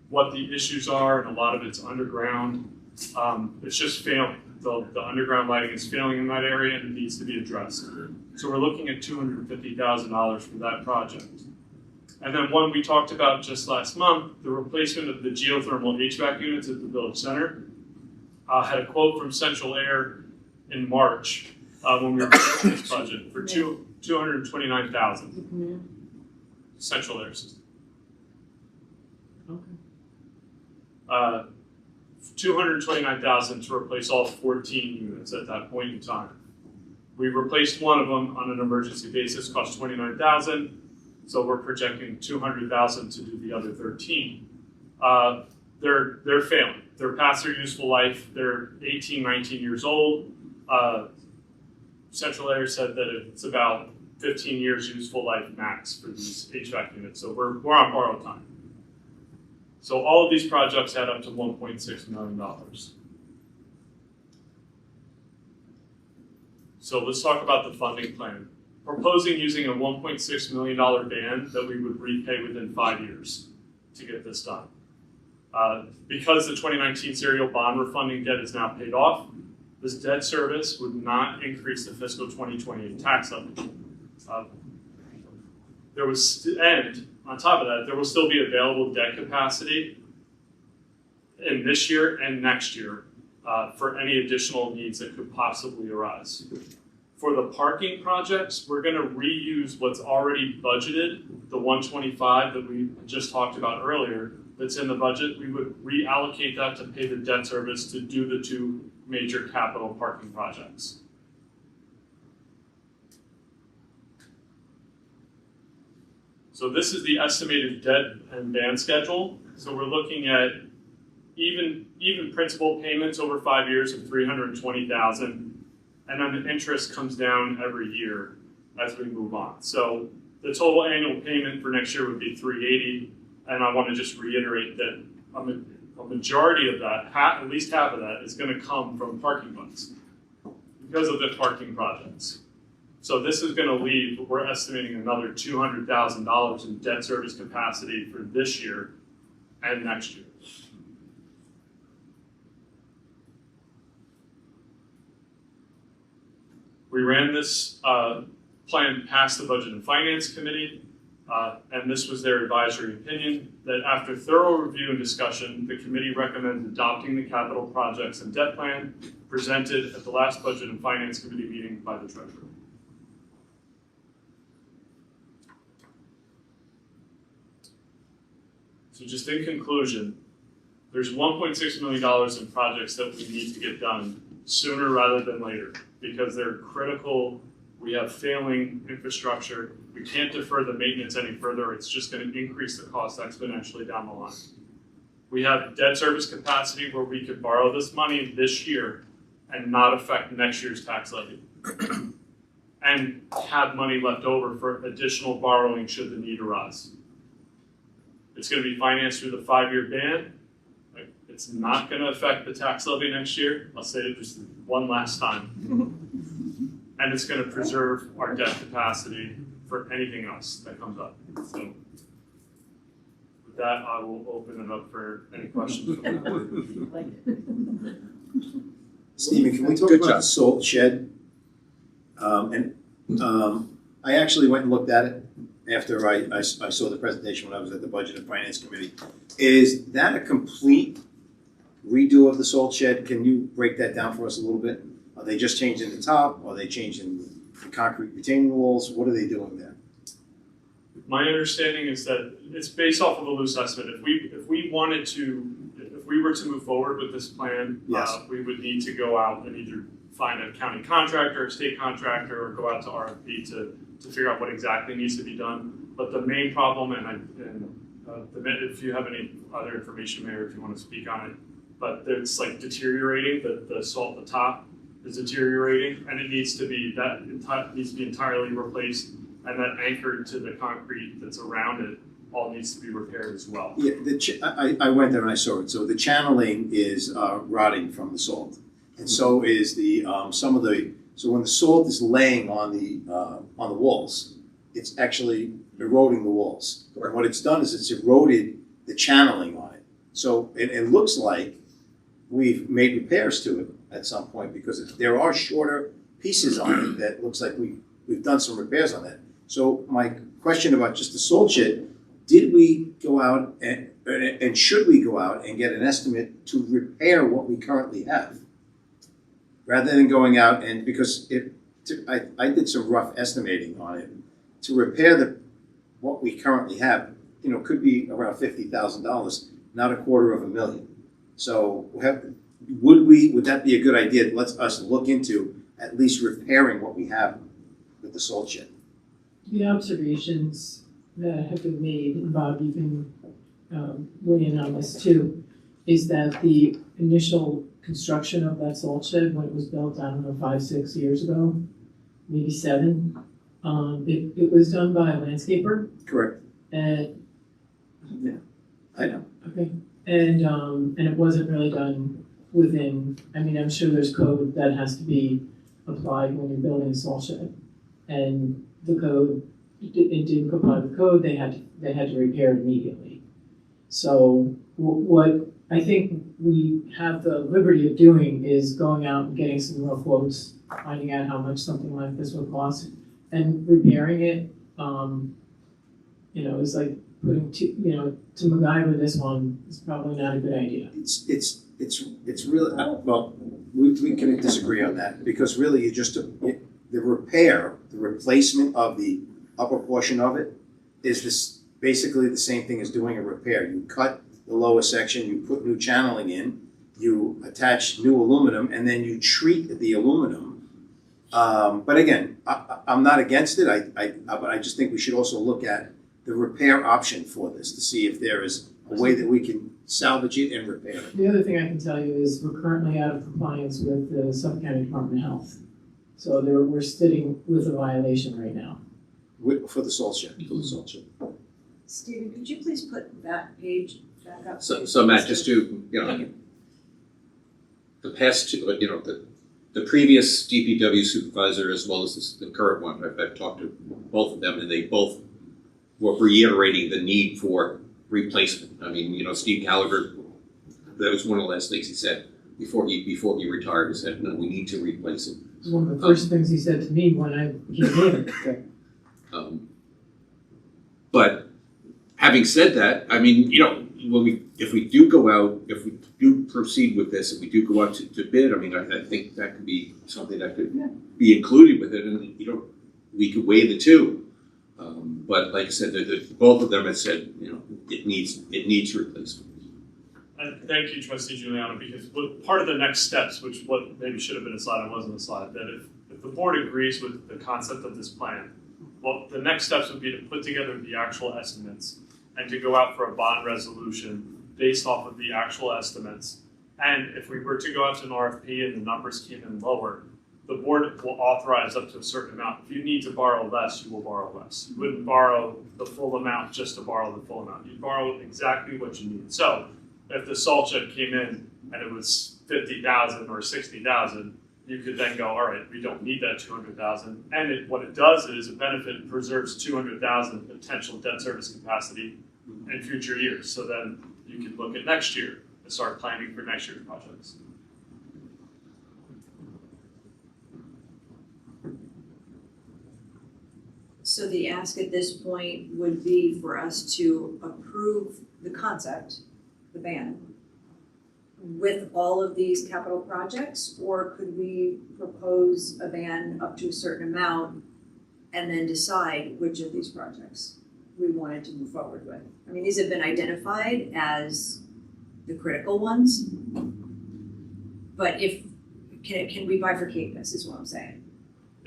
what the issues are, and a lot of it's underground. It's just failing. The underground lighting is failing in that area and it needs to be addressed. So we're looking at $250,000 for that project. And then one we talked about just last month, the replacement of the geothermal HVAC units at the Village Center. Had a quote from Central Air in March when we were doing this budget for $229,000. Central Air system. Okay. $229,000 to replace all 14 units at that point in time. We replaced one of them on an emergency basis, cost $29,000. So we're projecting $200,000 to do the other 13. They're failing. They're past their useful life. They're 18, 19 years old. Central Air said that it's about 15 years useful life max for these HVAC units. So we're on borrowed time. So all of these projects add up to $1.6 million. So let's talk about the funding plan. Proposing using a $1.6 million band that we would repay within 5 years to get this done. Because the 2019 serial bond refunding debt is now paid off, this debt service would not increase the fiscal 2028 tax levy. on top of that, there will still be available debt capacity in this year and next year for any additional needs that could possibly arise. For the parking projects, we're gonna reuse what's already budgeted, the 125 that we just talked about earlier, that's in the budget. We would reallocate that to pay the debt service to do the two major capital parking projects. So this is the estimated debt and band schedule. So we're looking at even principal payments over 5 years of $320,000, and then the interest comes down every year as we move on. So the total annual payment for next year would be $380,000, and I want to just reiterate that a majority of that, at least half of that, is going to come from parking funds because of the parking projects. So this is going to leave, we're estimating another $200,000 in debt service capacity for this year and next year. We ran this plan past the Budget and Finance Committee, and this was their advisory opinion, that after thorough review and discussion, the committee recommends adopting the capital projects and debt plan presented at the last Budget and Finance Committee meeting by the treasurer. So just in conclusion, there's $1.6 million in projects that we need to get done sooner rather than later because they're critical. We have failing infrastructure. We can't defer the maintenance any further. It's just going to increase the cost exponentially down the line. We have debt service capacity where we could borrow this money this year and not affect next year's tax levy and have money left over for additional borrowing should the need arise. It's going to be financed through the 5-year ban. It's not going to affect the tax levy next year. I'll say it just one last time. And it's going to preserve our debt capacity for anything else that comes up. So with that, I will open it up for any questions from the board. Stephen, can we talk about the salt shed? I actually went and looked at it after I saw the presentation when I was at the Budget and Finance Committee. Is that a complete redo of the salt shed? Can you break that down for us a little bit? Are they just changing the top? Are they changing the concrete retaining walls? What are they doing there? My understanding is that it's based off of a loose estimate. If we were to move forward with this plan, Yes. We would need to go out and either find a county contractor, a state contractor, or go out to RFP to figure out what exactly needs to be done. But the main problem, if you have any other information, Mayor, if you want to speak on it, but it's like deteriorating. The salt, the top is deteriorating, and it needs to be entirely replaced, and that anchored to the concrete that's around it all needs to be repaired as well. Yeah, I went there and I saw it. So the channeling is rotting from the salt, and so is the So when the salt is laying on the walls, it's actually eroding the walls. And what it's done is it's eroded the channeling on it. So it looks like we've made repairs to it at some point because there are shorter pieces on it that looks like we've done some repairs on that. So my question about just the salt shed, did we go out and should we go out and get an estimate to repair what we currently have? Rather than going out and, because I did some rough estimating on it, to repair what we currently have, could be around $50,000, not $250,000. So would that be a good idea? Let's us look into at least repairing what we have with the salt shed. The observations that have been made, and Bob, you can weigh in on this too, is that the initial construction of that salt shed, when it was built, I don't know, 5-6 years ago, maybe 7, it was done by a landscaper. Correct. And Yeah, I know. okay, and it wasn't really done within. I mean, I'm sure there's code that has to be applied when you're building a salt shed, and the code, it didn't comply with code. They had to repair it immediately. So what I think we have the liberty of doing is going out and getting some real quotes, finding out how much something like this would cost, and repairing it. Is like putting to MacGyver this one is probably not a good idea. It's really, well, we can disagree on that, because really you just, the repair, the replacement of the upper portion of it is this, basically the same thing as doing a repair. You cut the lower section, you put new channeling in, you attach new aluminum, and then you treat the aluminum. But again, I'm not against it, but I just think we should also look at the repair option for this, to see if there is a way that we can salvage it and repair it. The other thing I can tell you is we're currently out of compliance with the Suffolk County Department of Health. So we're sitting with a violation right now. For the salt shed. For the salt shed. Stephen, could you please put that page back up? So Matt, just to, the past two, the previous DPW supervisor as well as the current one, I've talked to both of them, and they both were reiterating the need for replacement. I mean, Steve Gallagher, that was one of the last things he said before he retired. He said, no, we need to replace it. It was one of the first things he said to me when I came in. But having said that, I mean, if we do proceed with this, if we do go out to bid, I mean, I think that could be something that could be included with it, and we could weigh the two. But like I said, both of them have said, it needs replacement. And thank you, Trustee Giuliano, because part of the next steps, which what maybe should have been a slide and wasn't a slide, that if the board agrees with the concept of this plan, well, the next steps would be to put together the actual estimates and to go out for a bond resolution based off of the actual estimates. And if we were to go out to an RFP and the numbers came in lower, the board will authorize up to a certain amount. If you need to borrow less, you will borrow less. You wouldn't borrow the full amount just to borrow the full amount. You'd borrow exactly what you need. So if the salt shed came in and it was $50,000 or $60,000, you could then go, all right, we don't need that $200,000. And what it does is it preserves $200,000 potential debt service capacity in future years. So then you can look at next year and start planning for next year's projects. So the ask at this point would be for us to approve the concept, the ban, with all of these capital projects, or could we propose a ban up to a certain amount and then decide which of these projects we wanted to move forward with? I mean, these have been identified as the critical ones, but can we bifurcate this, is what I'm saying?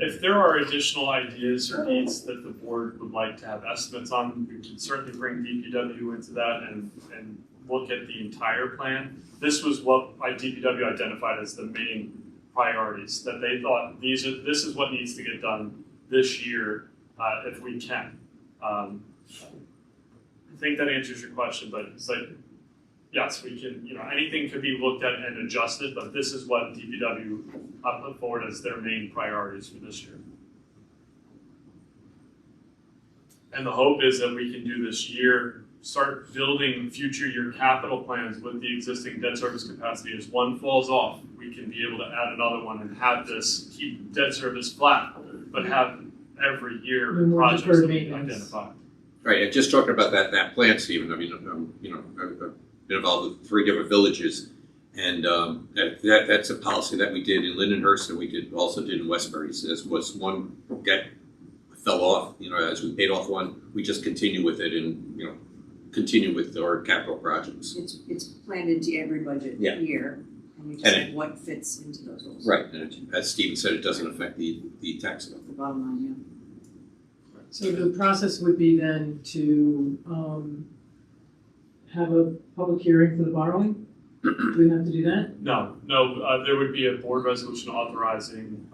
If there are additional ideas or needs that the board would like to have estimates on, we can certainly bring DPW into that and look at the entire plan. This was what DPW identified as the main priorities, that they thought this is what needs to get done this year if we can. I think that answers your question, but it's like, yes, we can, anything could be looked at and adjusted, but this is what DPW put forward as their main priorities for this year. And the hope is that we can do this year, start building future year capital plans with the existing debt service capacity. As one falls off, we can be able to add another one and have this keep debt service flat, but have every year projects that we identify. Right, and just talking about that plan, Stephen, I mean, I've been involved with 3 different villages, and that's a policy that we did in Lindenhurst, and we also did in Westbury. So this was one that fell off, as we paid off one, we just continue with it and, continue with our capital projects. It's planned into every budget year, and you decide what fits into those goals. Right, and as Stephen said, it doesn't affect the tax amount. The bottom line, So the process would be then to have a public hearing for the borrowing? Do we have to do that? No, there would be a board resolution authorizing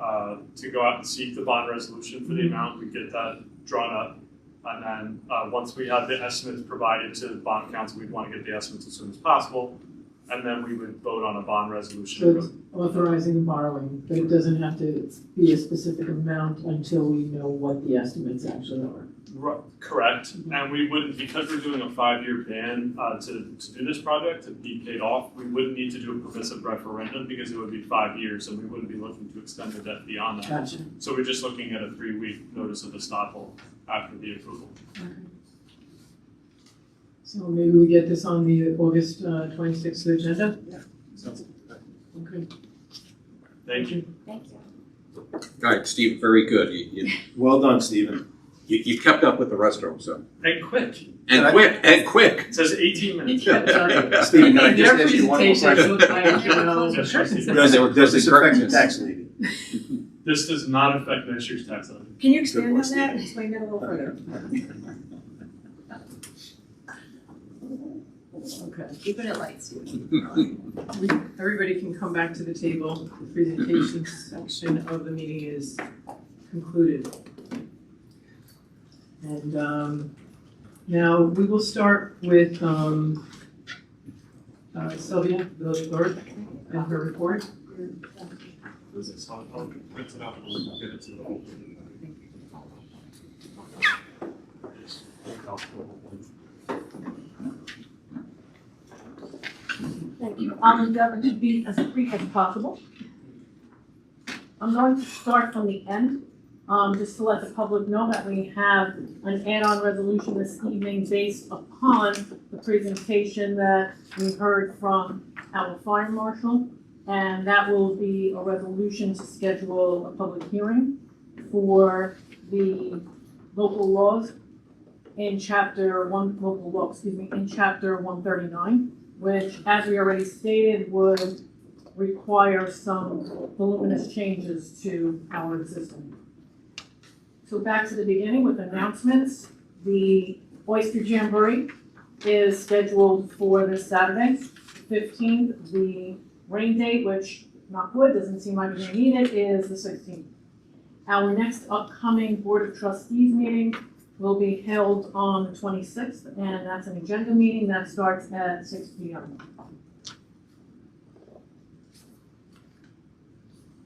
to go out and seek the bond resolution for the amount. We get that drawn up. And then once we have the estimates provided to the bond council, we'd want to get the estimates as soon as possible. And then we would vote on a bond resolution. So it's authorizing the borrowing, but it doesn't have to be a specific amount until we know what the estimates actually are. Correct, and we wouldn't, because we're doing a 5-year ban to do this project, to be paid off, we wouldn't need to do a permissive referendum because it would be 5 years and we wouldn't be looking to extend the debt beyond that. Gotcha. So we're just looking at a 3-week notice of estoppel after the approval. So maybe we get this on the August 26th agenda? Sounds Okay. Thank you. Thank you. All right, Steve, very good. Well done, Stephen. You kept up with the rest of them, so. And quick. And quick. It says 18 minutes. Stephen, can I just ask you one more Their question? presentations look like, you know, Yes, Trustee. Does Does this it affect correct the this? tax levy? This does not affect next year's tax levy. Can you Good expand boy, on that Stephen. and explain that a little further? okay. Keeping it light, Stephen. Everybody can come back to the table. The presentation section of the meeting is concluded. And now we will start with Sylvia, village clerk, and her report. Does it sound, I'll print it out and we'll get it to the whole. Thank you. I'll endeavor to be as brief as possible. I'm going to start from the end, just to let the public know that we have an add-on resolution this evening based upon the presentation that we heard from our fire marshal. And that will be a resolution to schedule a public hearing for the local laws in chapter 139, which, as we already stated, would require some voluminous changes to our existing. So back to the beginning with announcements. The Oyster Jamboree is scheduled for this Saturday, 15th. The rain date, which, knock wood, doesn't seem like we're gonna need it, is the 16th. Our next upcoming Board of Trustees meeting will be held on the 26th, and that's an agenda meeting that starts at 6 p.m.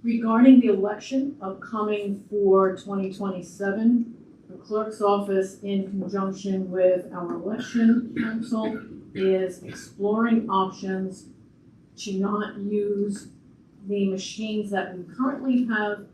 Regarding the election upcoming for 2027, the clerk's office, in conjunction with our election council, is exploring options to not use the machines that we currently have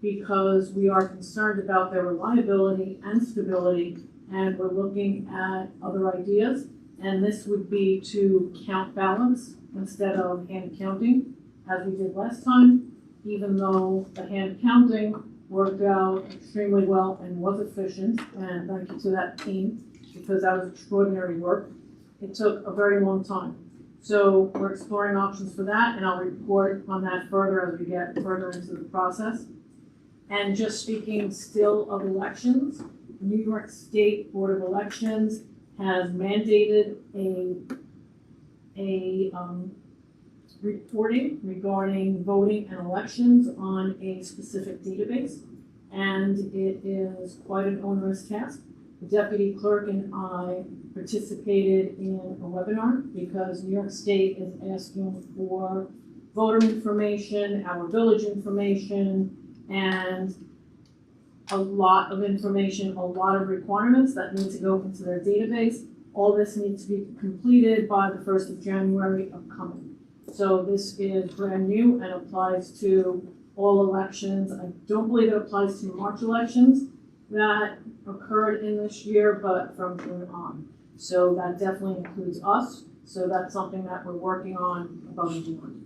because we are concerned about their reliability and stability, and we're looking at other ideas. And this would be to count ballots instead of hand counting, as we did last time, even though the hand counting worked out extremely well and was efficient, and thank you to that team, because that was extraordinary work. It took a very long time. So we're exploring options for that, and I'll report on that further as we get further into the process. And just speaking still of elections, New York State Board of Elections has mandated a reporting regarding voting and elections on a specific database, and it is quite an onerous task. The deputy clerk and I participated in a webinar because New York State is asking for voter information, our village information, and a lot of information, a lot of requirements that need to go into their database. All this needs to be completed by the 1st of January upcoming. So this is brand new and applies to all elections. I don't believe it applies to March elections that occurred in this year, but from June on. So that definitely includes us. So that's something that we're working on above and beyond.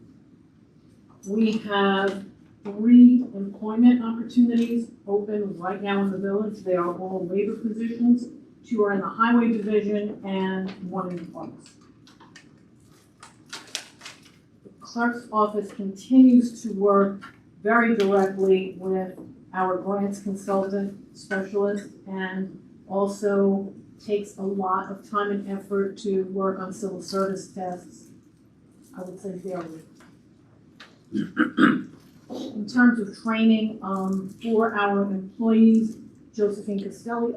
We have 3 employment opportunities open right now in the village. They are all labor positions. 2 are in the highway division and 1 in the parks. The clerk's office continues to work very directly with our grants consultant specialist, and also takes a lot of time and effort to work on civil service tests, I would say daily. In terms of training, for our employees, Josephine Castelli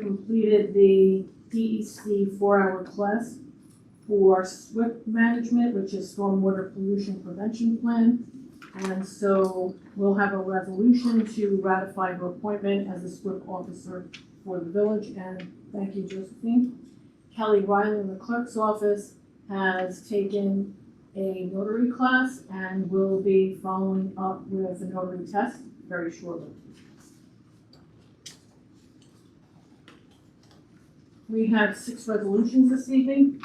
completed the DEC 4-hour class for SWIP management, which is Stormwater Pollution Prevention Plan. And so we'll have a resolution to ratify her appointment as a SWIP officer for the village, and thank you, Josephine. Kelly Riley in the clerk's office has taken a notary class and will be following up with a notary test very shortly. We have 6 resolutions this evening.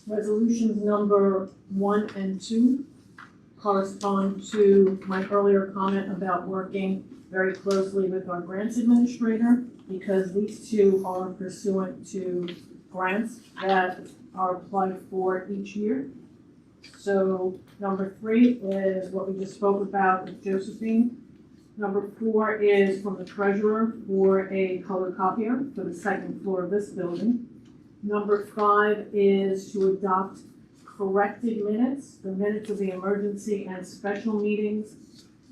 Resolutions number 1 and 2 correspond to my earlier comment about working very closely with our grants administrator, because these 2 are pursuant to grants that are applied for each year. So number 3 is what we just spoke about with Josephine. Number 4 is from the treasurer for a color copier for the 2nd floor of this building. Number 5 is to adopt corrected minutes, the minutes of the emergency and special meetings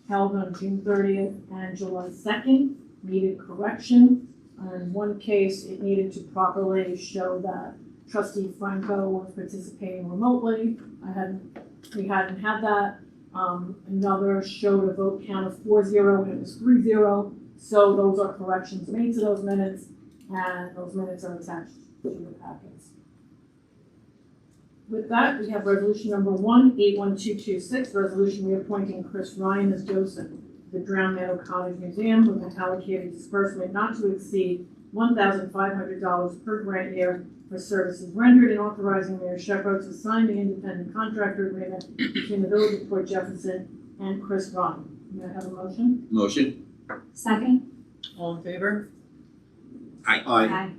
held on June 30th and July 2nd, needed correction. In one case, it needed to properly show that Trustee Franco was participating remotely. We hadn't had that. Another showed a vote count of 4-0 and it was 3-0. So those are corrections made to those minutes, and those minutes are attached to the packets. With that, we have resolution number 1, 81226, resolution reappointing Chris Ryan as docent to the Drown Meadow Cottage Museum with an allocated disbursement not to exceed $1,500 per grant year for services rendered, and authorizing Mayor Shepherd to sign the independent contractor agreement between the Village of Port Jefferson and Chris Ryan. May I have a motion? Motion? Second? All in favor? Aye.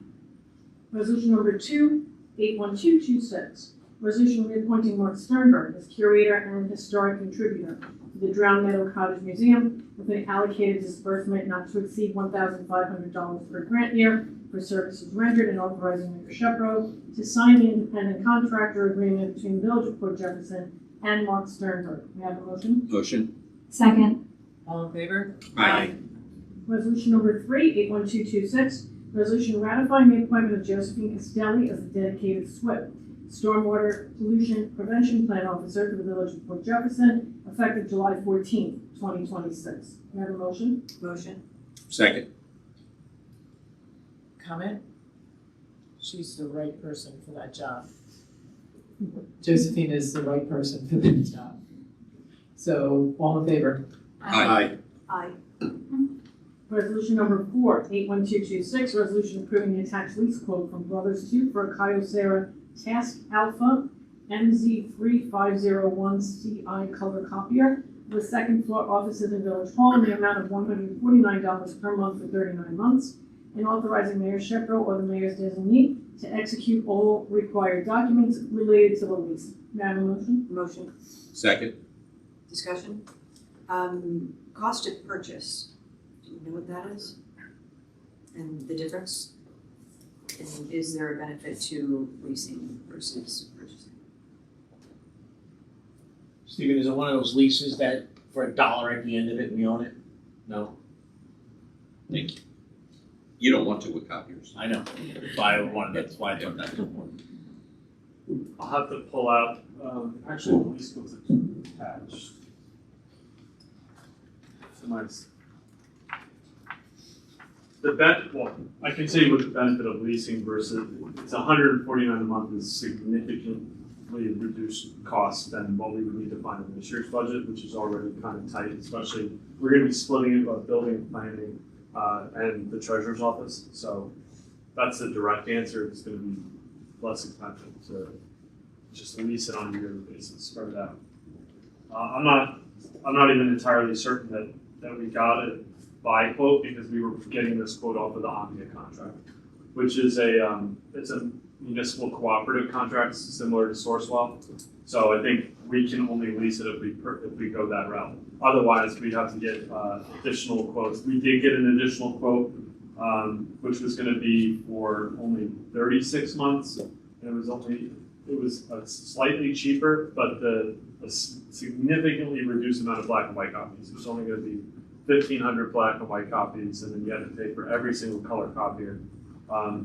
Resolution number 2, 81226. Resolution reappointing Mark Sternberg as curator and historic contributor to the Drown Meadow Cottage Museum with an allocated disbursement not to exceed $1,500 per grant year for services rendered, and authorizing Mayor Shepherd to sign the independent contractor agreement between the Village of Port Jefferson and Mark Sternberg. May I have a motion? Motion? Second? All in favor? Resolution number 3, 81226. Resolution ratifying the appointment of Josephine Castelli as the dedicated SWIP, Stormwater Pollution Prevention Plan Officer for the Village of Port Jefferson, effective July 14th, 2026. May I have a motion? Motion. Second? Comment? She's the right person for that job. Josephine is the right person for that job. So, all in favor? Aye. Aye. Resolution number 4, 81226, resolution approving the attached lease quote from Brothers 2 for a Kyocera Task Alpha MZ3501CI color copier with 2nd floor offices in Village Hall in the amount of $149 per month for 39 months, and authorizing Mayor Shepherd or the mayor's designee to execute all required documents related to the lease. May I have a motion? Motion. Second? Discussion? Cost of purchase. Do you know what that is? And the difference? And is there a benefit to leasing versus purchasing? Stephen, is it one of those leases that for $1 at the end of it, we own it? No? Thank you. You don't want to with copiers. I know. That's why I took that. I'll have to pull out, actually, the lease was attached. So nice. Well, I can tell you what the benefit of leasing versus, it's $149 a month is significantly reduced cost than what we would need to find in this year's budget, which is already kind of tight, especially, we're gonna be splitting it by building planning, and the treasurer's office, so that's the direct answer, it's gonna be less expensive to just lease it on a yearly basis, spread it out. I'm not even entirely certain that we got it by quote, because we were getting this quote off of the Omnia contract, which is it's a municipal cooperative contract similar to Sourcewell. So I think we can only lease it if we go that route. Otherwise, we'd have to get additional quotes. We did get an additional quote, which was going to be for only 36 months. And it was slightly cheaper, but a significantly reduced amount of black and white copies. It was only going to be 1,500 black and white copies, and then you had to pay for every single color copier.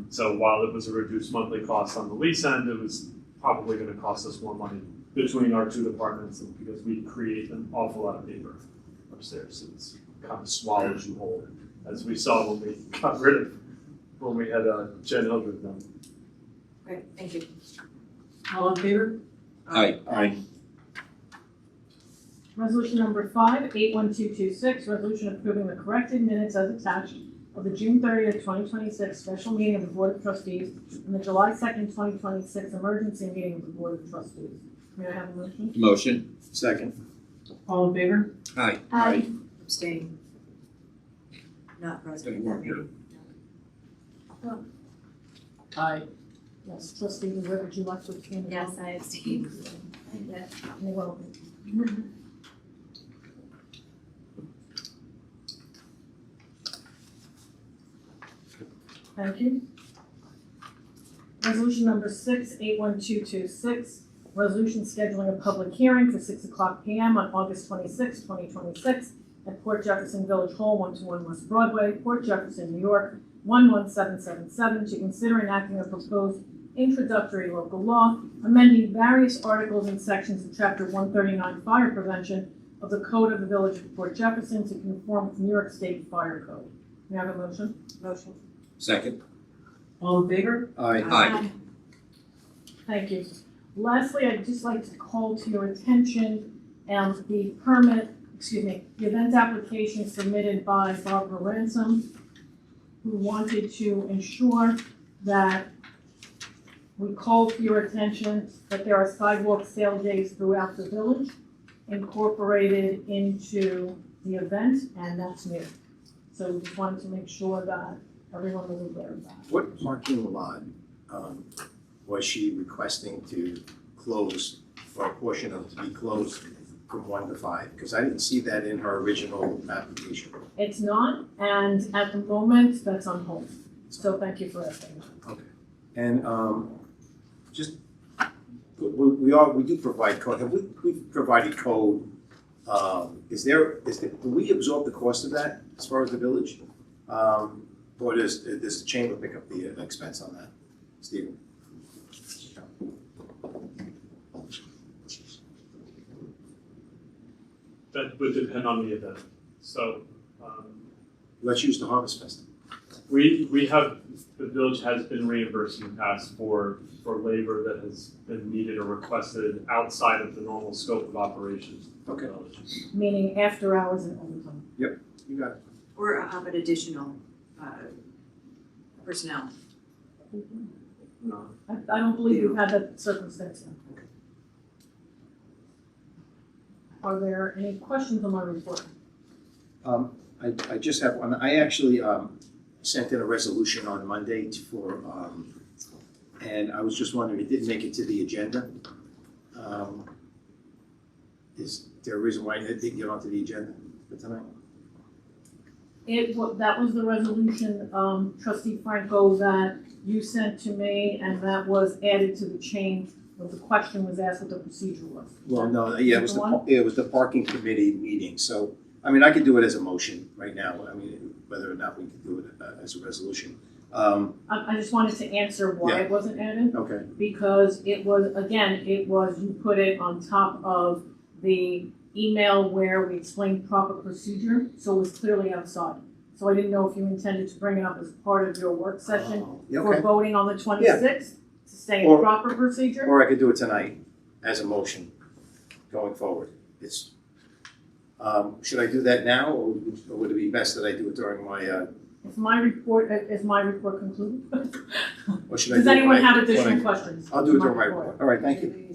So while it was a reduced monthly cost on the lease end, it was probably going to cost us more money between our 2 departments, because we create an awful lot of paper upstairs. It's kind of swallows you whole, as we saw when we had Jen Hildred done. Great, thank you. All in favor? Aye. Resolution number 5, 81226, resolution approving the corrected minutes as attached of the June 30th, 2026 special meeting of the Board of Trustees and the July 2nd, 2026 emergency meeting of the Board of Trustees. May I have a motion? Motion. Second. All in favor? Aye. Aye. Abstain. Not present at that meeting. Aye. Yes, trustee, where would you like to abstain? Yes, I abstain. You're welcome. Thank you. Resolution number 681226, resolution scheduling a public hearing for 6:00 PM on August 26, 2026 at Port Jefferson Village Hall, 121 West Broadway, Port Jefferson, New York, 11777, to consider enacting a proposed introductory local law, amending various articles and sections of Chapter 139 Fire Prevention of the Code of the Village of Port Jefferson to conform with New York State Fire Code. May I have a motion? Motion. Second. All in favor? Aye. Aye. Thank you. Lastly, I'd just like to call to your attention the event application submitted by Barbara Ransom, who wanted to ensure that we call to your attention that there are sidewalk sale days throughout the village incorporated into the event, and that's new. So we just wanted to make sure that everyone was aware of that. What parking lot was she requesting to close, or a portion of it to be closed from 1 to 5? Because I didn't see that in her original application. It's not, and at the moment, that's on hold. So thank you for asking. And just, we do provide code. Have we've provided code? Do we absorb the cost of that as far as the village? Or does the chamber pick up the expense on that, Stephen? That would depend on the event. So, Let's use the Harvest Festival. we have, the village has been reimbursed in the past for labor that has been needed or requested outside of the normal scope of operations of the village. Meaning after hours and overtime. You got it. Or have an additional personnel. No. I don't believe we've had that circumstance yet. Are there any questions on my report? I just have one. I actually sent in a resolution on Monday for, and I was just wondering, it didn't make it to the agenda. Is there a reason why it didn't get onto the agenda for tonight? That was the resolution, trustee Franco, that you sent to me, and that was added to the chain when the question was asked what the procedure was. Well, no, yeah, it was it was the parking committee meeting, so, I mean, I could do it as a motion right now, I mean, whether or not we could do it as a resolution. I just wanted to answer why it wasn't added, Okay, because it was, you put it on top of the email where we explained proper procedure, so it was clearly outside. So I didn't know if you intended to bring it up as part of your work session for okay. voting on the 26th, to stay in Or- proper procedure. Or I could do it tonight as a motion going forward. It's, should I do that now, or would it be best that I do it during my, Is my report concluded? or should I Does do it anyone when I- have additional when I- questions? I'll do it during my report. All right, thank you.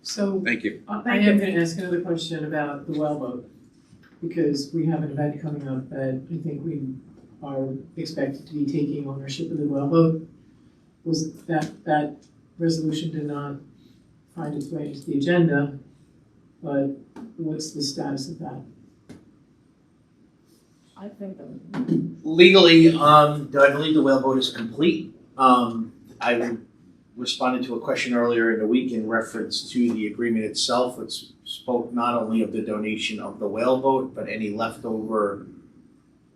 So Thank you. I am gonna ask another question about the wellboat, because we have an event coming up that I think we are expected to be taking ownership of the wellboat. Was that resolution did not find its way into the agenda, but what's the status of that? I think that. Legally, I believe the whaleboat is complete. I responded to a question earlier in the week in reference to the agreement itself, which spoke not only of the donation of the whaleboat, but any leftover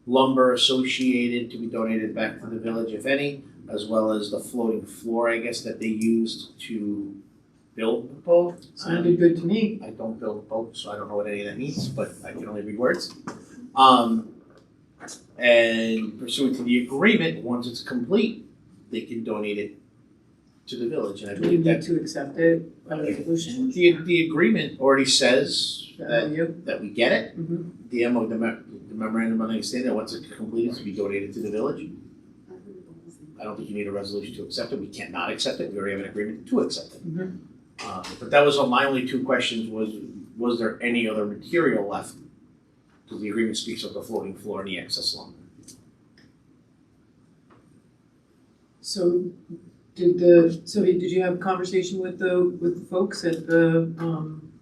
lumber associated to be donated back to the village, if any, as well as the floating floor, I guess, that they used to build the boat. Sounded good to me. I don't build boats, so I don't know what any of that means, but I can only read words. And pursuant to the agreement, once it's complete, they can donate it to the village, and I Do you believe need that to accept it by resolution? the agreement already says The MOU? that we get it. Mhm. The memorandum of understanding that once it's completed, to be donated to the village. I don't think you need a resolution to accept it. We can't not accept it. We already have an agreement to accept it. Mhm. But that was my only two questions was there any other material left? Because the agreement speaks of the floating floor and the excess lumber. So did you have a conversation with the folks at the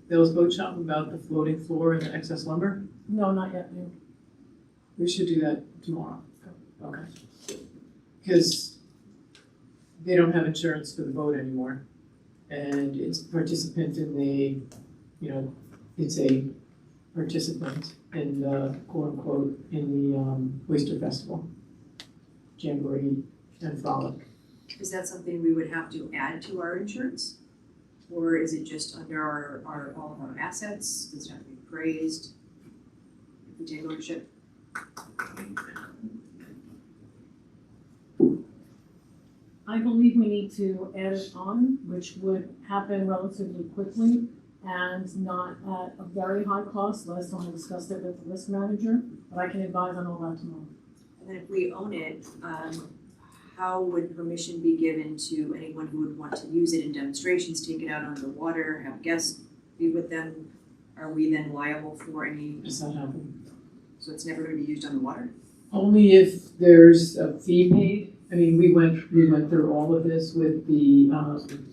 Bill's Boat Shop about the floating floor and the excess lumber? No, not yet, no. We should do that tomorrow. Okay. Because they don't have insurance for the boat anymore. And it's participant in the, it's a participant in the, quote unquote, in the Oyster Festival. Jamboree and Frolic. Is that something we would have to add to our insurance? Or is it just under our all of our assets, does it have to be appraised? If we take ownership? I believe we need to add it on, which would happen relatively quickly and not at a very high cost. Last time I discussed it with the risk manager, but I can advise on all that tomorrow. And then if we own it, how would permission be given to anyone who would want to use it in demonstrations, take it out on the water, have guests be with them? Are we then liable for any, Does that happen? so it's never gonna be used on the water? Only if there's a fee paid. I mean, we went through all of this with the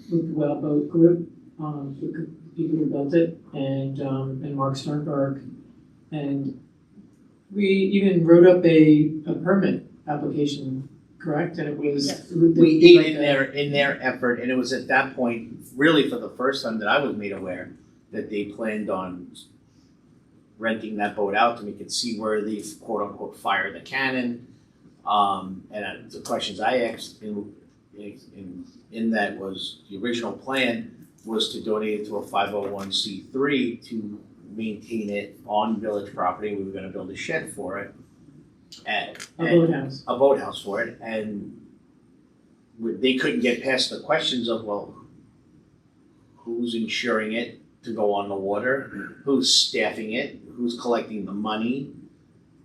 Whaleboat Group, the people who built it, and Mark Sternberg. And we even wrote up a permit application, correct? And it was. Yes. We ate in their effort, and it was at that point, really for the first time that I was made aware that they planned on renting that boat out, and we could see where they quote unquote fire the cannon. And the questions I asked in that was, the original plan was to donate it to a 501c3 to maintain it on village property. We were gonna build a shed for it. A boathouse. A boathouse for it, and they couldn't get past the questions of, well, who's insuring it to go on the water? Who's staffing it? Who's collecting the money?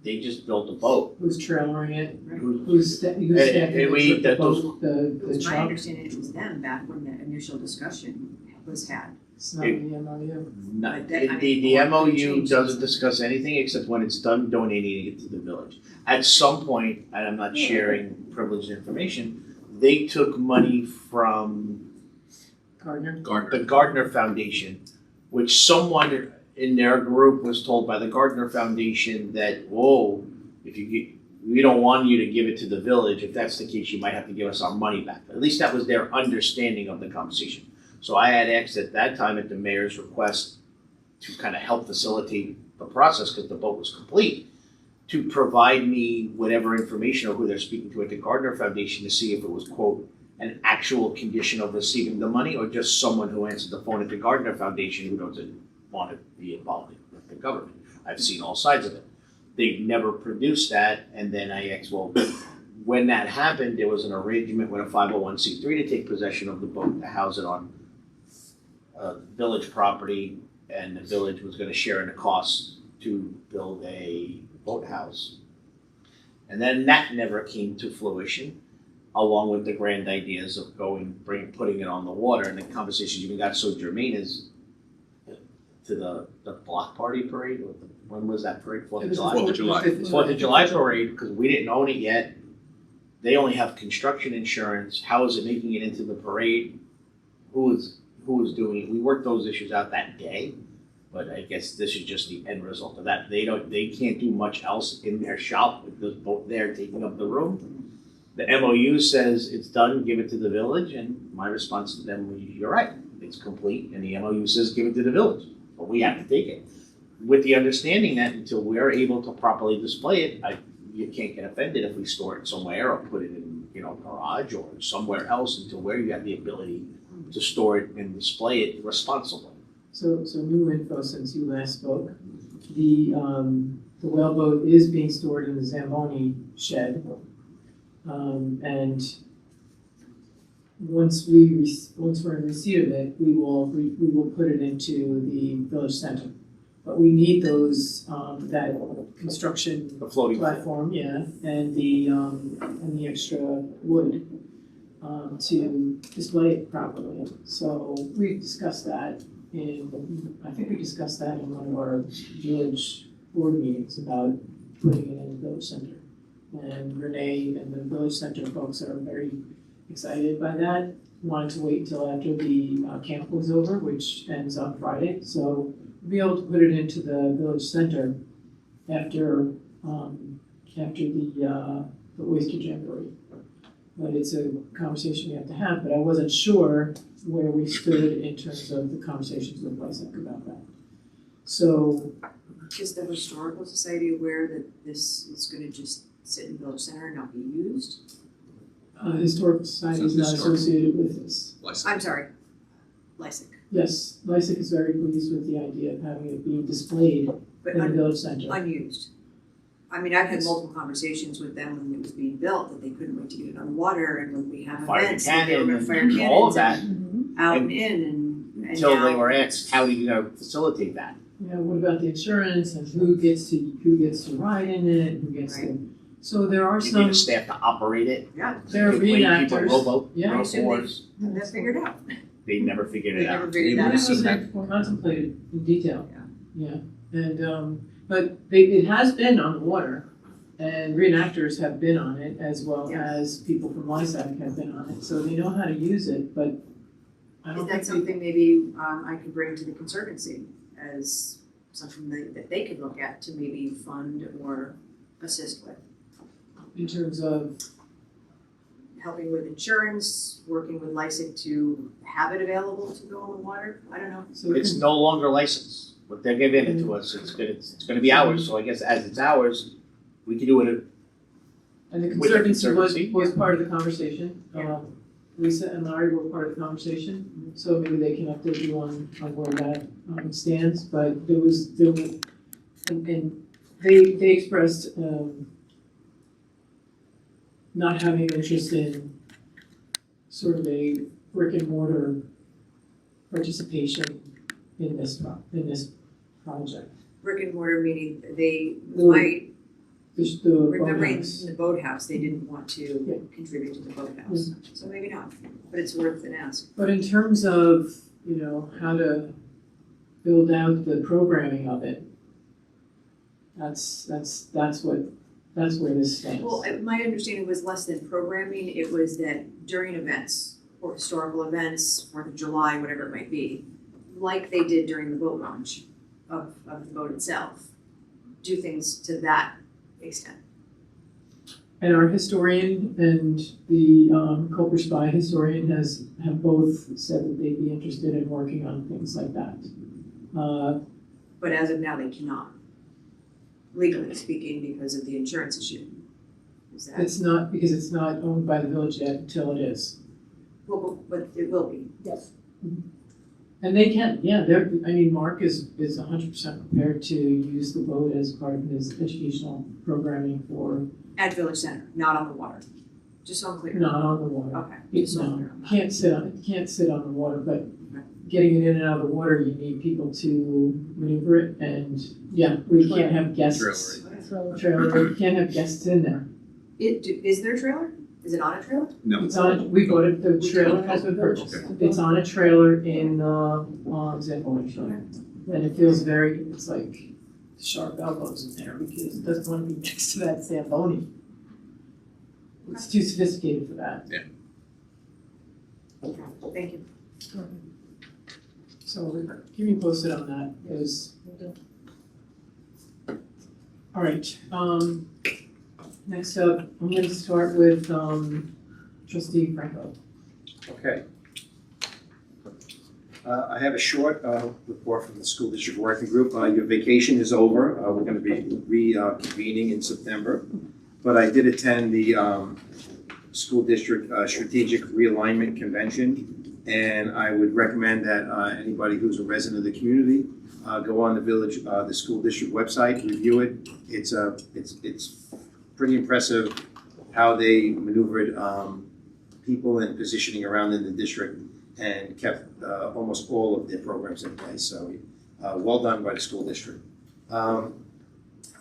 They just built a boat. Who's trailering it? Who- Who's staffing the Those- boat, the It was my truck? understanding it was them back when the initial discussion was had. It's not in the MOU. Not, But that- I the mean, MOU changes. doesn't discuss anything except when it's done donating it to the village. At some point, and I'm not sharing privileged information, they took money from Gardner? the Gardner Foundation, which someone in their group was told by the Gardner Foundation that, whoa, we don't want you to give it to the village. If that's the case, you might have to give us our money back. At least that was their understanding of the conversation. So I had asked at that time at the mayor's request to kind of help facilitate the process, because the boat was complete, to provide me whatever information or who they're speaking to at the Gardner Foundation to see if it was, quote, an actual condition of receiving the money, or just someone who answered the phone at the Gardner Foundation who doesn't want to be involved with the government. I've seen all sides of it. They never produced that, and then I asked, well, when that happened, there was an arrangement with a 501c3 to take possession of the boat to house it on village property, and the village was gonna share in the costs to build a boathouse. And then that never came to fruition, along with the grand ideas of putting it on the water, and the conversations even got so germane as to the block party parade, or when was that parade, Fourth It of was July? Fourth of July. Fourth of July parade, because we didn't own it yet. They only have construction insurance. How is it making it into the parade? Who is doing it? We worked those issues out that day, but I guess this is just the end result of that. They can't do much else in their shop with the boat there taking up the room. The MOU says it's done, give it to the village, and my response to them was, you're right, it's complete, and the MOU says give it to the village, but we have to take it. With the understanding that until we're able to properly display it, you can't get offended if we store it somewhere or put it in, a garage or somewhere else until where you have the ability to store it and display it responsibly. So new info since you last spoke. The whaleboat is being stored in the Zamboni shed. And once we're in receipt of it, we will put it into the village center. But we need those, that construction The floating platform, yeah, and the extra wood, to display it properly. So we discussed that I think we discussed that in one of our village board meetings about putting it in the village center. And Renee and the village center folks are very excited by that. Wanted to wait until after the camp was over, which ends on Friday, so we'll be able to put it into the village center after the Oyster Jamboree. But it's a conversation we have to have, but I wasn't sure where we stood in terms of the conversations with Lysak about that. So, Is the Historical Society aware that this is gonna just sit in Village Center and not be used? Historical Society is not Historical. associated with this. I'm sorry, Lysick, Yes, Lysak is very pleased with the idea of having it being displayed but in the village center. unused. I mean, I've had multiple conversations with them when it was being built, that they couldn't wait to get it on the water, and when we have Fire events, that they were cannon gonna fire and all of cannons that, out And and in, and until they now- were asked, how do you facilitate that? Yeah, what about the insurance and who gets to ride in it, who gets to, so there are You need some, a staff to operate it. Yeah, there are You play people reenactors. rowboat, Yeah. I assume they- rowboats. they're figured out. They never figured They it never out. figured You that would've out. seen that. Contemplated in detail. Yeah, and, but it has been on the water, and reenactors have been on it, as well Yeah. as people from Lysak have been on it, so they know how to use it, but I Is don't that think something maybe I could bring to the Conservancy as something that they could look at to maybe fund or assist with? in terms of, Helping with insurance, working with Lysick to have it available to go on the water, I don't know. so It's no longer licensed. What they're giving it to us, it's gonna be ours. So I guess as it's ours, we can do it. and the with the Conservancy Conservancy, was yeah. part of the conversation. Yeah. Lisa and Larry were part of the conversation, so maybe they can update you on where that stands, but there was, and they expressed, not having interest in sort of a brick and mortar participation in this project. Brick and mortar meaning they The- might, The remember in boathouse. the boathouse, they didn't want Yeah. to contribute to the boathouse, so maybe not, but it's worth an ask. But in terms of, how to build out the programming of it, that's where this stands. Well, my understanding was less than programming, it was that during events, or historical events, Fourth of July, whatever it might be, like they did during the boat launch of the boat itself, do things to that extent. And our historian and the Culper Spy historian have both said that they'd be interested in working on things like that. But as of now, they cannot, legally speaking, because of the insurance issue. Is that, It's not, because it's not owned by the village yet until it is. well, but it will be. Yes. And they can, yeah, Mark is 100% prepared to use the boat as part of his educational programming for, At Village Center, not on the water, just so I'm clear. not on the water. Okay, It's just so I'm no, clear. on that. can't sit on the water, but getting it in and out of the water, you need people to maneuver it, and, yeah, we can't have guests. Trailer, you can't have guests in there. Is there a trailer? Is it on a trailer? No. It's on, we bought it, the trailer has been purchased. It's on a trailer in, Zamboni. And it feels it's like sharp elbows in there, because it doesn't wanna be next to that Zamboni. It's too sophisticated for that. Thank you. So keep me posted on that, because. All right, next up, I'm gonna start with, trustee Franco. Okay. I have a short report from the school district working group. Your vacation is over. We're going to be reconvening in September. But I did attend the school district strategic realignment convention, and I would recommend that anybody who's a resident of the community go on the school district website, review it. It's pretty impressive how they maneuvered people and positioning around in the district and kept almost all of their programs in place. So well done by the school district.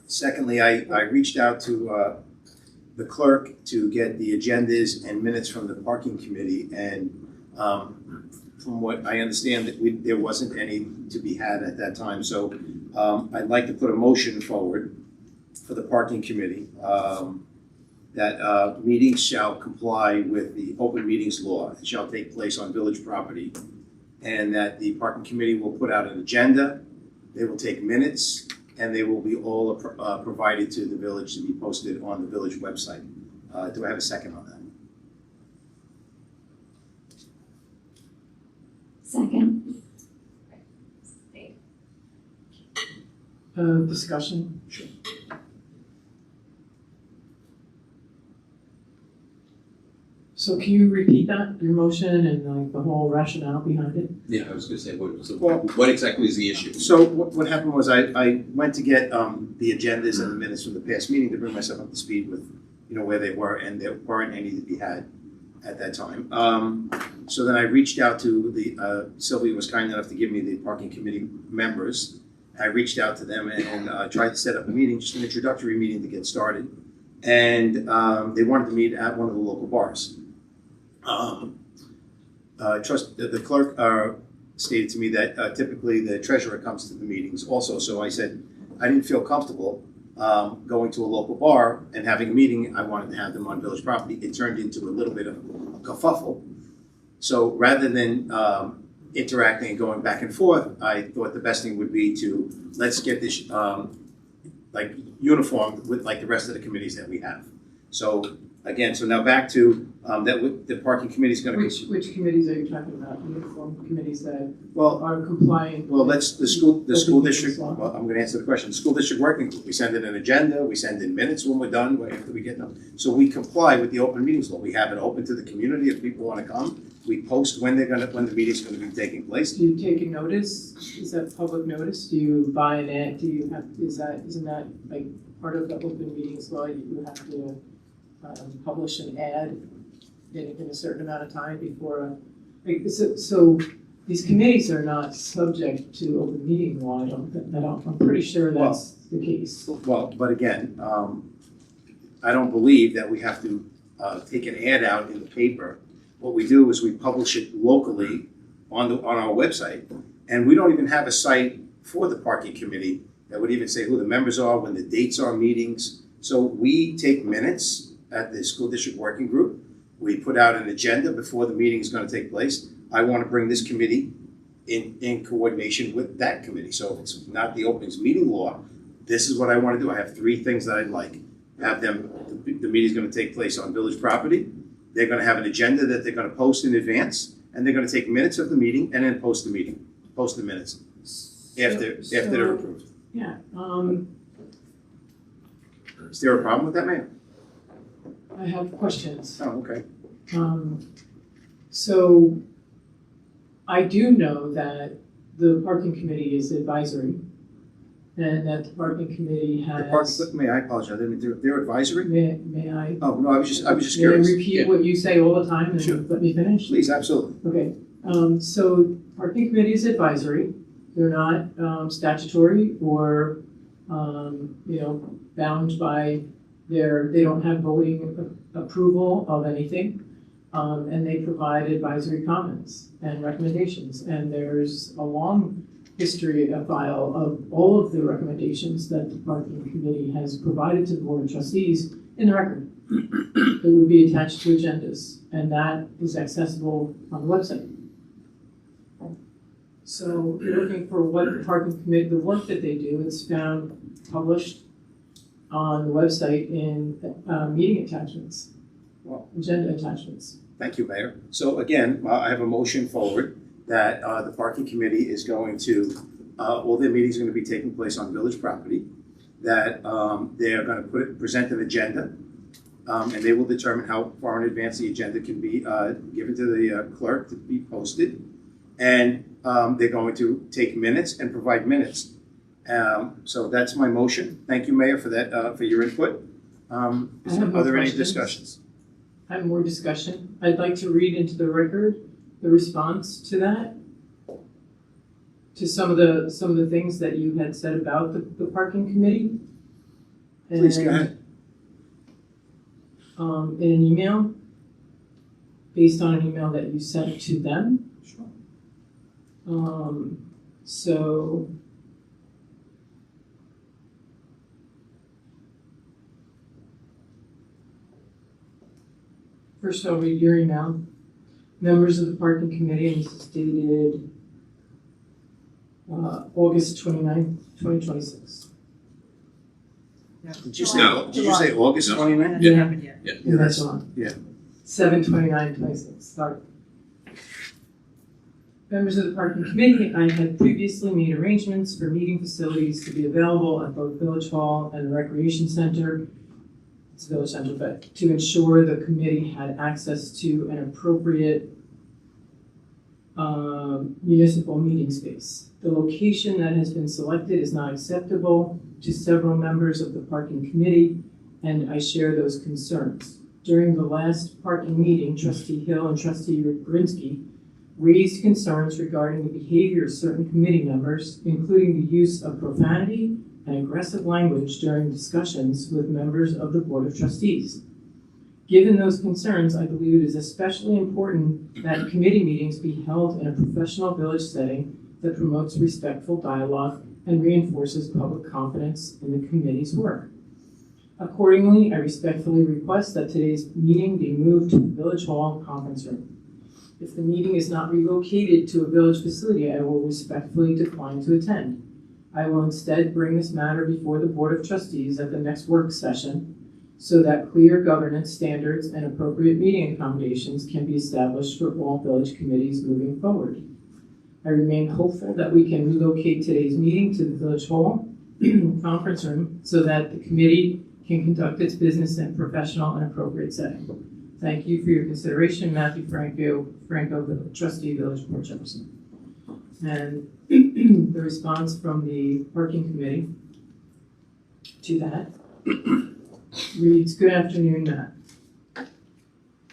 Secondly, I reached out to the clerk to get the agendas and minutes from the parking committee, and from what I understand, that there wasn't any to be had at that time. So I'd like to put a motion forward for the parking committee that meetings shall comply with the open meetings law. It shall take place on village property, and that the parking committee will put out an agenda. They will take minutes, and they will be all provided to the village to be posted on the village website. Do I have a second on that? Second. Discussion? Sure. So can you repeat that, your motion and like the whole rationale behind it? Yeah, I was gonna say, what exactly is the issue? So what happened was I went to get the agendas and the minutes from the past meeting to bring myself up to speed with, where they were, and there weren't any to be had at that time. So then I reached out to Sylvia was kind enough to give me the parking committee members. I reached out to them and tried to set up a meeting, just an introductory meeting to get started. And they wanted to meet at one of the local bars. The clerk stated to me that typically the treasurer comes to the meetings also. So I said I didn't feel comfortable going to a local bar and having a meeting. I wanted to have them on village property. It turned into a little bit of a kerfuffle. So rather than interacting and going back and forth, I thought the best thing would be to let's get this uniform with like the rest of the committees that we have. So again, so now back to the parking committee is going to. Which committees are you talking about? Uniform committees that Well, are compliant? well, with the school open district. meetings law? Well, I'm going to answer the question. The school district working group. We send in an agenda. We send in minutes when we're done. After we get them, so we comply with the open meetings law. We have it open to the community if people want to come. We post when the meeting's going to be taking place. Do you take a notice? Is that public notice? Do you buy an ad? Do you have? Isn't that like part of the open meetings law? You have to publish an ad in a certain amount of time before. So these committees are not subject to open meeting law. I'm pretty sure that's the case. Well, but again, I don't believe that we have to take an ad out in the paper. What we do is we publish it locally on our website, and we don't even have a site for the parking committee that would even say who the members are, when the dates are meetings. So we take minutes at the school district working group. We put out an agenda before the meeting is going to take place. I want to bring this committee in coordination with that committee. So if it's not the open meeting law, this is what I want to do. I have 3 things that I'd like. Have them, the meeting's going to take place on village property. They're going to have an agenda that they're going to post in advance, and they're going to take minutes of the meeting and then post the minutes after they're approved. Yeah. Is there a problem with that, Mayor? I have questions. Oh, okay. So I do know that the parking committee is advisory, and that the parking committee has. May I apologize? I didn't. They're advisory. May I? Oh no, I was just May I curious. repeat what you say all the time and Sure. let me finish? Please, absolutely. Okay, so parking committee is advisory. They're not statutory or, bound by they don't have voting approval of anything. And they provide advisory comments and recommendations. And there's a long history, a file of all of the recommendations that the parking committee has provided to the board of trustees in the record. It would be attached to agendas, and that is accessible on the website. So if you're looking for what the parking committee, the work that they do, it's found published on the website in meeting attachments, agenda attachments. Thank you, Mayor. So again, I have a motion forward that the parking committee is going to, all their meetings are going to be taking place on village property, that they're going to present an agenda, and they will determine how far in advance the agenda can be given to the clerk to be posted. And they're going to take minutes and provide minutes. So that's my motion. Thank you, Mayor, for that, for your input. Are there any discussions? have more discussion. I'd like to read into the record the response to that, to some of the things that you had said about the parking committee. Please, go And, ahead. in an email, based on an email that you sent to them. So first I'll read your email. Members of the parking committee, and this is dated August 29th, 2026. Did you say, No. did you say August No. 29th? Yeah. Yeah. And that's on. Yeah. 7/29/26, sorry. Members of the parking committee, I had previously made arrangements for meeting facilities to be available at both Village Hall and the Recreation Center. It's Village Center, but to ensure the committee had access to an appropriate municipal meeting space. The location that has been selected is not acceptable to several members of the parking committee, and I share those concerns. During the last parking meeting, Trustee Hill and Trustee Grinsky raised concerns regarding the behavior of certain committee members, including the use of profanity and aggressive language during discussions with members of the Board of Trustees. Given those concerns, I believe it is especially important that committee meetings be held in a professional village setting that promotes respectful dialogue and reinforces public confidence in the committee's work. Accordingly, I respectfully request that today's meeting be moved to the Village Hall conference room. If the meeting is not relocated to a village facility, I will respectfully decline to attend. I will instead bring this matter before the Board of Trustees at the next work session so that clear governance standards and appropriate meeting accommodations can be established for all village committees moving forward. I remain hopeful that we can relocate today's meeting to the Village Hall conference room so that the committee can conduct its business in a professional and appropriate setting. Thank you for your consideration, Matthew Franco, Trustee, Village Board, Jefferson. And the response from the parking committee to that reads, good afternoon, Matt.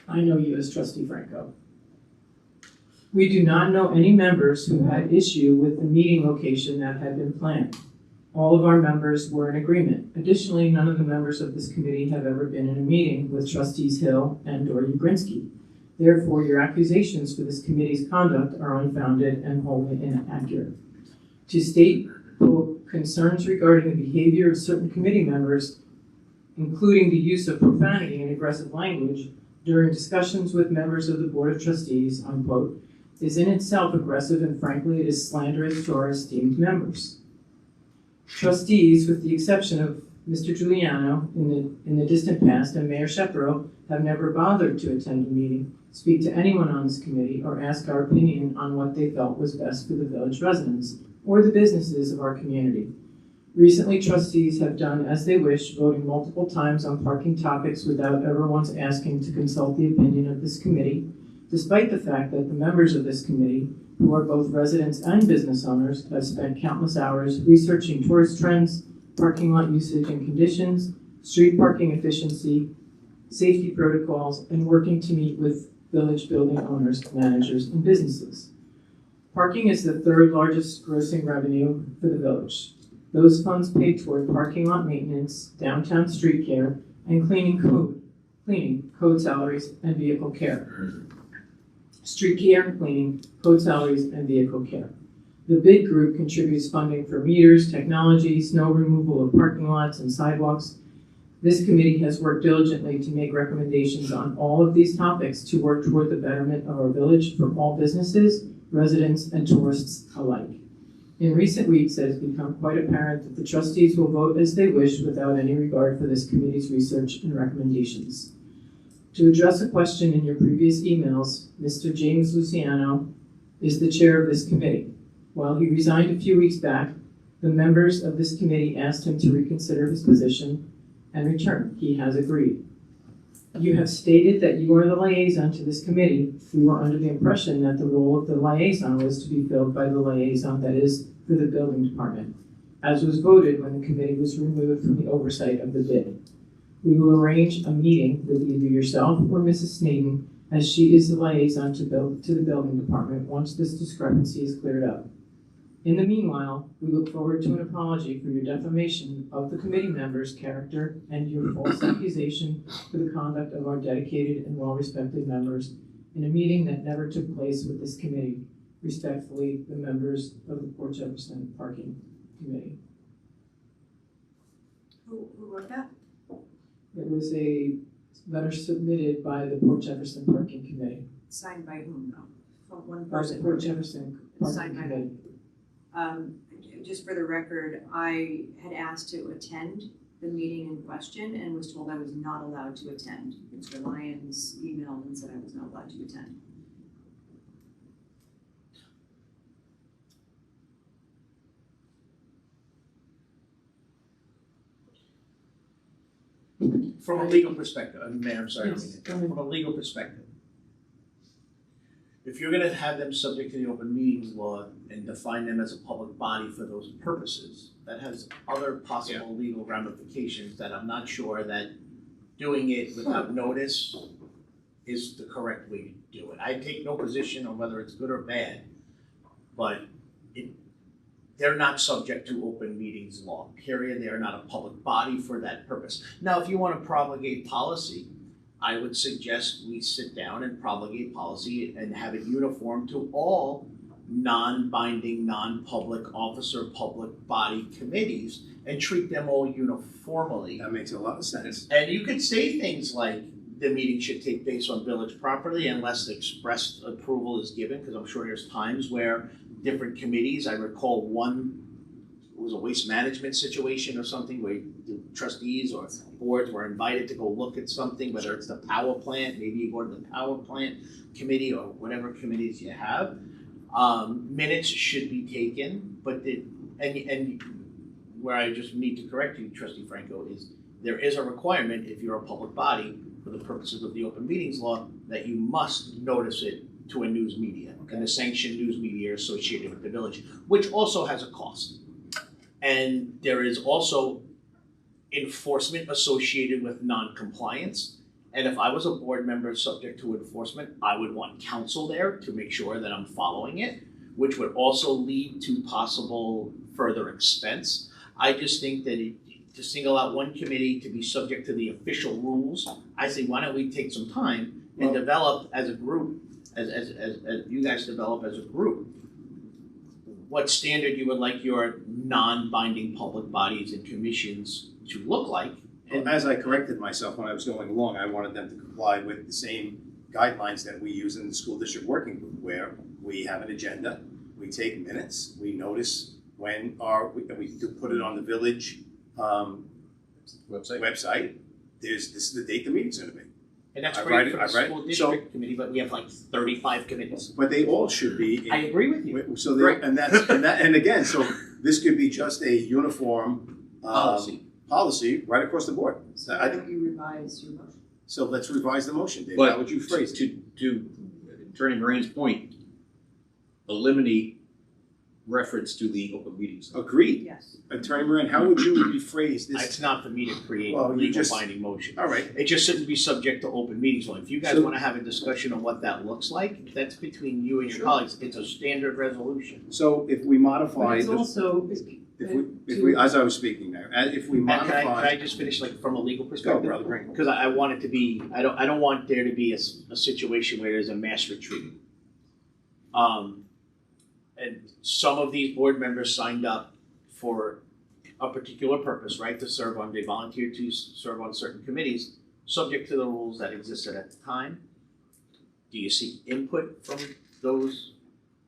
I know you as Trustee Franco. We do not know any members who had issue with the meeting location that had been planned. All of our members were in agreement. Additionally, none of the members of this committee have ever been in a meeting with Trustees Hill and or Ugrinsky. Therefore, your accusations for this committee's conduct are unfounded and wholly inaccurate. To state, quote, concerns regarding the behavior of certain committee members, including the use of profanity and aggressive language during discussions with members of the Board of Trustees, unquote, is in itself aggressive and frankly it is slanderous to our esteemed members. Trustees, with the exception of Mr. Giuliano in the distant past and Mayor Shepro, have never bothered to attend a meeting, speak to anyone on this committee, or ask our opinion on what they felt was best for the village residents or the businesses of our community. Recently, trustees have done as they wish, voting multiple times on parking topics without ever once asking to consult the opinion of this committee, despite the fact that the members of this committee, who are both residents and business owners, have spent countless hours researching tourist trends, parking lot usage and conditions, street parking efficiency, safety protocols, and working to meet with village building owners, managers, and businesses. Parking is the third largest grossing revenue for the village. Those funds pay toward parking lot maintenance, downtown street care, and cleaning, code salaries, and vehicle care. Street care and cleaning, code salaries, and vehicle care. The bid group contributes funding for meters, technology, snow removal of parking lots and sidewalks. This committee has worked diligently to make recommendations on all of these topics to work toward the betterment of our village for all businesses, residents, and tourists alike. In recent weeks, it has become quite apparent that the trustees will vote as they wish without any regard for this committee's research and recommendations. To address a question in your previous emails, Mr. James Luciano is the chair of this committee. While he resigned a few weeks back, the members of this committee asked him to reconsider his position and return. He has agreed. You have stated that you are the liaison to this committee. We were under the impression that the role of the liaison was to be filled by the liaison that is for the building department, as was voted when the committee was removed from the oversight of the bid. We will arrange a meeting with either yourself or Mrs. Snaden, as she is the liaison to the building department once this discrepancy is cleared up. In the meanwhile, we look forward to an apology for your defamation of the committee members' character and your false accusation for the conduct of our dedicated and well-respected members in a meeting that never took place with this committee. Respectfully, the members of the Port Jefferson Parking Committee. Who wrote that? It was a letter submitted by the Port Jefferson Parking Committee, Signed by whom though? From one by the person? Port Jefferson Parking Signed by Committee. Just for the record, I had asked to attend the meeting in question and was told I was not allowed to attend. Mr. Lyons emailed and said I was not allowed to attend. From a legal perspective, Mayor, I'm sorry, Yes, go ahead. from a legal perspective, if you're gonna have them subject to the open meetings law and define them as a public body for those purposes, that has other possible legal ramifications that I'm not sure that doing it without notice is the correct way to do it. I take no position on whether it's good or bad, but they're not subject to open meetings law, period. They are not a public body for that purpose. Now, if you want to promulgate policy, I would suggest we sit down and promulgate policy and have it uniform to all non-binding, non-public officer, public body committees and treat them all uniformly. That makes a lot of sense. And you could say things like the meeting should take place on village property unless express approval is given, because I'm sure there's times where different committees, I recall one, it was a waste management situation or something where the trustees or boards were invited to go look at something, whether it's the power plant, maybe you go to the power plant committee or whatever committees you have. Minutes should be taken, but and where I just need to correct you, Trustee Franco, is there is a requirement if you're a public body for the purposes of the open meetings law that you must notice it to a news media and the sanctioned news media associated with the village, which also has a cost. And there is also enforcement associated with non-compliance. And if I was a board member subject to enforcement, I would want counsel there to make sure that I'm following it, which would also lead to possible further expense. I just think that to single out one committee to be subject to the official rules, I say, why don't we take some time and develop as a group, as you guys develop as a group, what standard you would like your non-binding public bodies and commissions to look like. And as I corrected myself when I was going along, I wanted them to comply with the same guidelines that we use in the school district working group, where we have an agenda, we take minutes, we notice when we do put it on the village website. This is the date the meeting's gonna be. And that's I great write for it- the school district committee, but we have like 35 committees. But they all should be. I agree with you. So again, so this could be just a uniform policy right across the board. So I why think, don't you revise your motion? so let's revise the motion, David. But How would you phrase it? to Attorney Moran's point, eliminate reference to the open meetings. Agreed. Yes. Attorney Moran, how would you rephrase this? It's not for me to create Well, a you legal just- binding motion. All right. It just shouldn't be subject to open meetings law. If you guys So- want to have a discussion on what that looks like, that's between you and your Sure. colleagues. It's a standard resolution. So if we But modify, it's also, if we, as I was speaking there, if we Matt, can I modify. just finish like from a legal Go, perspective? brother, bring it. Because I want it to be, I don't want there to be a situation where there's a mass retreat. And some of these board members signed up for a particular purpose, right, to serve on, they volunteered to serve on certain committees, subject to the rules that existed at the time. Do you seek input from those?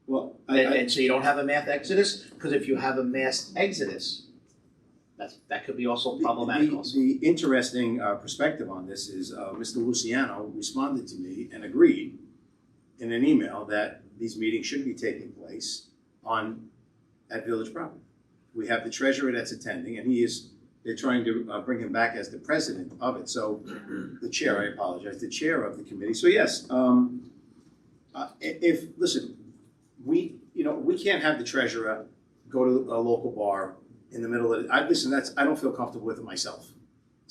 Well, And so you don't have a mass exodus? Because if you have a mass exodus, that could be also problematic also. The interesting perspective on this is Mr. Luciano responded to me and agreed in an email that these meetings should be taking place at village property. We have the treasurer that's attending, and they're trying to bring him back as the president of it. So the chair, I apologize, the chair of the committee. So yes, listen, we can't have the treasurer go to a local bar in the middle of it. I don't feel comfortable with it myself.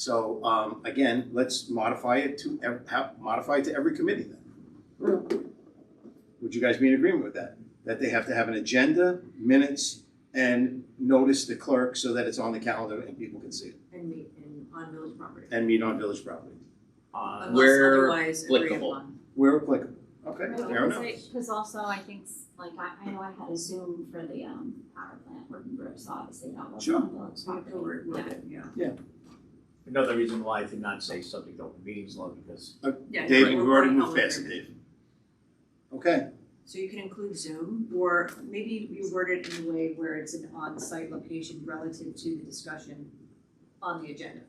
So, again, let's modify it to, every committee then. Would you guys be in agreement with that? That they have to have an agenda, minutes, and notice the clerk so that it's on the calendar and people can see it, And meet on village property. and meet on village property, Unless Where otherwise agreed applicable. upon. where applicable. Okay, fair enough. Because also I think, like, I know I had a Zoom for the power plant working group, so obviously that wasn't Sure. on village So you property. go with it, yeah. Another reason why I did not say subject to open meetings law, because Yeah, Dave, we're we've already moved public past it, record. Dave. Okay, So you can include Zoom, or maybe you word it in a way where it's an on-site location relative to the discussion on the agenda.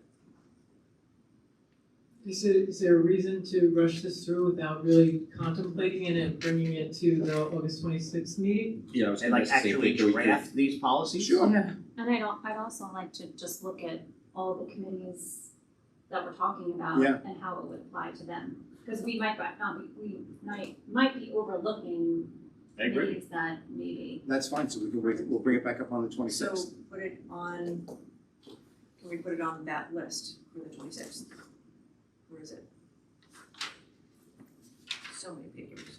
Is there a reason to rush this through without really contemplating it and bringing it to the August 26th meeting? Yeah, I was and gonna like say, actually can we do- draft these policies. Sure. Yeah. And I'd also like to just look at all the committees that we're talking about Yeah. and how it would apply to them. Because we might be overlooking I agree. committees that maybe. That's fine, so we'll bring it back up on the So 26th. put it on, can we put it on that list for the 26th? Where is it? So many papers.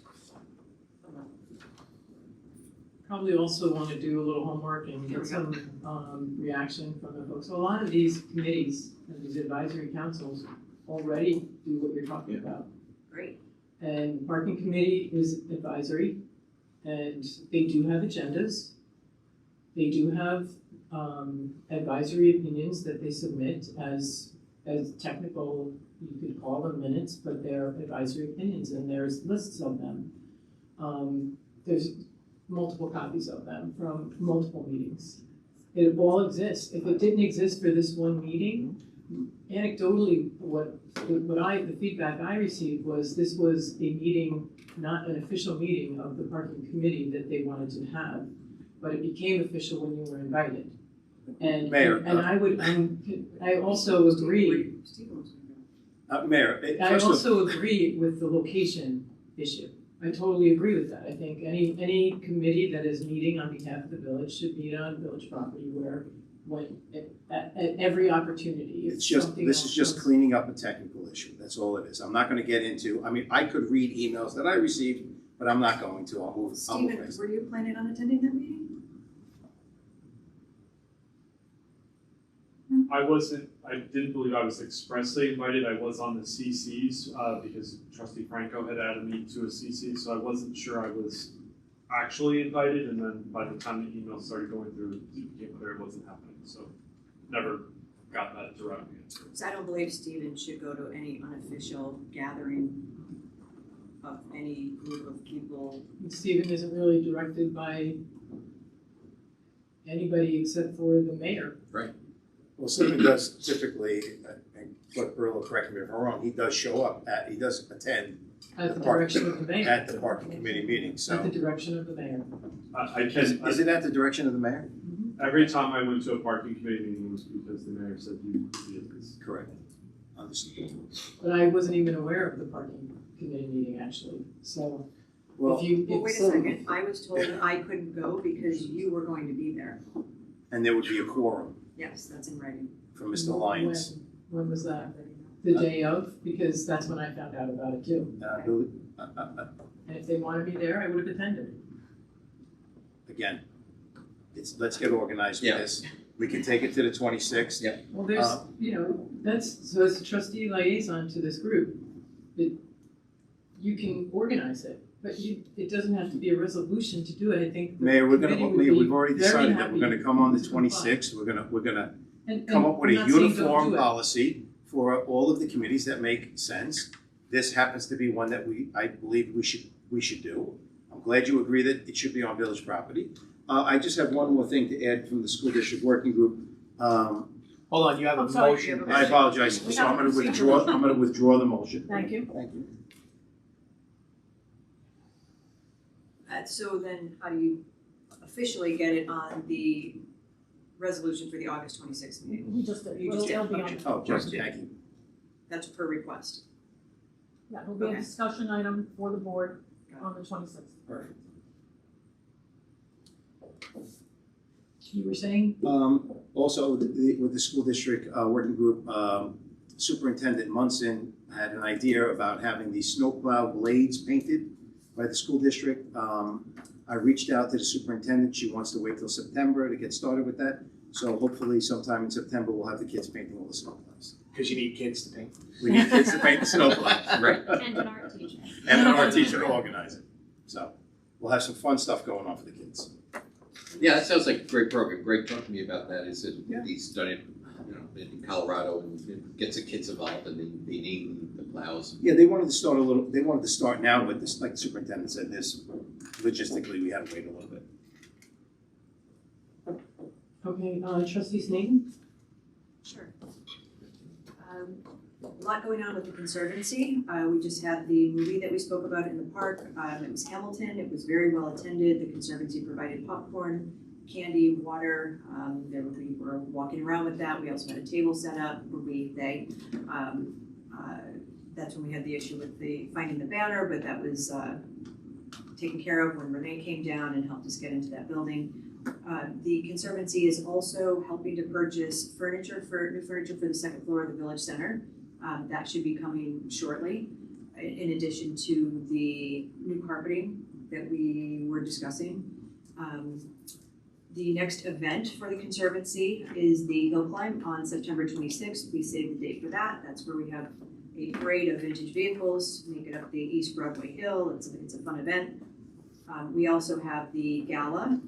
Probably also want to do a little homework and There get we go. some reaction from the folks. So a lot of these committees and these advisory councils already do what you're talking about. Great. And parking committee is advisory, and they do have agendas. They do have advisory opinions that they submit as technical, you could call them minutes, but they're advisory opinions, and there's lists of them. There's multiple copies of them from multiple meetings. It all exists. If it didn't exist for this one meeting, anecdotally, the feedback I received was this was a meeting, not an official meeting of the parking committee that they wanted to have, but it became official when you were invited. And Mayor, I also agree, Mayor, I first of also agree with the location issue. I totally agree with that. I think any committee that is meeting on behalf of the village should meet on village property at every opportunity. If it's just, something this else is just comes- cleaning up a technical issue, that's all it is. I'm not gonna get into, I mean, I could read emails that I received, but I'm not going to, I'll move Stephen, past it. were you planning on attending that meeting? I didn't believe I was expressly invited. I was on the CCs, because trustee Franco had added me to a CC, so I wasn't sure I was actually invited, and then by the time the email started going through, it became clear it wasn't happening, so never got that direct answer. Because I don't believe Stephen should go to any unofficial gathering of any group of people. Stephen isn't really directed by anybody except for the mayor. Well, Stephen does typically, and Clerk Burlow, correct me if I'm wrong, he does show up he does attend At the direction of the mayor. at the parking committee meeting, At the so. direction of the mayor. Is it at the direction of the mayor? Every time I went to a parking committee meeting was because the mayor said you did this. Correct. Understood. But I wasn't even aware of the parking committee meeting, actually. So Well, if you. Well, if wait a so- second, I was told that I couldn't go because you were going to be there. and there would be a quorum Yes, that's in writing. from Mr. Lyons. When was that? The day of? Because that's when I found out about it too. And if they wanted me there, I would have attended. Again, let's get organized with Yeah. this. We can take it to the 26th. Yeah. Well, there's, so as a trustee liaison to this group, you can organize it, but it doesn't have to be a resolution to do it. I think the Mayor, committee would be we've already very decided that we're happy gonna come on the to comply. 26th. We're gonna And come up with I'm a not saying don't uniform do it. policy for all of the committees that make sense. This happens to be one that I believe we should do. I'm glad you agree that it should be on village property. I just have one more thing to add from the school district working group. Hold on, you have a I'm sorry, motion. you have a I apologize, We so have I'm gonna a procedure. withdraw the motion. Thank you. Thank you. So then how do you officially get it on the resolution for the August 26th meeting? We just did, You just it'll did, be on. Oh, just, thank you. That's per request. Yeah, it'll be a Okay. discussion item for the board on the 26th. Perfect. you were saying? Also, with the school district working group, Superintendent Munson had an idea about having these snowplow blades painted by the school district. I reached out to the superintendent. She wants to wait till September to get started with that. So hopefully sometime in September, we'll have the kids painting all the snowplows. Because you need kids to paint. We need kids to paint the snowplows. Right. And an art teacher. And then our teacher to organize it. So we'll have some fun stuff going on for the kids. Yeah, that sounds like a great program. Greg talked to me about that. Is that he's done it, in Colorado, and it gets the kids involved, and they need the plows. Yeah, they wanted to start now, but this, like the superintendent said, logistically, we had to wait a little bit. Okay, trustee Sneeden? Sure. A lot going on with the Conservancy. We just had the movie that we spoke about in the park. It was Hamilton. It was very well attended. The Conservancy provided popcorn, candy, water. We were walking around with that. We also had a table set up where that's when we had the issue with finding the banner, but that was taken care of when Renee came down and helped us get into that building. The Conservancy is also helping to purchase new furniture for the second floor of the Village Center. That should be coming shortly, in addition to the new carpeting that we were discussing. The next event for the Conservancy is the Hill Climb on September 26th. We saved the date for that. That's where we have a parade of vintage vehicles, make it up the East Broadway Hill. It's a fun event. We also have the gala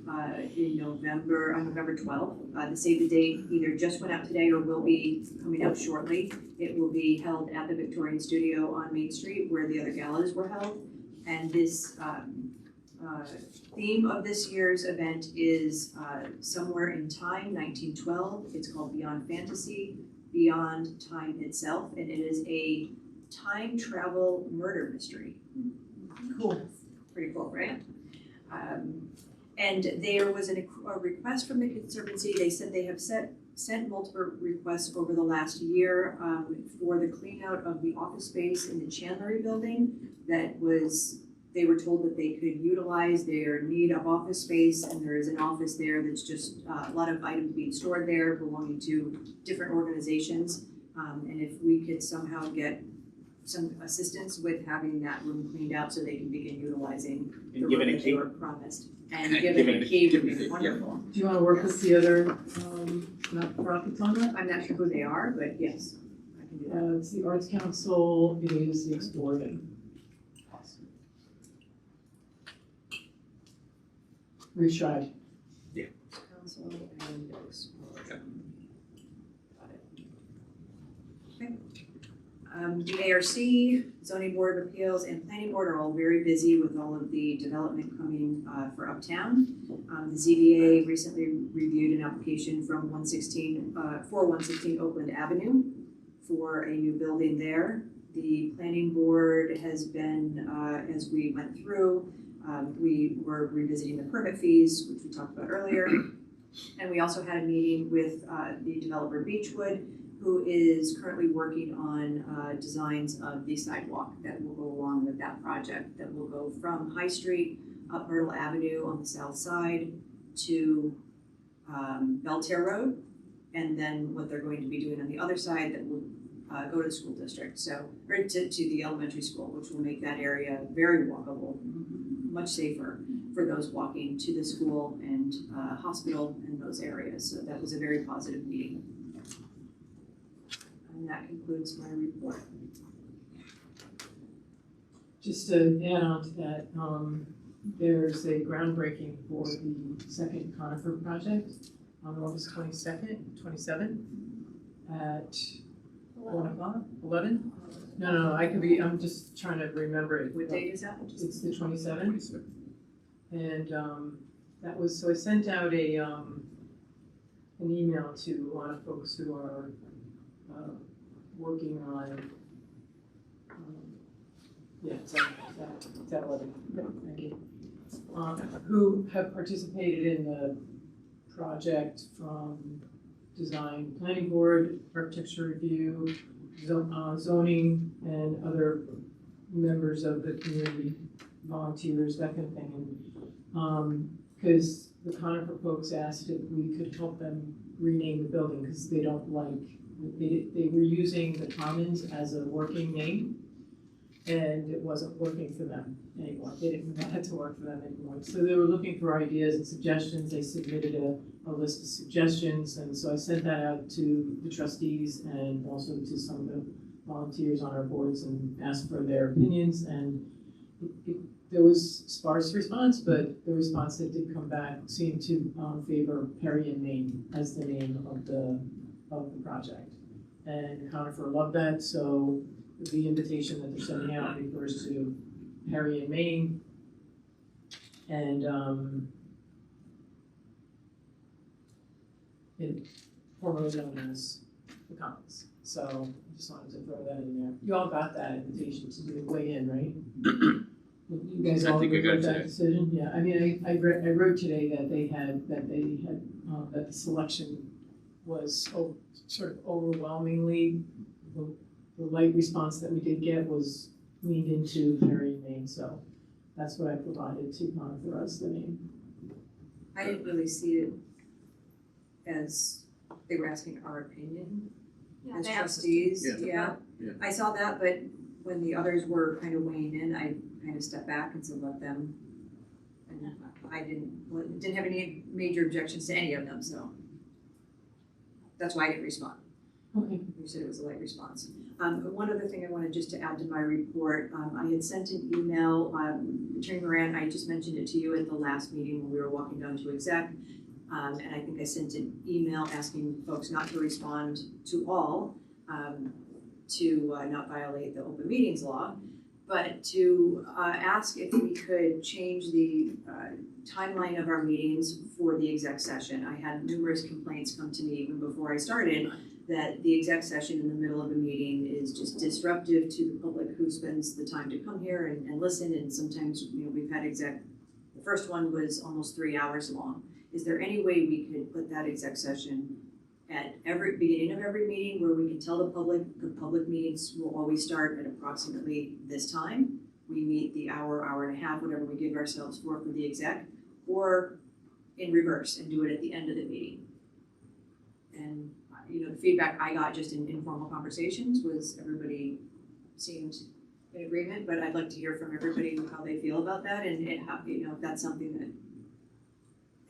in November, on November 12th. The save the date either just went out today or will be coming out shortly. It will be held at the Victorian Studio on Main Street where the other galas were held. And this theme of this year's event is Somewhere in Time, 1912. It's called Beyond Fantasy, Beyond Time Itself, and it is a time travel murder mystery. Cool. Pretty cool, right? And there was a request from the Conservancy. They said they have sent multiple requests over the last year for the clean out of the office space in the Chandlery building they were told that they could utilize their need of office space, and there is an office there that's just a lot of items being stored there belonging to different organizations. And if we could somehow get some assistance with having that room cleaned out so they can begin utilizing the And given room a that they key. were promised. And given a key would be wonderful. Do you wanna work with the other, not-for-profits on that? I'm not sure who they are, but yes, I can do that. It's the Arts Council, it is the Exploring. Retry. Council and those. Okay. Got it. Okay. The ARC, Zoning Board of Appeals, and Planning Board are all very busy with all of the development coming for Uptown. The ZBA recently reviewed an application from 116 Oakland Avenue for a new building there. The Planning Board has been, as we went through, we were revisiting the permit fees, which we talked about earlier. And we also had a meeting with the developer Beechwood, who is currently working on designs of the sidewalk that will go along with that project, that will go from High Street up Myrtle Avenue on the south side to Belterre Road, and then what they're going to be doing on the other side that will go to the school district, or to the elementary school, which will make that area very walkable, much safer for those walking to the school and hospital and those areas. So that was a very positive meeting. And that concludes my report. Just to add on to that, there's a groundbreaking for the second conifer project on August 27th at 1 o'clock, 11? No, I'm just trying to remember it. What date is that? It's the 27th. And that was, so I sent out an email to a lot of folks who are working on, it's at 11, thank you. Who have participated in the project from design, planning board, architecture review, zoning, and other members of the community, volunteers, that kind of thing. And because the Conifer folks asked if we could help them rename the building, because they don't like, they were using the Commons as a working name, and it wasn't working for them anymore. They didn't want it to work for them anymore. So they were looking for ideas and suggestions. They submitted a list of suggestions, and so I sent that out to the trustees and also to some of the volunteers on our boards and asked for their opinions, and there was sparse response, but the response that did come back seemed to favor Perry and Maine as the name of the project. And Conifer loved that, so the invitation that they're sending out refers to Perry and Maine. And it formerly known as the Commons. So I just wanted to throw that in there. You all got that invitation to weigh in, right? You guys I all think I agree got with it that today. decision? Yeah, I mean, I wrote today that that the selection was sort of overwhelmingly, the light response that we did get was leaned into Perry and Maine, so that's what I provided to Conifer as the name. I didn't really see it as they were asking our opinion Yeah, as they asked us to- trustees, Yeah. yeah. Yeah. I saw that, but when the others were kind of weighing in, I kind of stepped back and said, let them. And I didn't have any major objections to any of them, so that's why I didn't respond. Okay. You said it was a light response. One other thing I wanted just to add to my report, I had sent an email, Attorney Moran, I just mentioned it to you at the last meeting when we were walking down to exec. And I think I sent an email asking folks not to respond to all, to not violate the open meetings law, but to ask if we could change the timeline of our meetings for the exec session. I had numerous complaints come to me even before I started that the exec session in the middle of a meeting is just disruptive to the public who spends the time to come here and listen, and sometimes, we've had exec, the first one was almost 3 hours long. Is there any way we could put that exec session at every beginning of every meeting where we can tell the public meetings will always start at approximately this time? We meet the hour and a half, whatever we give ourselves for the exec, or in reverse and do it at the end of the meeting. And, the feedback I got just in informal conversations was everybody seemed in agreement, but I'd like to hear from everybody how they feel about that and how, if that's something that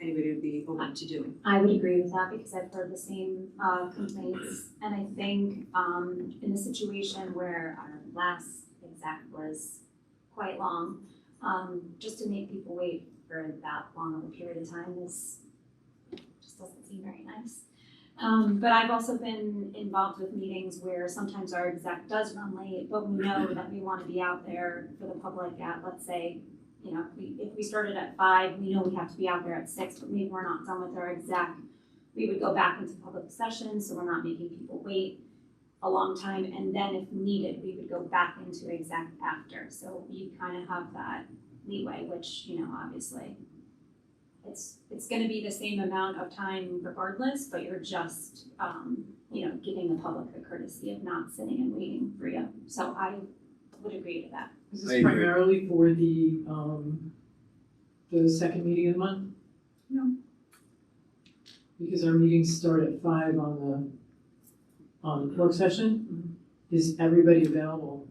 anybody would be open to doing. I would agree with that because I've heard the same complaints. And I think in a situation where our last exec was quite long, just to make people wait for that long of a period of time just doesn't seem very nice. But I've also been involved with meetings where sometimes our exec does run late, but we know that we want to be out there for the public at, let's say, if we started at 5, we know we have to be out there at 6, but maybe we're not done with our exec. We would go back into public session, so we're not making people wait a long time, and then if needed, we would go back into exec after. So we kind of have that leeway, which, obviously, it's going to be the same amount of time regardless, but you're just, giving the public the courtesy of not sitting and waiting for you. So I would agree to that. Is I this agree. primarily for the second meeting of the month? No. Because our meetings start at 5 on the work session. Is everybody available?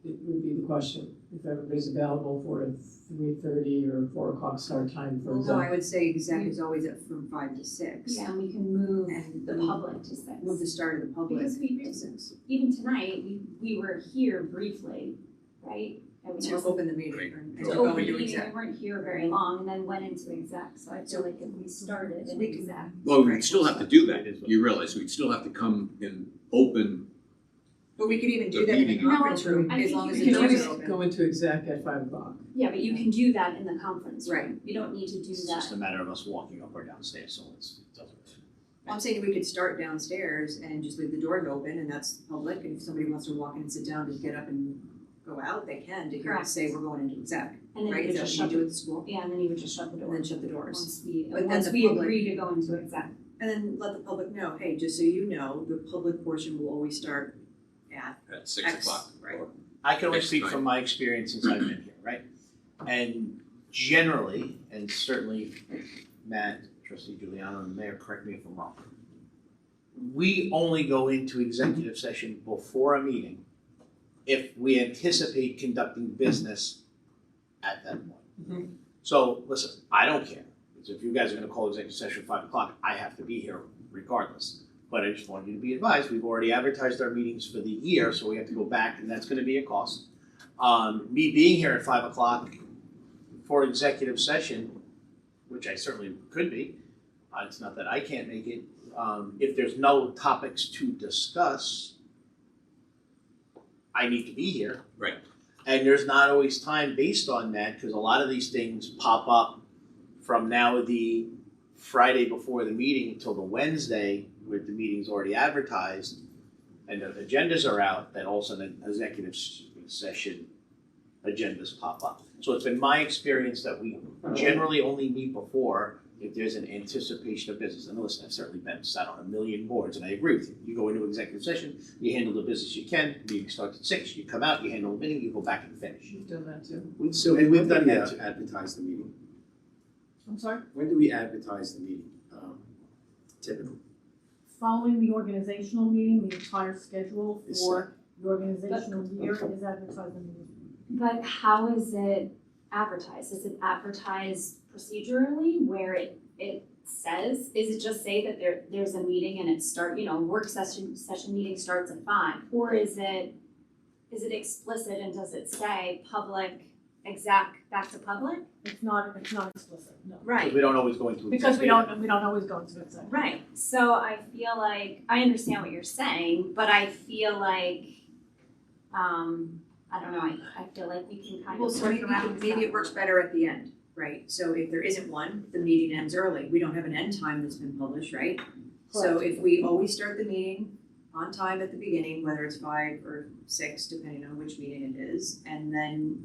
It would be the question, if everybody's available for a 3:30 or 4 o'clock start time for Well, no, I exec. would say exec is always at from 5 to 6. Yeah, and we can move And the public to 6. Move the start of the public Because we to 6. even tonight, we were here briefly, right? And we To just- open the meeting Right. and to to go open into meeting, we exec. weren't here very long and then went into exec, so I feel like if we started in We can- exec. Well, we'd still have to do that, you realize, we'd still have to come and open, But we could even do The that in the meeting. conference No, room I as think long you as You the can doors always are open. go into exec at 5 o'clock. Yeah, but you can do that in the conference room. Right. You don't need to do It's that. just a matter of us walking up or downstairs, so it doesn't. I'm saying we could start downstairs and just leave the doors open and that's public, and if somebody wants to walk in and sit down and get up and go out, they can, to hear us Correct. say we're going into exec, And then right? you Is would that just what shut you do the, at the school? yeah, and then you would just shut the And door. then shut the doors. But then Once the we public- agree to go into exec. And then let the public know, hey, just so you know, the public portion will always start at at 6 X, o'clock. right. or- I can only Next speak time. from my experience since I've been here, right? And generally, and certainly Matt, Trustee Giuliano, and the Mayor, correct me if I'm wrong, we only go into executive session before a meeting if we anticipate conducting business at that point. So, listen, I don't care. Because if you guys are gonna call executive session at 5 o'clock, I have to be here regardless. But I just want you to be advised, we've already advertised our meetings for the year, so we have to go back, and that's gonna be a cost. Me being here at 5 o'clock for executive session, which I certainly could be, it's not that I can't make it, if there's no topics to discuss, I need to be here. Right. And there's not always time based on that, because a lot of these things pop up from now the Friday before the meeting until the Wednesday, where the meeting's already advertised, and the agendas are out, that also the executive session agendas pop up. So it's been my experience that we generally only meet before if there's an anticipation of business. And listen, I've certainly been sat on a million boards, and I agree with you. You go into executive session, you handle the business you can, meeting starts at 6, you come out, you handle the meeting, you go back and finish. You've done that too. So And when we've do done we that too. advertise the meeting? I'm sorry? When do we advertise the meeting, typically? Following the organizational meeting, the entire schedule Is for the organizational year is advertised in the newspaper. But how is it advertised? Is it advertised procedurally where it says, is it just say that there's a meeting and work session meeting starts at 5? Or is it explicit and does it say public, back to public? It's not explicit, no. Right. We don't always go into Because we executive. don't always go into it, so. Right, so I feel like, I understand what you're saying, but I feel like, I don't know, I feel like we can kind Well, of so work around maybe it stuff. works better at the end, right? So if there isn't one, the meeting ends early. We don't have an end time that's been published, right? So if we always start the meeting on time at the beginning, whether it's 5 or 6, depending on which meeting it is, and then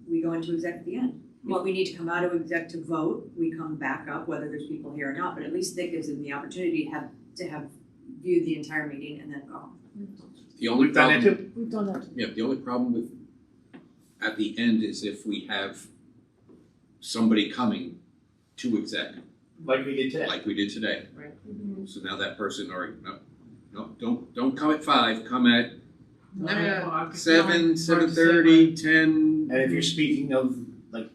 we go into exec at the end. If we need to come out of exec to vote, we come back up, whether there's people here or not, but at least that gives them the opportunity to have viewed the entire meeting and then go home. The only We've done that problem, too. We've done that. yeah, the only problem with, at the end is if we have somebody coming to exec, Like we did today. like we did today. Right. So now that person already, no, don't come at 5, come at 9 o'clock. 7, 9, 7:30, 10. And if you're speaking of, like,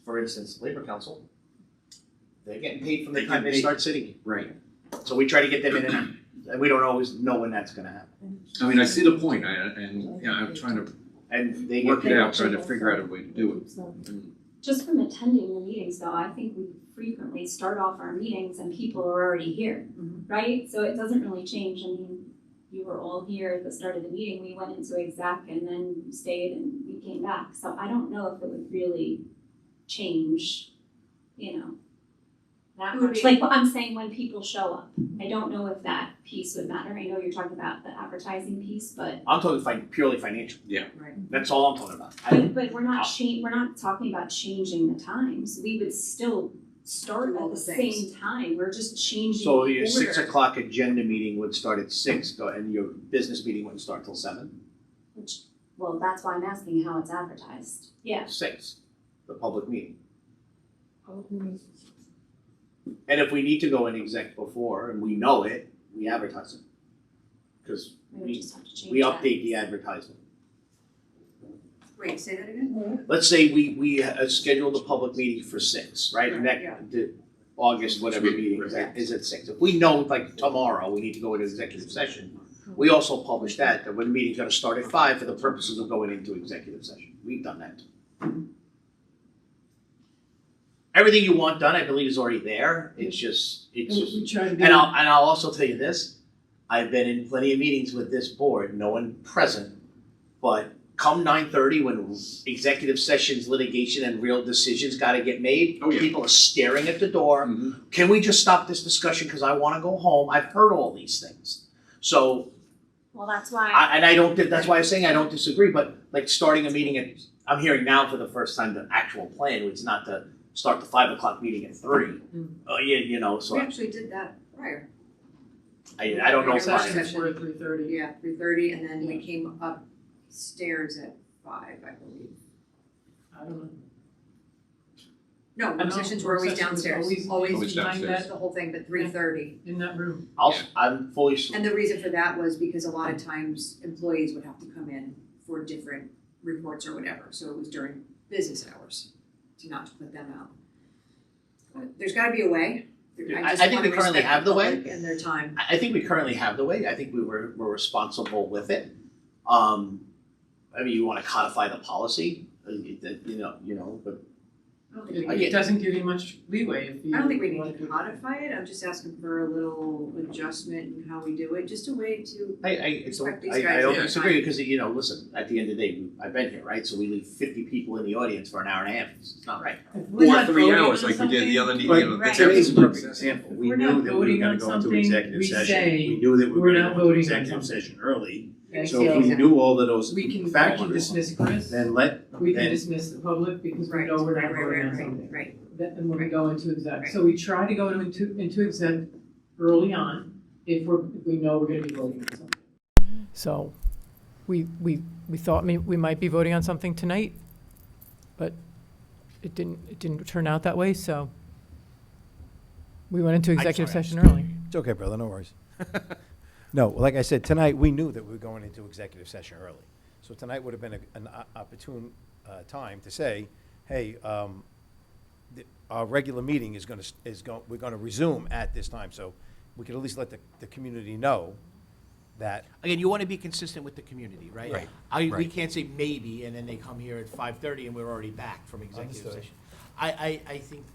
for instance, Labor Council, they're getting paid from the They time get they paid. start sitting. Right. So we try to get them in and out. And we don't always know when that's gonna happen. I mean, I see the point, and yeah, I'm trying to And they get work it paid. out, trying to figure out a way to do it. And Just from attending the meetings though, I think we frequently start off our meetings and people are already here, right? So it doesn't really change, I mean, you were all here at the start of the meeting, we went into exec and then you stayed and we came back. So I don't know if it would really change, that It would much. be- Like, I'm saying when people show up, I don't know if that piece would matter. I know you're talking about the advertising piece, but I'm talking purely financial. Right. That's all I'm talking about. But we're not we're not talking about changing the times. We would still start Do all at the the things. same time. We're just changing So the your order. 6 o'clock agenda meeting would start at 6, and your business meeting wouldn't start till 7? Well, that's why I'm asking how it's advertised. Yeah. 6, the public meeting. Public meetings. And if we need to go in exec before, and we know it, we advertise it. Because We would just have to change we that. update the advertisement. Wait, say that again? Let's say we scheduled a public meeting for 6, right? And Right, yeah. the August, whatever meeting is at 6. If we know, like tomorrow, we need to go into executive session, we also publish that when the meeting's gonna start at 5 for the purposes of going into executive session. We've done that. Everything you want done, I believe, is already there. It's just, We try to be. and I'll also tell you this, I've been in plenty of meetings with this board, no one present, but come 9:30 when executive sessions, litigation, and real decisions gotta get made, Oh, yeah. people are staring at the door. Mhm. Can we just stop this discussion because I wanna go home? I've heard all these things. So, Well, that's why. that's why I'm saying I don't disagree, but like starting a meeting at, I'm hearing now for the first time the actual plan, which is not to start the 5 o'clock meeting at 3. So We actually did that prior. I don't know if Regular I, Sessions were at 3:30. Yeah, 3:30, and then we came upstairs at 5, I believe. I don't know. I work know, sessions were always work sessions downstairs, Always always downstairs. behind the whole thing, but 3:30. in that room. I'm fully, And the reason for that was because a lot of times employees would have to come in for different reports or whatever, so it was during business hours not to put them out. But there's gotta be a way. I just think wanna we currently respect have the way. public and their time. I think we currently have the way. I think we're responsible with it. I mean, you wanna codify the policy, but I don't think we It need, doesn't give you much leeway if you. I don't think we need to codify it, I'm just asking for a little adjustment in how we do it, just a way to respect these guys. I don't every disagree, time. because, listen, at the end of the day, I've been here, right? So we leave 50 people in the audience for an hour and a half, it's not right. If we're Or not 3 voting hours on like we did the other, something, But Jefferson. today's a perfect example. We We're knew not that we were voting gonna on go into something, executive we session. say We knew that we we're were not gonna go into voting on executive something. session early. Okay, So if we knew all of those we can factors, dismiss Chris, then we can then- dismiss the public because we Right, know we're not right, voting on right, something. right. And when we go into exec, Right. so we try to go into exec early on if we know we're gonna be voting on something. So we thought we might be voting on something tonight, but it didn't turn out that way, so we went into executive session early. It's okay, brother, no worries. No, like I said, tonight, we knew that we were going into executive session early. So tonight would have been an opportune time to say, hey, our regular meeting we're gonna resume at this time. So we could at least let the community know that. Again, you wanna be consistent with the community, right? Right. We can't say maybe, and then they come here at 5:30 and we're already back from executive Understood. session. I think,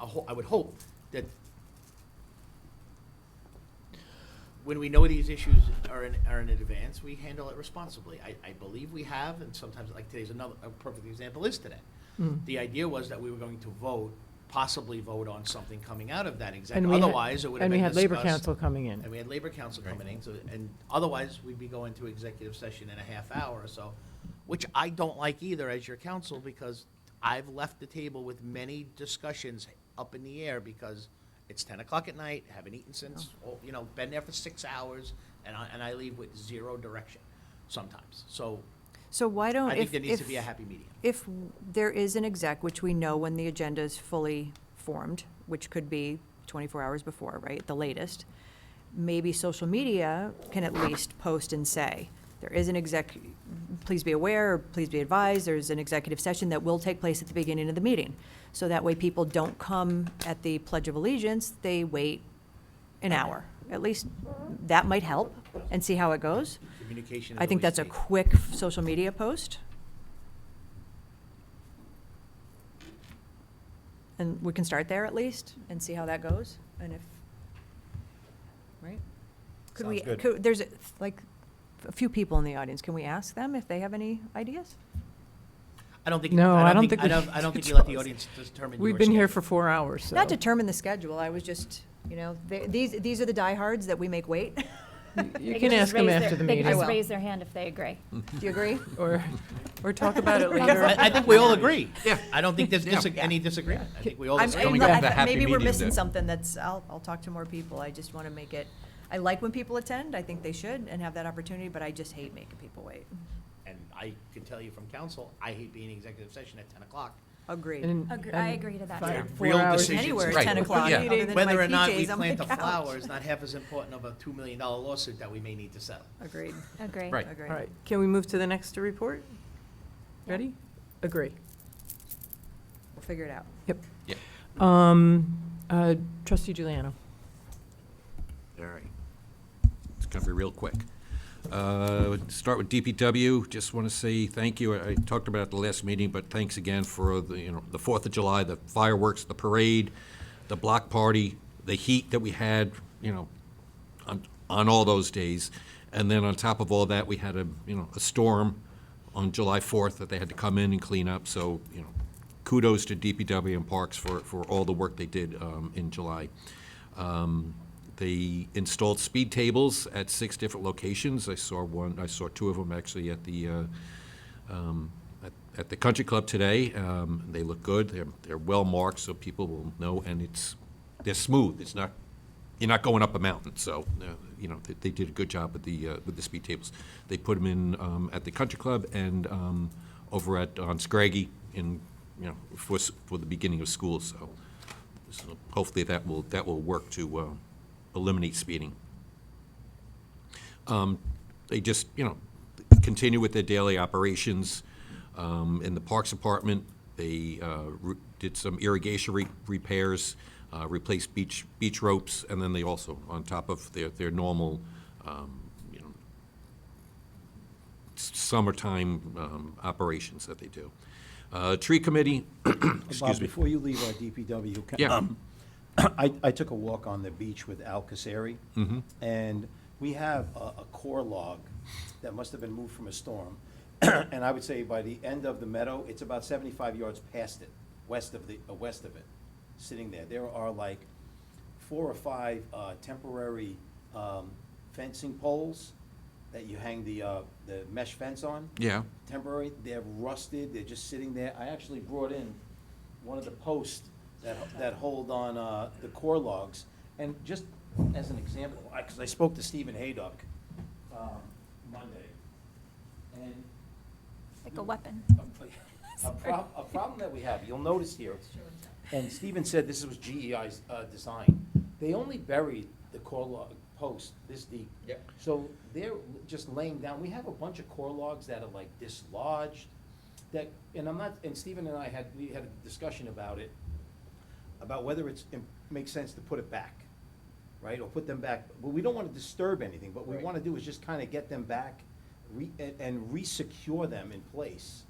I would hope that when we know these issues are in advance, we handle it responsibly. I believe we have, and sometimes, like today's a perfect example is today. The idea was that we were going to possibly vote on something coming out of that exec, otherwise it would have And been we had Labor discussed. Council coming in. And we had Labor Council coming in, so, and otherwise, we'd be going to executive session in a half hour or so, which I don't like either as your counsel, because I've left the table with many discussions up in the air because it's 10 o'clock at night, haven't eaten since, been there for 6 hours, and I leave with zero direction sometimes. So So why don't, I think there needs to be a happy medium. if there is an exec, which we know when the agenda is fully formed, which could be 24 hours before, right, the latest, maybe social media can at least post and say, there is an exec, please be aware, or please be advised, there's an executive session that will take place at the beginning of the meeting. So that way people don't come at the Pledge of Allegiance, they wait an hour. At least that might help, and see how it goes. Communication is I think always that's a key. quick social media post. And we can start there at least and see how that goes, and if, right? Could we, Sounds good. there's like a few people in the audience, can we ask them if they have any ideas? I don't think, No, I don't think you let the audience determine your We've been here schedule. for 4 hours, so. Not determine the schedule, I was just, these are the diehards that we make wait. You can ask them after the They meeting, can will. just raise their hand if they agree. Do you agree? or talk about it later. I think we all agree. Yeah. I don't think there's Yeah. any disagreement. I think we all I'm- agree. coming I'm- back to the happy Maybe we're medium missing there. something I'll talk to more people, I just want to make it, I like when people attend, I think they should and have that opportunity, but I just hate making people wait. And I can tell you from council, I hate being in executive session at 10 o'clock. Agreed. I agree to that. Five- too. 4 Real hours. decisions. Anywhere at Right. 10 o'clock, Yeah. other than in my Whether or not we PJs on plant my the couch. flower is not half as important of a $2 million lawsuit that we may need to settle. Agreed, Agree. Right. agreed. All right, can we move to the next report? Ready? Agree. We'll figure it out. Trustee Giuliano. All right. It's going to be real quick. Start with DPW. Just want to say thank you. I talked about it at the last meeting, but thanks again for the 4th of July, the fireworks, the parade, the block party, the heat that we had, on all those days. And then on top of all that, we had a storm on July 4th that they had to come in and clean up. So, kudos to DPW and Parks for all the work they did in July. They installed speed tables at 6 different locations. I saw 2 of them actually at the country club today. They look good. They're well marked, so people will know, and they're smooth. It's not, you're not going up a mountain. So they did a good job with the speed tables. They put them in at the country club and over on Scraggy in for the beginning of school, so hopefully that will work to eliminate speeding. They just, continue with their daily operations. In the Parks Department, they did some irrigation repairs, replaced beach ropes, and then they also, on top of their normal, summertime operations that they do. Tree Committee, excuse Bob, me. before you leave our DPW, Yeah. I took a walk on the beach with Al Casari, and we have a core log that must have been moved from a storm. And I would say by the end of the meadow, it's about 75 yards past it, west of it, sitting there. There are like 4 or 5 temporary fencing poles that you hang the mesh fence on. Yeah. Temporary, they're rusted, they're just sitting there. I actually brought in one of the posts that hold on the core logs. And just as an example, because I spoke to Stephen Haydock Monday, and Like a weapon. a problem that we have, you'll notice here, and Stephen said this was GEI's design. They only buried the core log post this deep. Yep. So they're just laying down. We have a bunch of core logs that are like dislodged. And Stephen and I had a discussion about it, about whether it makes sense to put it back, right, or put them back. But we don't want to disturb anything. What we want to do is just kind of get them back and re-secure them in place.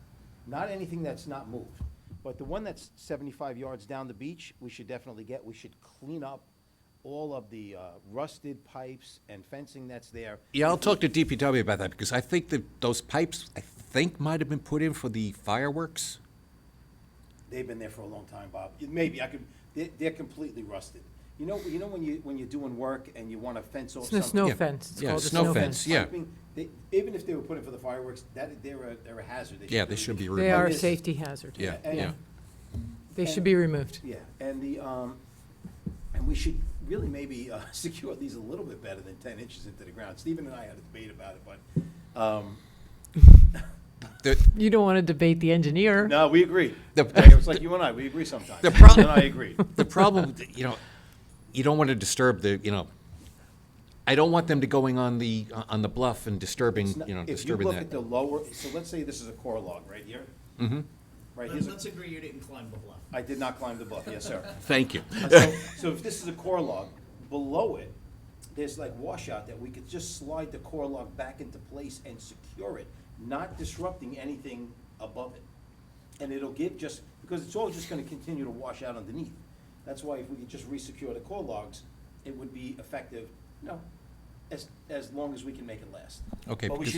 Not anything that's not moved. But the one that's 75 yards down the beach, we should definitely get. We should clean up all of the rusted pipes and fencing that's there. Yeah, I'll talk to DPW about that, because I think that those pipes, might have been put in for the fireworks. They've been there for a long time, Bob. Maybe they're completely rusted. You know when you're doing work and you want to fence off It's a something. snow Yeah. fence. It's Yeah, called a snow fence, yeah. Piping, even if they were put in for the fireworks, they're a hazard. Yeah, they should be They are a removed. safety hazard. Yeah, And- yeah. They should be removed. Yeah, and and we should really maybe secure these a little bit better than 10 inches into the ground. Stephen and I had a debate about it, but You don't want to debate the engineer. no, we agree. The- It's like you and I, we agree sometimes. The problem- And I agree. The problem, you don't want to disturb I don't want them to going on the bluff and disturbing, It's not- If you disturbing look that. at the lower, so let's say this is a core log right here. Mm-hmm. Right, here's Let's agree you didn't climb the bluff. I did not climb the bluff, yes, sir. Thank you. So if this is a core log, below it, there's like washout that we could just slide the core log back into place and secure it, not disrupting anything above it. And it'll give because it's all just gonna continue to wash out underneath. That's why if we could just re-secure the core logs, it would be effective, as long as we can make it last. Okay, But we because-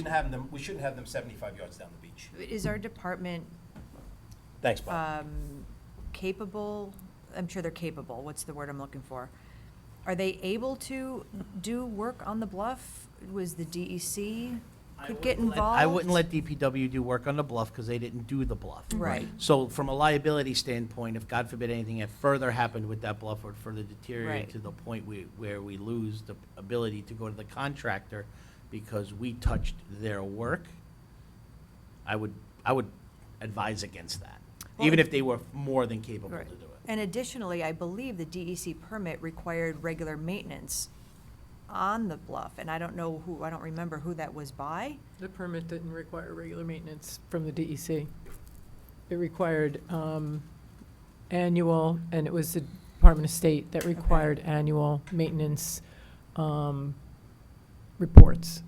shouldn't have them 75 yards down the beach. Is our department Thanks, Bob. capable, I'm sure they're capable, what's the word I'm looking for? Are they able to do work on the bluff? Was the DEC could get involved? I wouldn't let DPW do work on the bluff because they didn't do the bluff. Right. So from a liability standpoint, if God forbid anything had further happened with that bluff or further deteriorated Right. to the point where we lose the ability to go to the contractor because we touched their work, I would advise against that, even if they were more than capable Right. to do it. And additionally, I believe the DEC permit required regular maintenance on the bluff, and I don't remember who that was by. The permit didn't require regular maintenance from the DEC. It required annual, and it was the Department of State that required annual maintenance reports,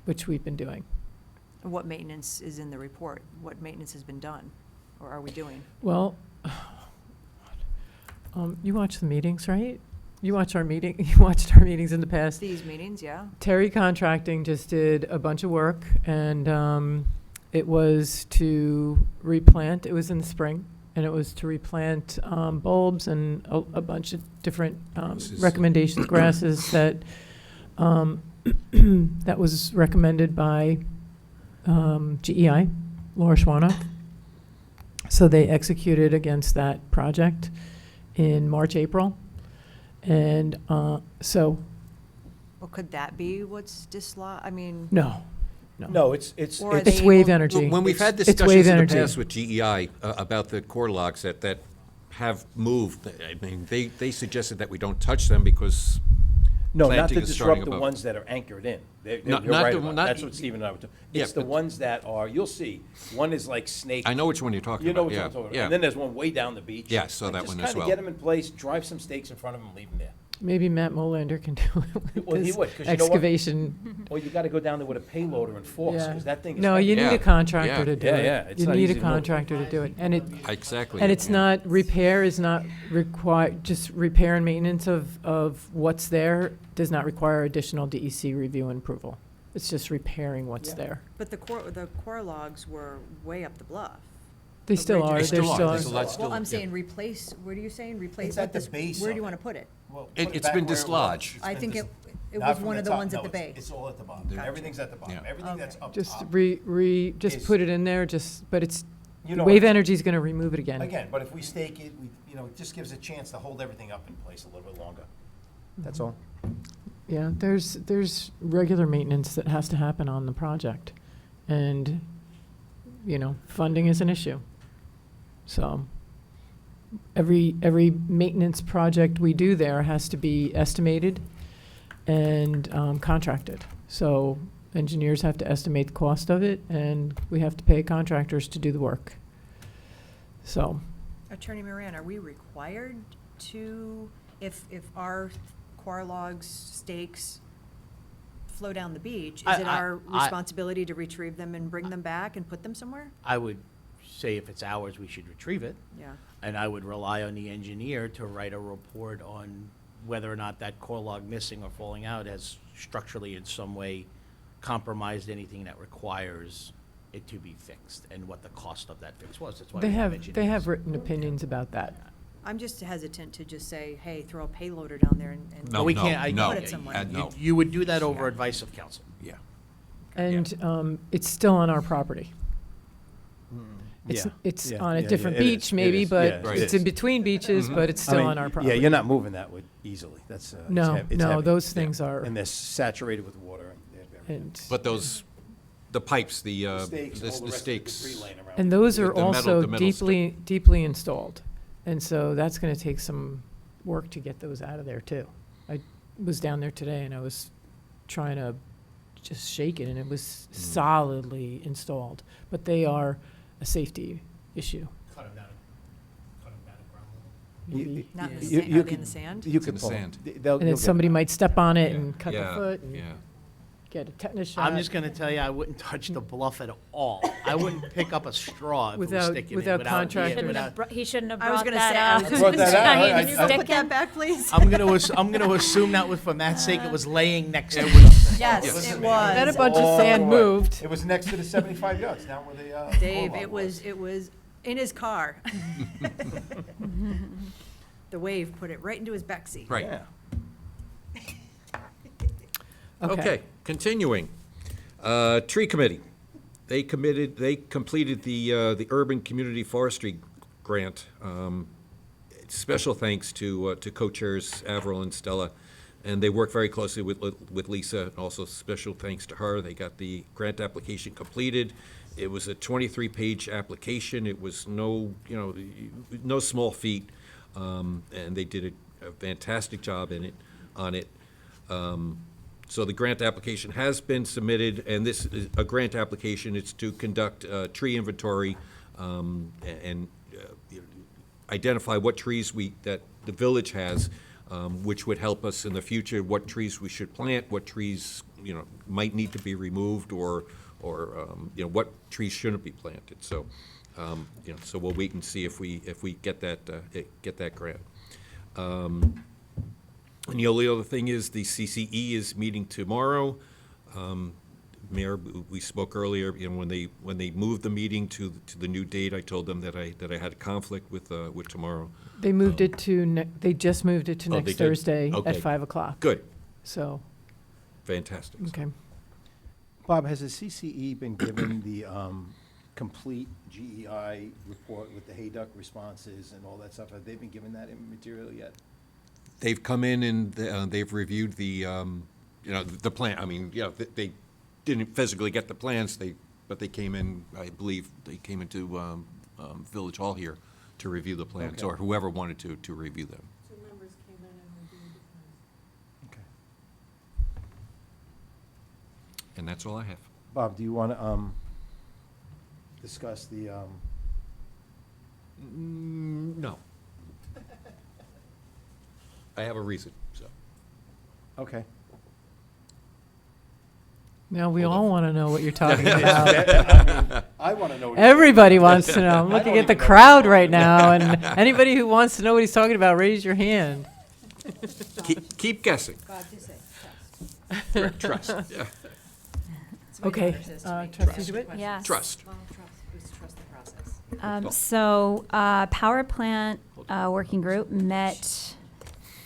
which we've been doing. What maintenance is in the report? What maintenance has been done, or are we doing? Well, you watch the meetings, right? You watched our meetings in the past. These meetings, yeah? Terry Contracting just did a bunch of work, and it was to replant, it was in the spring, and it was to replant bulbs and a bunch of different recommendations, grasses that that was recommended by GEI, Laura Schwannock. So they executed against that project in March, April. And so, Well, could that be what's dislodged? I mean, no, No, it's, Or It's they wave able- energy. When we've had It's wave discussions in the energy. past with GEI about the core logs that have moved, I mean, they suggested that we don't touch them because no, not planting to is starting disrupt the above. ones that are anchored in. Not- You're not right the- about, not- that's what Stephen and I were talking. Yeah, It's the but- ones that are, you'll see, one is like snake. I know which one you're talking You know about, what yeah, I'm talking about. yeah. And then there's one way down the beach. Yeah, I saw that one as Just kind well. of get them in place, drive some stakes in front of them, and leave them there. Maybe Matt Molander can do it Well, with he his would, 'cause you know what? excavation. Or you gotta go down there with a payloader and force, Yeah. because that thing is. No, heavy. you need Yeah, a contractor yeah. to do Yeah, it. yeah, it's You not need easy a to move. contractor to do it, and Exactly. it's yeah. not, repair is not required, just repair and maintenance of what's there does not require additional DEC review and approval. It's just repairing what's Yeah. there. But the core logs were way up the bluff. They still are, They they're still are. still. There's a lot still- Well, I'm yeah. saying replace, what are you saying, replace? It's at what the this- base Where of do you it. wanna put it? Well, It- put it's back been where it was. dislodged. It's I been think dis- it not was from one the of the top, ones at no, the it's- base. It's all at the bottom. Gotcha. Everything's at the bottom. Yeah. Everything that's up Just top. just is- put it in there, but it's, You know wave what? energy's gonna remove it again. Again, but if we stake it, it just gives a chance to hold everything up in place a little bit longer. That's all. Yeah, there's regular maintenance that has to happen on the project. And, funding is an issue. So every maintenance project we do there has to be estimated and contracted. So engineers have to estimate the cost of it, and we have to pay contractors to do the work. So, Attorney Moran, are we required to, if our core logs, stakes flow down the beach, is it our responsibility to retrieve them and bring them back and put them somewhere? I would say if it's ours, we should retrieve it. Yeah. And I would rely on the engineer to write a report on whether or not that core log missing or falling out has structurally in some way compromised anything that requires it to be fixed and what the cost of that fix was. That's why they we have have engineers. written opinions about that. I'm just hesitant to just say, hey, throw a payloader down there and. No, we no, can't- I- no, Put it somewhere. no. You would do that over advice of counsel. Yeah. And it's still on our property. It's Yeah, on a yeah, different yeah, it beach is, it maybe, is, but yeah, it it's is. in between beaches, but it's I still mean, on our property. Yeah, you're not moving that easily. That's, it's No, it's no, heavy. those things are, And they're saturated with water. And they're very- and, But the pipes, the stakes, and all the the rest of the stakes. debris laying around. and those are The metal- also the metal deeply installed. And so that's gonna take some work to get those out of there too. I was down there today and I was trying to just shake it, and it was solidly installed. But they are a safety issue. Cut them down Maybe. Not in the You- sand, you are they in could- the sand? You It's in could the pull 'em. sand. They'll- And you'll then get somebody them. might step on it Yeah. and cut the Yeah, foot and yeah. get a tetanus shot. I'm just gonna tell you, I wouldn't touch the bluff at all. I wouldn't pick up a straw if it was Without- sticking in without yeah, contractor. without- He shouldn't have I was brought gonna that say, I out. was just Brought that out, Trying I- to I- Can you stick put that it. back, please? I'm gonna assume that was for Matt's sake, it was laying next to it. Yes, it Then a was. bunch of All the sand way. moved. It was next to the 75 yards, down where the. Dave, core log it was in his car. The wave put it right into his backseat. Right. Yeah. Okay, continuing. Tree Committee. They completed the Urban Community Forestry Grant. Special thanks to co-chairs Avril and Stella, and they worked very closely with Lisa, and also special thanks to her. They got the grant application completed. It was a 23-page application. It was no small feat, and they did a fantastic job on it. So the grant application has been submitted, and this is a grant application. It's to conduct tree inventory and identify what trees that the village has, which would help us in the future, what trees we should plant, what trees, might need to be removed, or what trees shouldn't be planted. So, so we'll wait and see if we get that grant. And the only other thing is the CCE is meeting tomorrow. Mayor, we spoke earlier, when they moved the meeting to the new date, I told them that I had a conflict with tomorrow. They moved it to, they just moved it to Oh, they next did? Thursday Okay. at 5 o'clock. Good, So, fantastic. okay. Bob, has the CCE been given the complete GEI report with the hayduck responses and all that stuff? Have they been given that material yet? They've come in and they've reviewed the plan. I mean, they didn't physically get the plans, but they came in, I believe, they came into Village Hall here to review the plans, Okay. or whoever wanted to review them. Two members came in and reviewed the plans. Okay. And that's all I have. Bob, do you want to discuss the, No. I have a reason, so. okay. Now, we Hold all on. want to know what you're talking about. I want to know. Everybody wants to know. I'm I looking don't at the even know. crowd right now, and anybody who wants to know what he's talking about, raise your hand. Keep guessing. Bob, just say, Correct, Trust, yeah. Okay, trustee DeWitt? Yes. Trust. Power plant working group met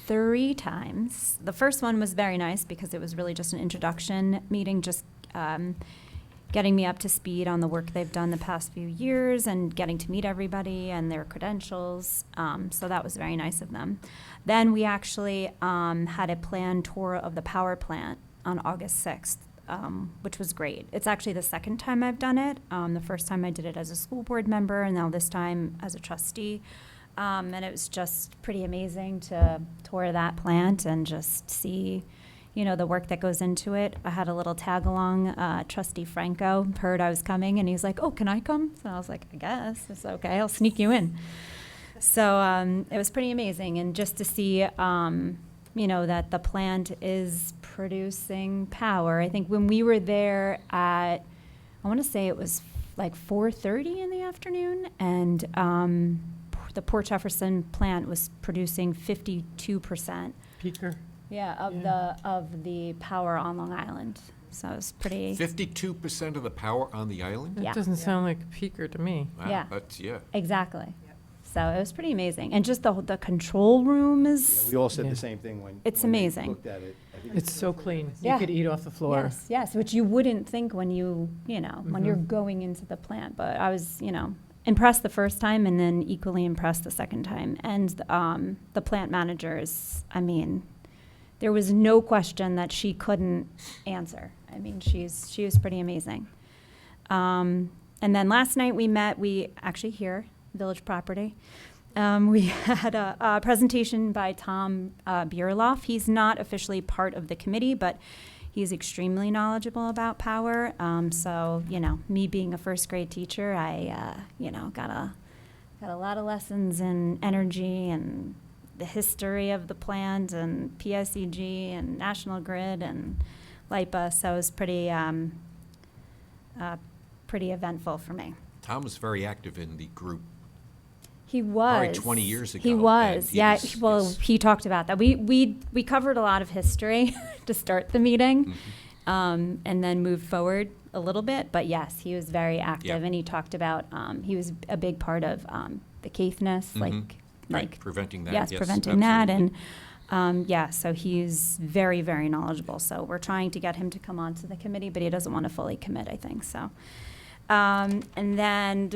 3 times. The first one was very nice because it was really just an introduction meeting, just getting me up to speed on the work they've done the past few years and getting to meet everybody and their credentials. So that was very nice of them. Then we actually had a planned tour of the power plant on August 6th. Which was great. It's actually the second time I've done it. The first time I did it as a school board member, and now this time as a trustee. And it was just pretty amazing to tour that plant and just see, the work that goes into it. I had a little tag along. Trustee Franco heard I was coming, and he was like, "Oh, can I come?" So I was like, "I guess it's okay. I'll sneak you in." So it was pretty amazing, and just to see. That the plant is producing power. I think when we were there I want to say it was like 4:30 in the afternoon, and the Port Jefferson plant was producing 52%. Peaker. Yeah, of the power on Long Island. So it was pretty. 52% of the power on the island? That Yeah. doesn't sound like a peaker to me. Wow, Yeah. that's, yeah. Exactly. So it was pretty amazing, and just the control room is. We all said Yeah. the same thing when. It's when we amazing. Looked at it. I think It's so clean. You Yeah. could eat off the floor. Yes, which you wouldn't think when when you're going into the plant. But I was, impressed the first time and then equally impressed the second time. And the plant managers, there was no question that she couldn't answer. She was pretty amazing. And then last night we actually here, Village Property. We had a presentation by Tom Bierloff. He's not officially part of the committee, but he's extremely knowledgeable about power. So, me being a first grade teacher, I, got a lot of lessons in energy and the history of the plant and PSEG and National Grid and LIPA. So it was pretty eventful for me. Tom was very active in the group. He was. Probably 20 years ago. He was, and yeah. was- Well, yes. he talked about that. We covered a lot of history to start the meeting, and then moved forward a little bit. But yes, he was very active, Yeah. and he talked about he was a big part of the Caithness, Right, preventing that. yes, Yes, preventing that, absolutely. and so he's very, very knowledgeable. So we're trying to get him to come onto the committee, but he doesn't want to fully commit, I think so. And then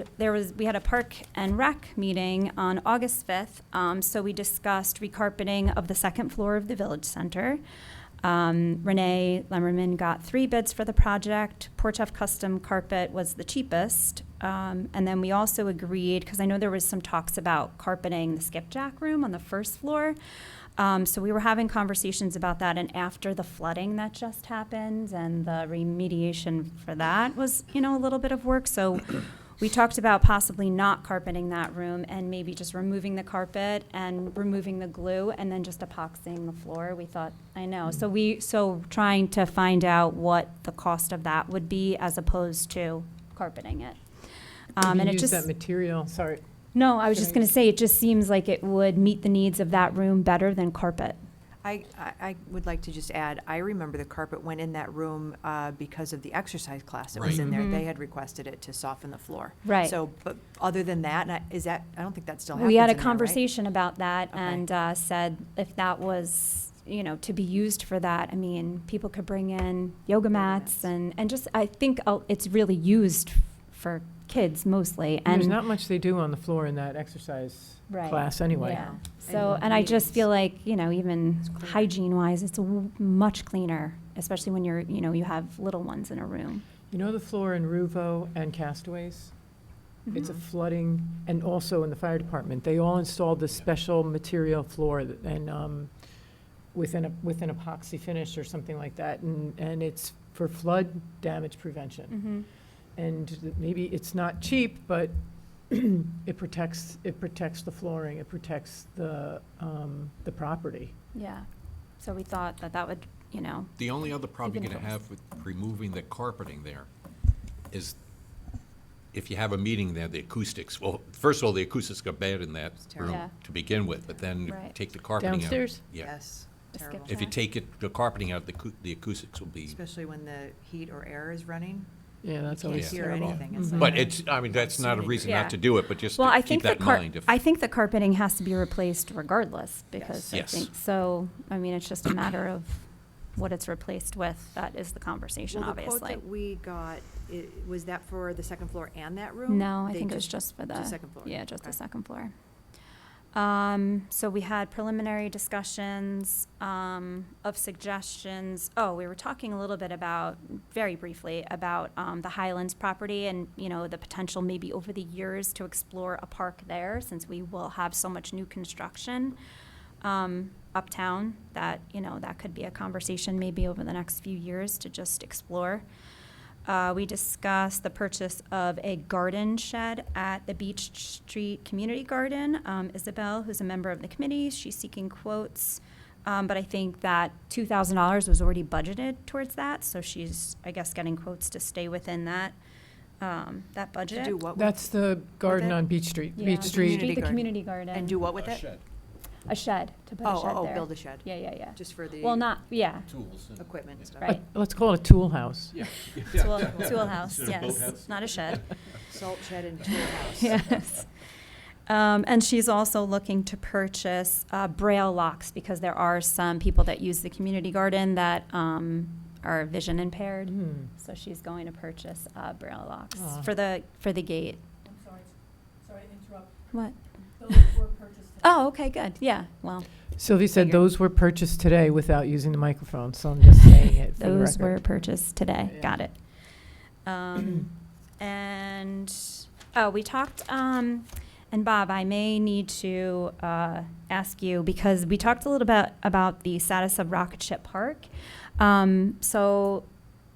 we had a Park and Rec meeting on August 5th. So we discussed recarpeting of the second floor of the Village Center. Renee Lemmerman got 3 bids for the project. Port Jeff Custom Carpet was the cheapest. And then we also agreed, because I know there was some talks about carpeting the skipjack room on the first floor. So we were having conversations about that, and after the flooding that just happened and the remediation for that was, a little bit of work. So we talked about possibly not carpeting that room and maybe just removing the carpet and removing the glue and then just epoxying the floor. We thought, so trying to find out what the cost of that would be as opposed to carpeting it. And it use just that material, sorry. No, I was just going to say, it just seems like it would meet the needs of that room better than carpet. I would like to just add, I remember the carpet went in that room because of the exercise class that was Right. in there. Mhm. They had requested it to soften the floor. Right. So, but other than that, I don't think that still happens We had a in there, right? conversation about that Okay. and said if that was, to be used for that, people could bring in yoga mats and just, I think it's really used for kids mostly. And there's And not much they do on the floor in that exercise Right. class anyway. Yeah. So, and I just feel like, even hygiene-wise, it's a much cleaner especially when you're, you have little ones in a room. You know the floor in Ruvo and Castaways? It's a flooding, and also in the fire department, they all installed this special material floor and with an epoxy finish or something like that, and it's for flood damage prevention. And maybe it's not cheap, but it protects the flooring, it protects the property. Yeah. So we thought that would, The only other problem you're Even gonna if it have with removing the carpeting there is if you have a meeting there, the acoustics, well, first of all, the acoustics are bad in that room Yeah. to begin with, but then Right. take the carpeting out. Downstairs? Yeah. Yes, The skip terrible. If you track. take the carpeting out, the acoustics will be, Especially when the heat or air is running. Yeah, that's You always can't hear terrible. anything. It's Mhm. like but a- it's, I mean, that's not a Assuming- reason Yeah. not to do it, but just Well, I to keep think that in mind. I think the carpeting has to be replaced regardless, because I Yes. think, so, I mean, it's just a matter of what it's replaced with. That is the conversation, Well, the quote obviously. that we got, was that for the second floor and that room? No, I They think it was just for the. second floor? Yeah, just the Okay. second floor. So we had preliminary discussions, of suggestions. Oh, we were talking a little bit about, very briefly, about, the Highlands property and, the potential maybe over the years to explore a park there, since we will have so much new construction, uptown, that, that could be a conversation maybe over the next few years to just explore. We discussed the purchase of a garden shed at the Beach Street Community Garden. Isabel, who's a member of the committee, she's seeking quotes. But I think that $2,000 was already budgeted towards that, so she's, I guess, getting quotes to stay within that budget. To do what with? That's the garden it? on Beach Street, Yeah, Beach Street. Community the garden. community garden. And do what with it? A shed, to put a shed there. Build a shed, Yeah. just for the Well, not, yeah, Tools. equipment and stuff. right. Let's call it a tool house. Yeah. Tool house, yes, not a shed. Salt shed and tool house. Yes. And she's also looking to purchase braille locks, because there are some people that use the community garden that are vision impaired. So she's going to purchase braille locks Aw. for the gate. I'm sorry to interrupt. What? Those were purchased. Oh, okay, good. Yeah, well, Sylvia said Figured. those were purchased today without using the microphone, so I'm just saying it for the those were record. purchased today. Yeah. Got it. And, we talked, and Bob, I may need to ask you, because we talked a little bit about the status of Rocket Ship Park. So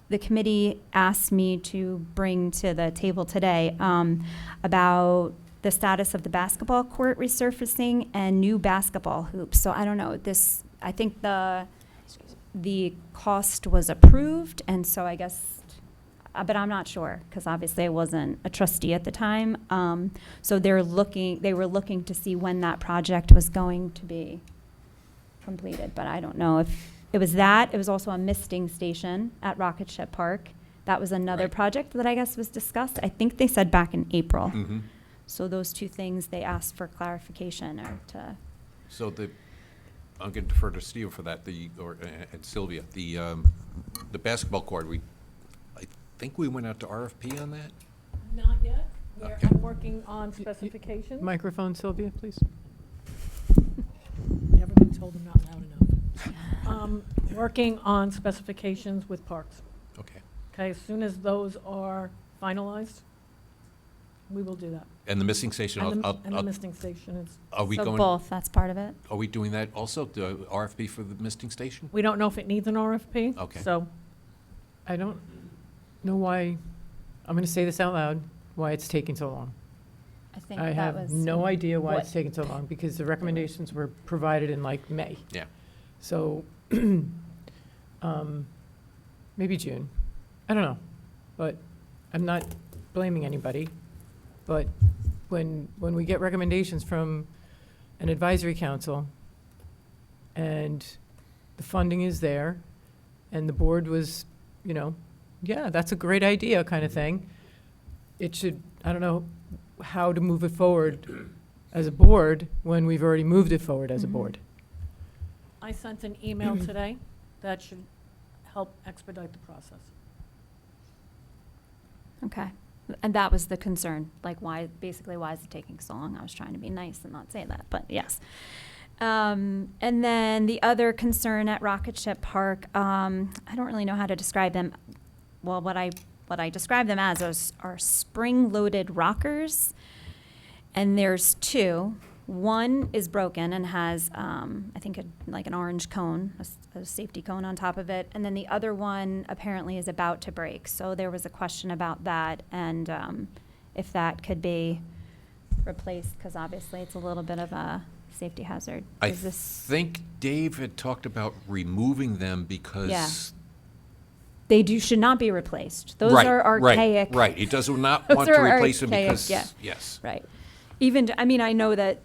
the committee asked me to bring to the table today about the status of the basketball court resurfacing and new basketball hoops. So I don't know, I think the cost was approved, and so I guess, but I'm not sure, because obviously I wasn't a trustee at the time. So they were looking to see when that project was going to be completed, but I don't know if it was that. It was also a misting station at Rocket Ship Park. That was another Right. project that I guess was discussed. I think they said back in April. Mhm. So those two things they asked for clarification or to. So I'm going to defer to Steve for that, and Sylvia. The basketball court, I think we went out to RFP on that? Not yet. Okay. I'm working on specifications. Microphone, Sylvia, please. Never been told I'm not loud enough. Working on specifications with parks. Okay. Okay, as soon as those are finalized, we will do that. And the missing station, And the misting station is, are we So going, both, that's part of it. are we doing that also, the RFP for the misting station? we don't know if it needs an RFP. Okay. So, I don't know why, I'm going to say this out loud, why it's taking so long. I think I that have was. no idea why what- it's taking so long, because the recommendations were provided in like May. Yeah. So, maybe June. I don't know. But I'm not blaming anybody. But when we get recommendations from an advisory council and the funding is there and the board was, yeah, that's a great idea kind of thing, it should, I don't know how to move it forward as a board when we've already moved it forward as a Mhm. board. I sent an email today that should help expedite the process. Okay. And that was the concern, like why is it taking so long? I was trying to be nice and not say that, but yes. And then the other concern at Rocket Ship Park, I don't really know how to describe them. Well, what I describe them as are spring-loaded rockers, and there's two. One is broken and has, I think, like an orange cone, a safety cone on top of it, and then the other one apparently is about to break. So there was a question about that, and if that could be replaced, because obviously it's a little bit of a safety hazard. I think Dave had talked about removing them because. Yeah. They should not be replaced. Those Right, are archaic. Right. He does not Those want to are replace them archaic, because, yeah. yes. Right. I mean, I know that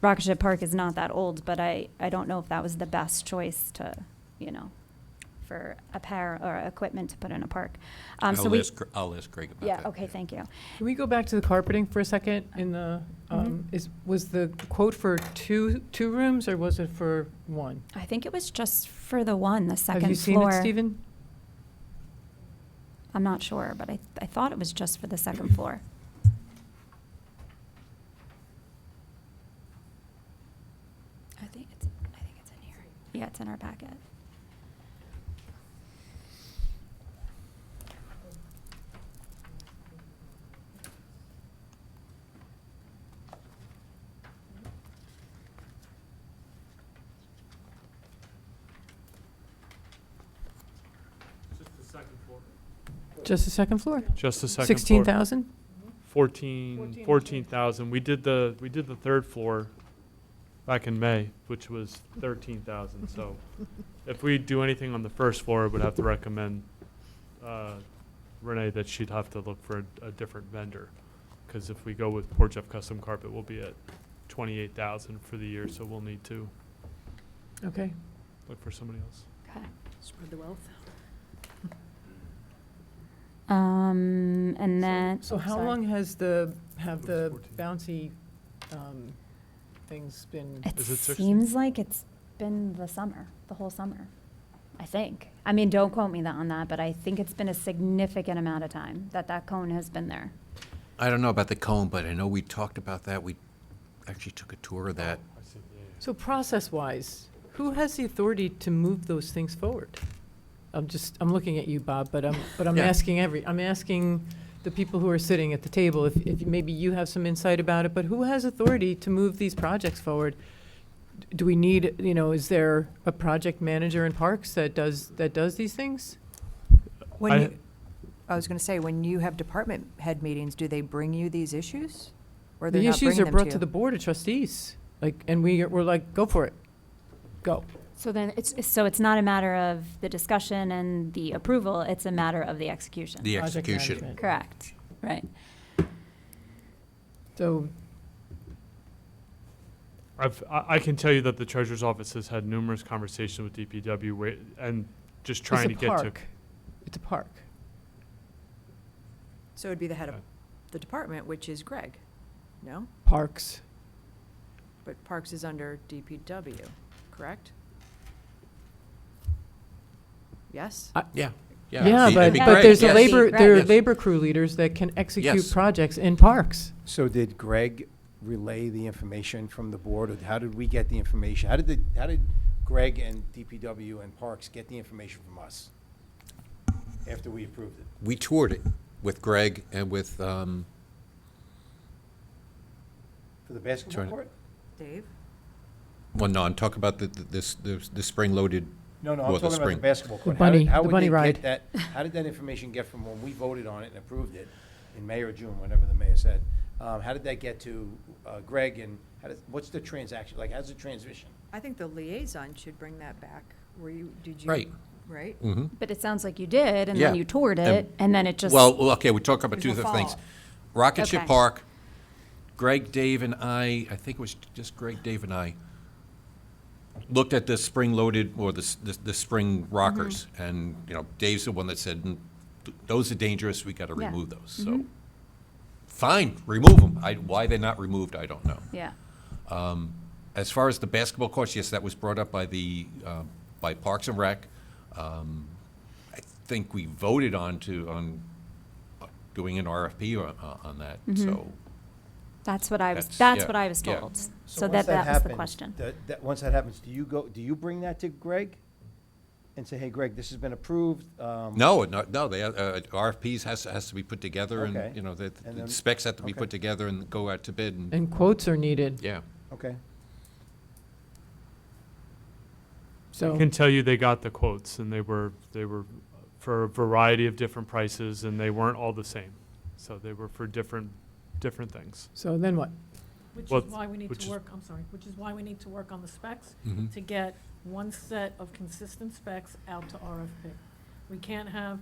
Rocket Ship Park is not that old, but I don't know if that was the best choice to, for a pair or equipment to put in a park. I'll ask Greg about that. Yeah, okay, thank you. Can we go back to the carpeting for a second? In the, was the quote for two rooms, or was it for one? I think it was just for the one, the second floor. Have you seen it, Stephen? I'm not sure, but I thought it was just for the second floor. I think it's in here. Yeah, it's in our packet. Just the second floor. Just the second floor? Just the second floor. 16,000? 14,000. We did the third floor back in May, which was 13,000. So if we do anything on the first floor, I would have to recommend Renee that she'd have to look for a different vendor, because if we go with Port Jeff Custom Carpet, we'll be at 28,000 for the year. So we'll need to Okay. look for somebody else. Okay. Spread the wealth. And then. So how long has the bouncy things been? It Is it 60? seems like it's been the whole summer, I think. I mean, don't quote me on that, but I think it's been a significant amount of time that cone has been there. I don't know about the cone, but I know we talked about that. We actually took a tour of that. I see, yeah. So process-wise, who has the authority to move those things forward? I'm looking at you, Bob, but I'm Yeah. asking the people who are sitting at the table, if maybe you have some insight about it, but who has authority to move these projects forward? Do we need, is there a project manager in parks that does these things? I was gonna say, when you have department head meetings, do they bring you these issues? Or they're The not issues bringing are them brought to to you? the Board of Trustees, and we're like, go for it, go. So then it's not a matter of the discussion and the approval, it's a matter of the execution. The Project execution. management. Correct, right. So, I can tell you that the treasurer's office has had numerous conversations with DPW and just trying to it's a get to. park. It's a park. So it'd be the head of Okay. the department, which is Greg, no? Parks. But Parks is under DPW, correct? Yes? Yeah. Yeah, It'd be but great, there's yes. there are Yes. labor crew leaders that can execute Yes. projects in parks. So did Greg relay the information from the board, or how did we get the information? How did Greg and DPW and Parks get the information from us after we approved it? We toured it with Greg and with, For the basketball Trying to- court? Dave? well, no, I'm talking about the spring-loaded. No, Well, I'm the talking about the spring. basketball court. bunny- How the would bunny they ride. get that, how did that information get from when we voted on it and approved it in May or June, whatever the mayor said? How did that get to Greg, and what's the transaction, how's the transition? I think the liaison should bring that back. Did you? Right. Right? Mm-hmm. But it sounds like you did, and Yeah. then you toured it, and then it just. Well, okay, we talk about two There's no different things. follow-up. Rocket Ship Okay. Park, Greg, Dave, and I think it was just Greg, Dave, and I, looked at the spring-loaded, or the spring rockers, and, Dave's the one that said, those are dangerous, we gotta Yeah. remove those, so. Fine, remove them. Why they're not removed, I don't know. Yeah. As far as the basketball courts, yes, that was brought up by by Parks and Rec. I think we voted on doing an RFP on that, so That's what I was, That's- that's yeah, what I was yeah. told. So once that was the happens, question. Once that happens, do you bring that to Greg? And say, hey, Greg, this has been approved? No, they, RFPs has to be put together Okay. and, you know, the And then- specs have to be okay. put together and go out to bid and, And quotes are needed, yeah. Okay. so. I can tell you they got the quotes, and they were for a variety of different prices, and they weren't all the same. So they were for different things. So then what? Which Well, is why we need which to is- work, I'm sorry, which is why we need to work on the specs, Mhm. to get one set of consistent specs out to RFP. We can't have,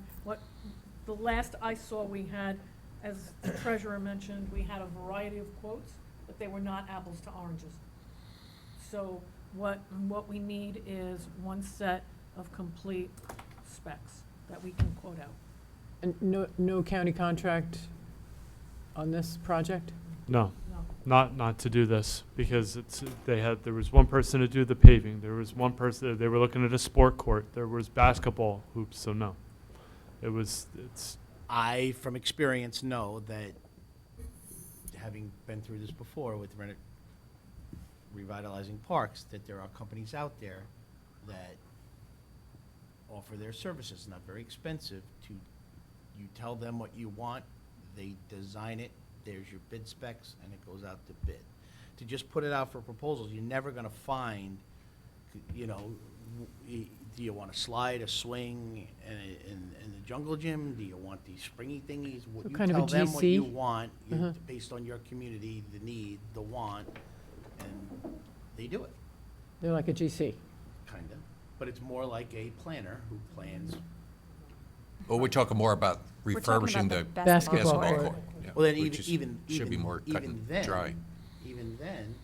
the last I saw, we had, as the treasurer mentioned, we had a variety of quotes, but they were not apples to oranges. So what we need is one set of complete specs that we can quote out. And no county contract on this project? No, No. not to do this, because there was one person to do the paving, there was one person, they were looking at a sport court, there was basketball hoops, so no. I, from experience, know that, having been through this before with revitalizing parks, that there are companies out there that offer their services, not very expensive, you tell them what you want, they design it, there's your bid specs, and it goes out to bid. To just put it out for proposals, you're never gonna find, you know, do you want a slide, a swing, in the jungle gym? Do you want these springy thingies? So You kind of a tell them what you GC? want, Uh-huh. based on your community, the need, the want, and they do it, They're like a GC. kinda. But it's more like a planner who plans. Well, we're talking more about We're talking refurbishing about the the basketball basketball court. court. yeah, Well, then which is- should be more cut even and then, dry. even then,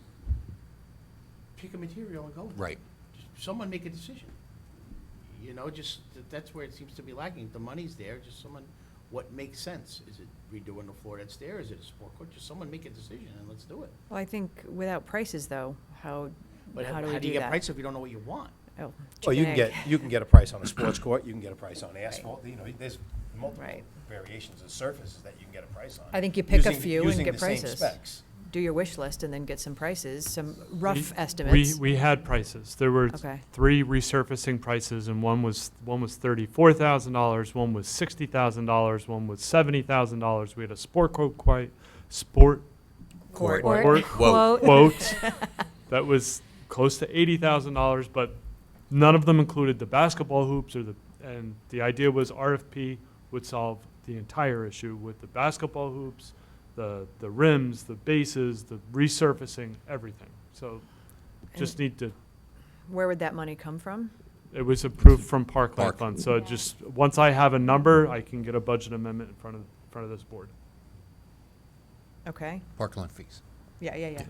pick a material and go with it. Right. Just someone make a decision. You know, just, that's where it seems to be lacking. The money's there, just someone, what makes sense? Is it redoing the floor that's there? Is it a sport court? Just someone make a decision and let's do it. Well, I think without prices, though, how But do we how do you do get that? prices if you don't know what you want? Oh, Well, you chicken can egg. you can get a price on a sports court, you can get a price on asphalt, you know, there's multiple Right. variations of surfaces that you can get a price on. I think you pick a Using- few and using get the same prices. specs. Do your wish list and then get some prices, some rough We- estimates. We had prices. There were Okay. 3 resurfacing prices, and one was $34,000, one was $60,000, one was $70,000. We had a sport court Court. quote that was close to $80,000, but none of them included the basketball hoops and the idea was RFP would solve the entire issue with the basketball hoops, the rims, the bases, the resurfacing, everything. So just need to, Where would that money come from? it was approved from Parkland Park. Fund. So just, once I have a number, I can get a budget amendment in front of this board. Okay, Parkland fees. yeah.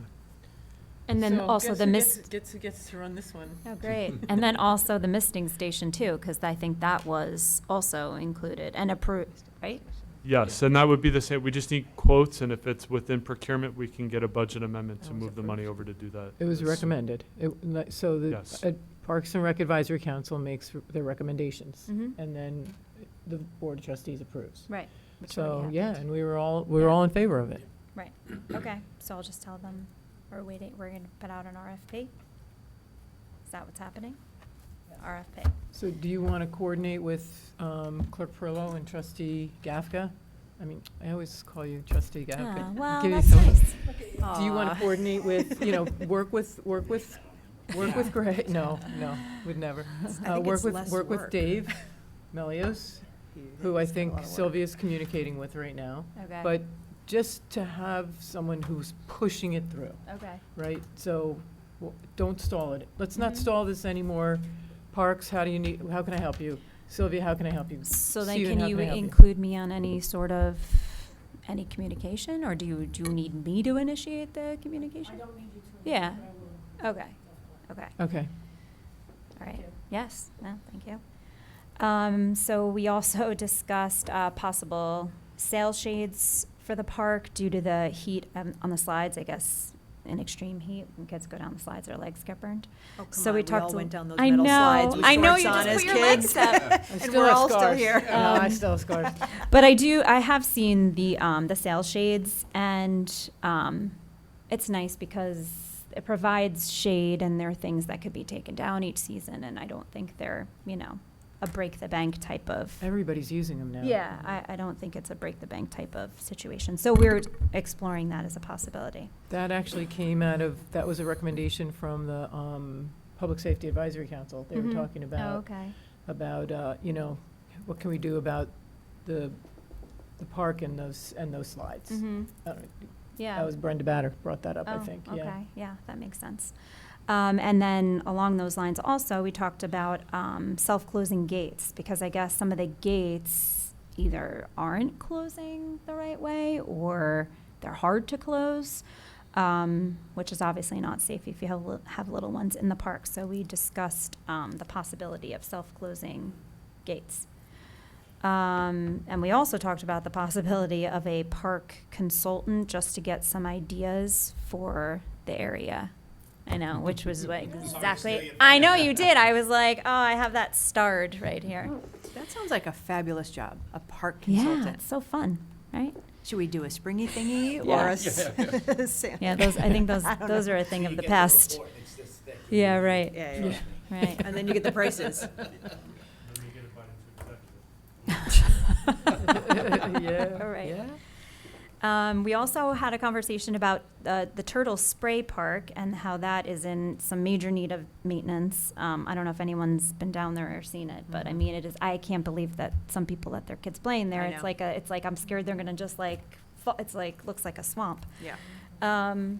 And then So also guess the who mist, gets to run this one. oh, great. And then also the misting station too, because I think that was also included and approved, right? Yes, and that would be the same. We just need quotes, and if it's within procurement, we can get a budget amendment to That was move the money over to do that. It was It's- recommended. So the Yes. Parks and Rec Advisory Council makes their recommendations, Mhm. and then the Board of Trustees approves. Right. Which So, already yeah, happened. and we were all in favor of it. Right, okay, so I'll just tell them, we're gonna put out an RFP? Is that what's happening? RFP. So do you want to coordinate with Clerk Perillo and Trustee Gafka? I mean, I always call you Trustee Gafka. Ah, well, Give you that's some- nice. Do you want Aw. to coordinate with, work with Greg? No, would never. I think it's less Work with work. Dave Melios, who I think Sylvia's communicating with right now. Okay. But just to have someone who's pushing it through, Okay. right? So don't stall it. Let's not Mhm. stall this anymore. Parks, how can I help you? Sylvia, how can I help you? So then Steven, can how you I help include me on any sort of, any communication, or do you need me to initiate the communication? I don't need you to. Yeah. but I will. Okay, okay, Okay. all right, yes, no, thank you. So we also discussed, possible sail shades for the park due to the heat, on the slides, I guess, in extreme heat, when kids go down the slides, their legs get burned. Oh, come So on, we we talked all to- went down those I metal know, slides with I know, shorts you on just as put your legs kids. up. I And still we're have all still scars. here. No, I still have scars. But I have seen the sail shades, and it's nice because it provides shade and there are things that could be taken down each season, and I don't think they're, a break the bank type of. Everybody's using them now. Yeah, I don't think it's a break the bank type of situation. So we're exploring that as a possibility. That actually came out of, that was a recommendation from the Public Safety Advisory Council. They were Mhm. talking Oh, okay. about, what can we do about the park and those slides. Mm-hmm. Uh, Yeah. That was Brenda Batter brought that up, I Oh, think, okay. yeah. Yeah, that makes sense. And then along those lines also, we talked about self-closing gates, because I guess some of the gates either aren't closing the right way or they're hard to close, which is obviously not safe if you have little ones in the park. So we discussed the possibility of self-closing gates. And we also talked about the possibility of a park consultant just to get some ideas for the area. I know, which was what exactly. I know you did. I was like, oh, I have that starred right here. That sounds like a fabulous job, a park Yeah, consultant. it's so fun, right? Should we do a springy thingy or Yeah. a sand? Yeah, those. I think those I don't those know. are a thing So of you the get past. report, and it's this thick. Yeah, right. Yeah. Right. And then you get the prices. Yeah. All right. Yeah. We also had a conversation about the Turtle Spray Park and how that is in some major need of maintenance. I don't know if anyone's been down there or seen it, but I mean, it is. I can't believe that some people let their kids playing there. I It's know. it's like I'm scared they're gonna just it's like looks like a swamp. Yeah.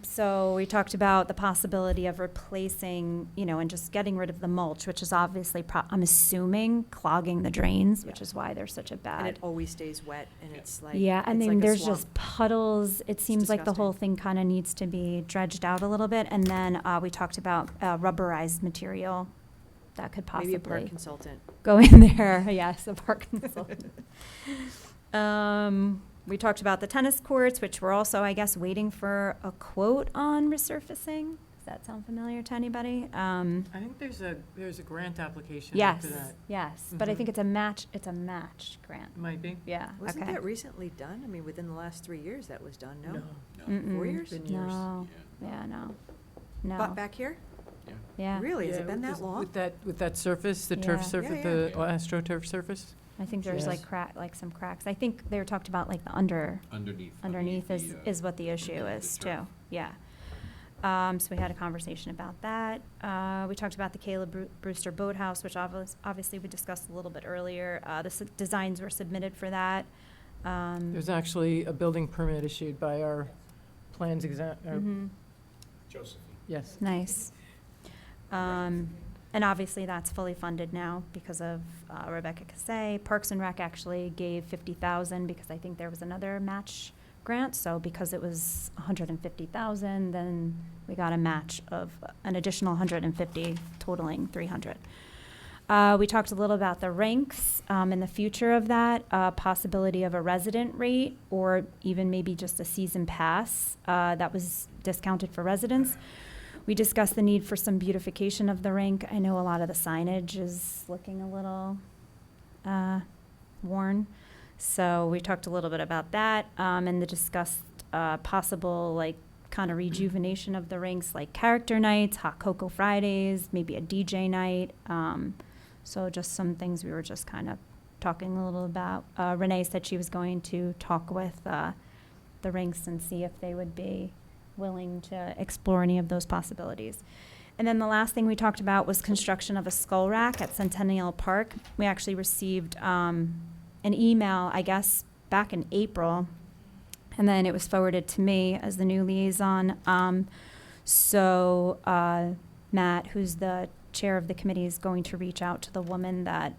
So we talked about the possibility of replacing, and just getting rid of the mulch, which is obviously, I'm assuming, clogging the drains, which is why they're such a And bad. it always stays wet and it's like. Yeah, I it's mean, like a there's swamp. just puddles. It seems like the whole thing kind of needs to be dredged out a little bit. And then we talked about rubberized material that could possibly Maybe a park consultant. go in there. Yes, a park consultant. We talked about the tennis courts, which we're also, I guess, waiting for a quote on resurfacing. Does that sound familiar to anybody? I think there's a grant application Yes, for that. yes, but I think it's a match grant. It might be. Yeah, Wasn't okay. that recently done? I mean, within the last 3 years that was done, no? Mm-mm. 4 years? Been years. No, yeah, no, But no, back here? yeah. Really? Has Yeah, it been that is- long? With that surface, the turf Yeah. surface, Yeah, the yeah. AstroTurf surface? I think there's Yes. some cracks. I think they were talked about like the underneath is what the issue is too. Yeah. So we had a conversation about that. We talked about the Caleb Brewster Boathouse, which obviously we discussed a little bit earlier. The designs were submitted for that. There's actually a building permit issued by our plans Mhm. Josephine. yes. Nice. And obviously that's fully funded now because of Rebecca Cassay. Parks and Rec actually gave $50,000 because I think there was another match grant. So because it was $150,000, then we got a match of an additional $150, totaling $300. We talked a little about the ranks and the future of that, possibility of a resident rate or even maybe just a season pass that was discounted for residents. We discussed the need for some beautification of the rink. I know a lot of the signage is looking a little worn. So we talked a little bit about that and the discussed possible kind of rejuvenation of the rinks, like character nights, hot cocoa Fridays, maybe a DJ night. So just some things we were just kind of talking a little about. Renee said she was going to talk with the rinks and see if they would be willing to explore any of those possibilities. And then the last thing we talked about was construction of a skull rack at Centennial Park. We actually received an email, I guess, back in April, and then it was forwarded to me as the new liaison. So Matt, who's the chair of the committee, is going to reach out to the woman that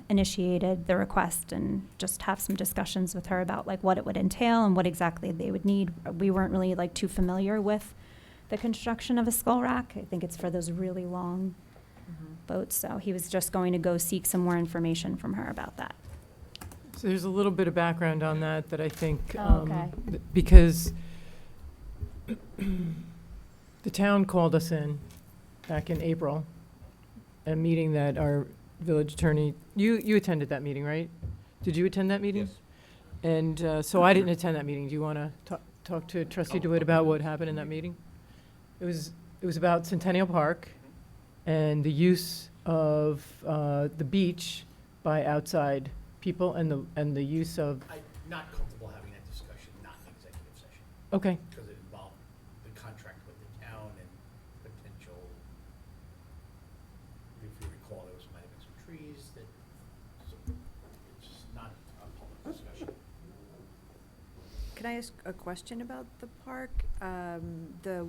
initiated the request and just have some discussions with her about what it would entail and what exactly they would need. We weren't really too familiar with the construction of a skull rack. I think it's for those really long boats. So he was just going to go seek some more information from her about that. So there's a little bit of background on that I think, Okay. Because the town called us in back in April, a meeting that our village attorney, you attended that meeting, right? Did you attend that meeting? Yes. And so I didn't attend that meeting. Do you want to talk to Trustee DeWitt about what happened in that meeting? It was about Centennial Park and the use of the beach by outside people and the use of, I'm not comfortable having that discussion, not in executive session, okay, because it involved the contract with the town and potential, if you recall, there might have been some trees that, so it's not a public discussion. Can I ask a question about the park? The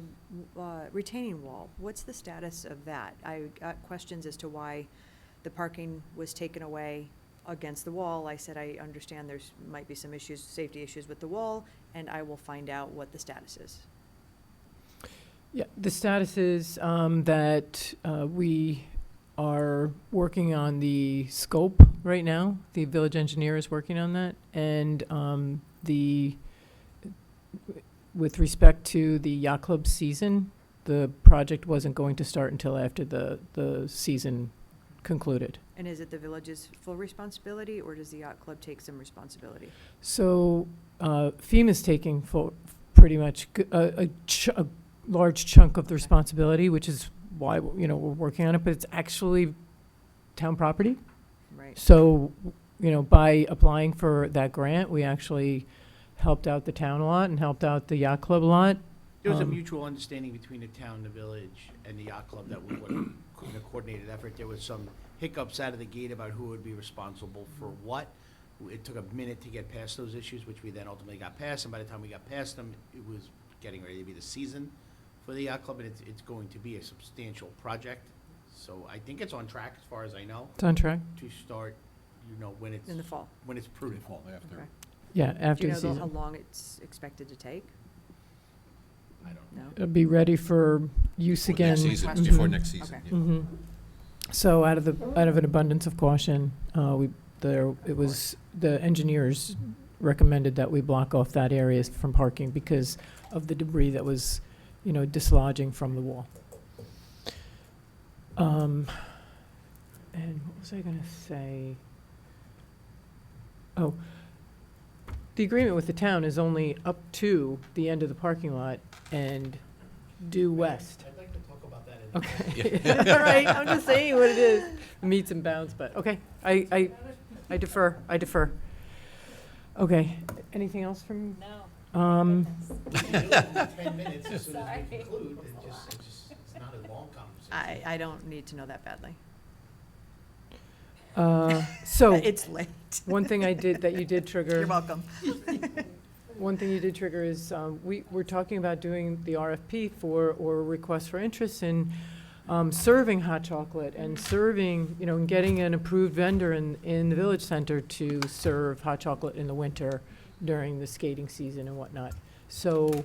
retaining wall, what's the status of that? I got questions as to why the parking was taken away against the wall. I said, I understand there's might be some issues, safety issues with the wall, and I will find out what the status is. yeah, the status is that we are working on the scope right now. The village engineer is working on that, and with respect to the yacht club season, the project wasn't going to start until after the season concluded. And is it the village's full responsibility, or does the yacht club take some responsibility? So FEMA's taking pretty much a large chunk of the responsibility, which is why, we're working on it, but it's actually town property. Right. So, by applying for that grant, we actually helped out the town a lot and helped out the yacht club a lot. There was a mutual understanding between the town, the village, and the yacht club that we would, in a coordinated effort. There was some hiccups out of the gate about who would be responsible for what. It took a minute to get past those issues, which we then ultimately got past, and by the time we got past them, it was getting ready to be the season for the yacht club, and it's going to be a substantial project. So I think it's on track, as far as I know, It's on track? to start, when it's. In the fall? When it's prudent. Okay. Yeah, Do after you the know how season. long it's expected to take? I don't No? It'll be ready for use Before again. next season, Mhm. before next season. Okay. yeah. Mhm. So out of an abundance of caution, the engineers recommended that we block off that area from parking because of the debris that was, dislodging from the wall. And what was I gonna say? Oh, the agreement with the town is only up to the end of the parking lot and due west. I'd like to talk about that in. Okay. All right, I'm just saying what it is. Meets and bounds, but, okay, I defer. Okay, anything else from? No. 10 minutes as soon as we conclude, it's not a long conversation. I don't need to know that badly. So, It's late. one thing I did, that you did trigger. You're welcome. One thing you did trigger is, we're talking about doing the RFP or request for interest in serving hot chocolate and serving, and getting an approved vendor in the village center to serve hot chocolate in the winter during the skating season and whatnot. So,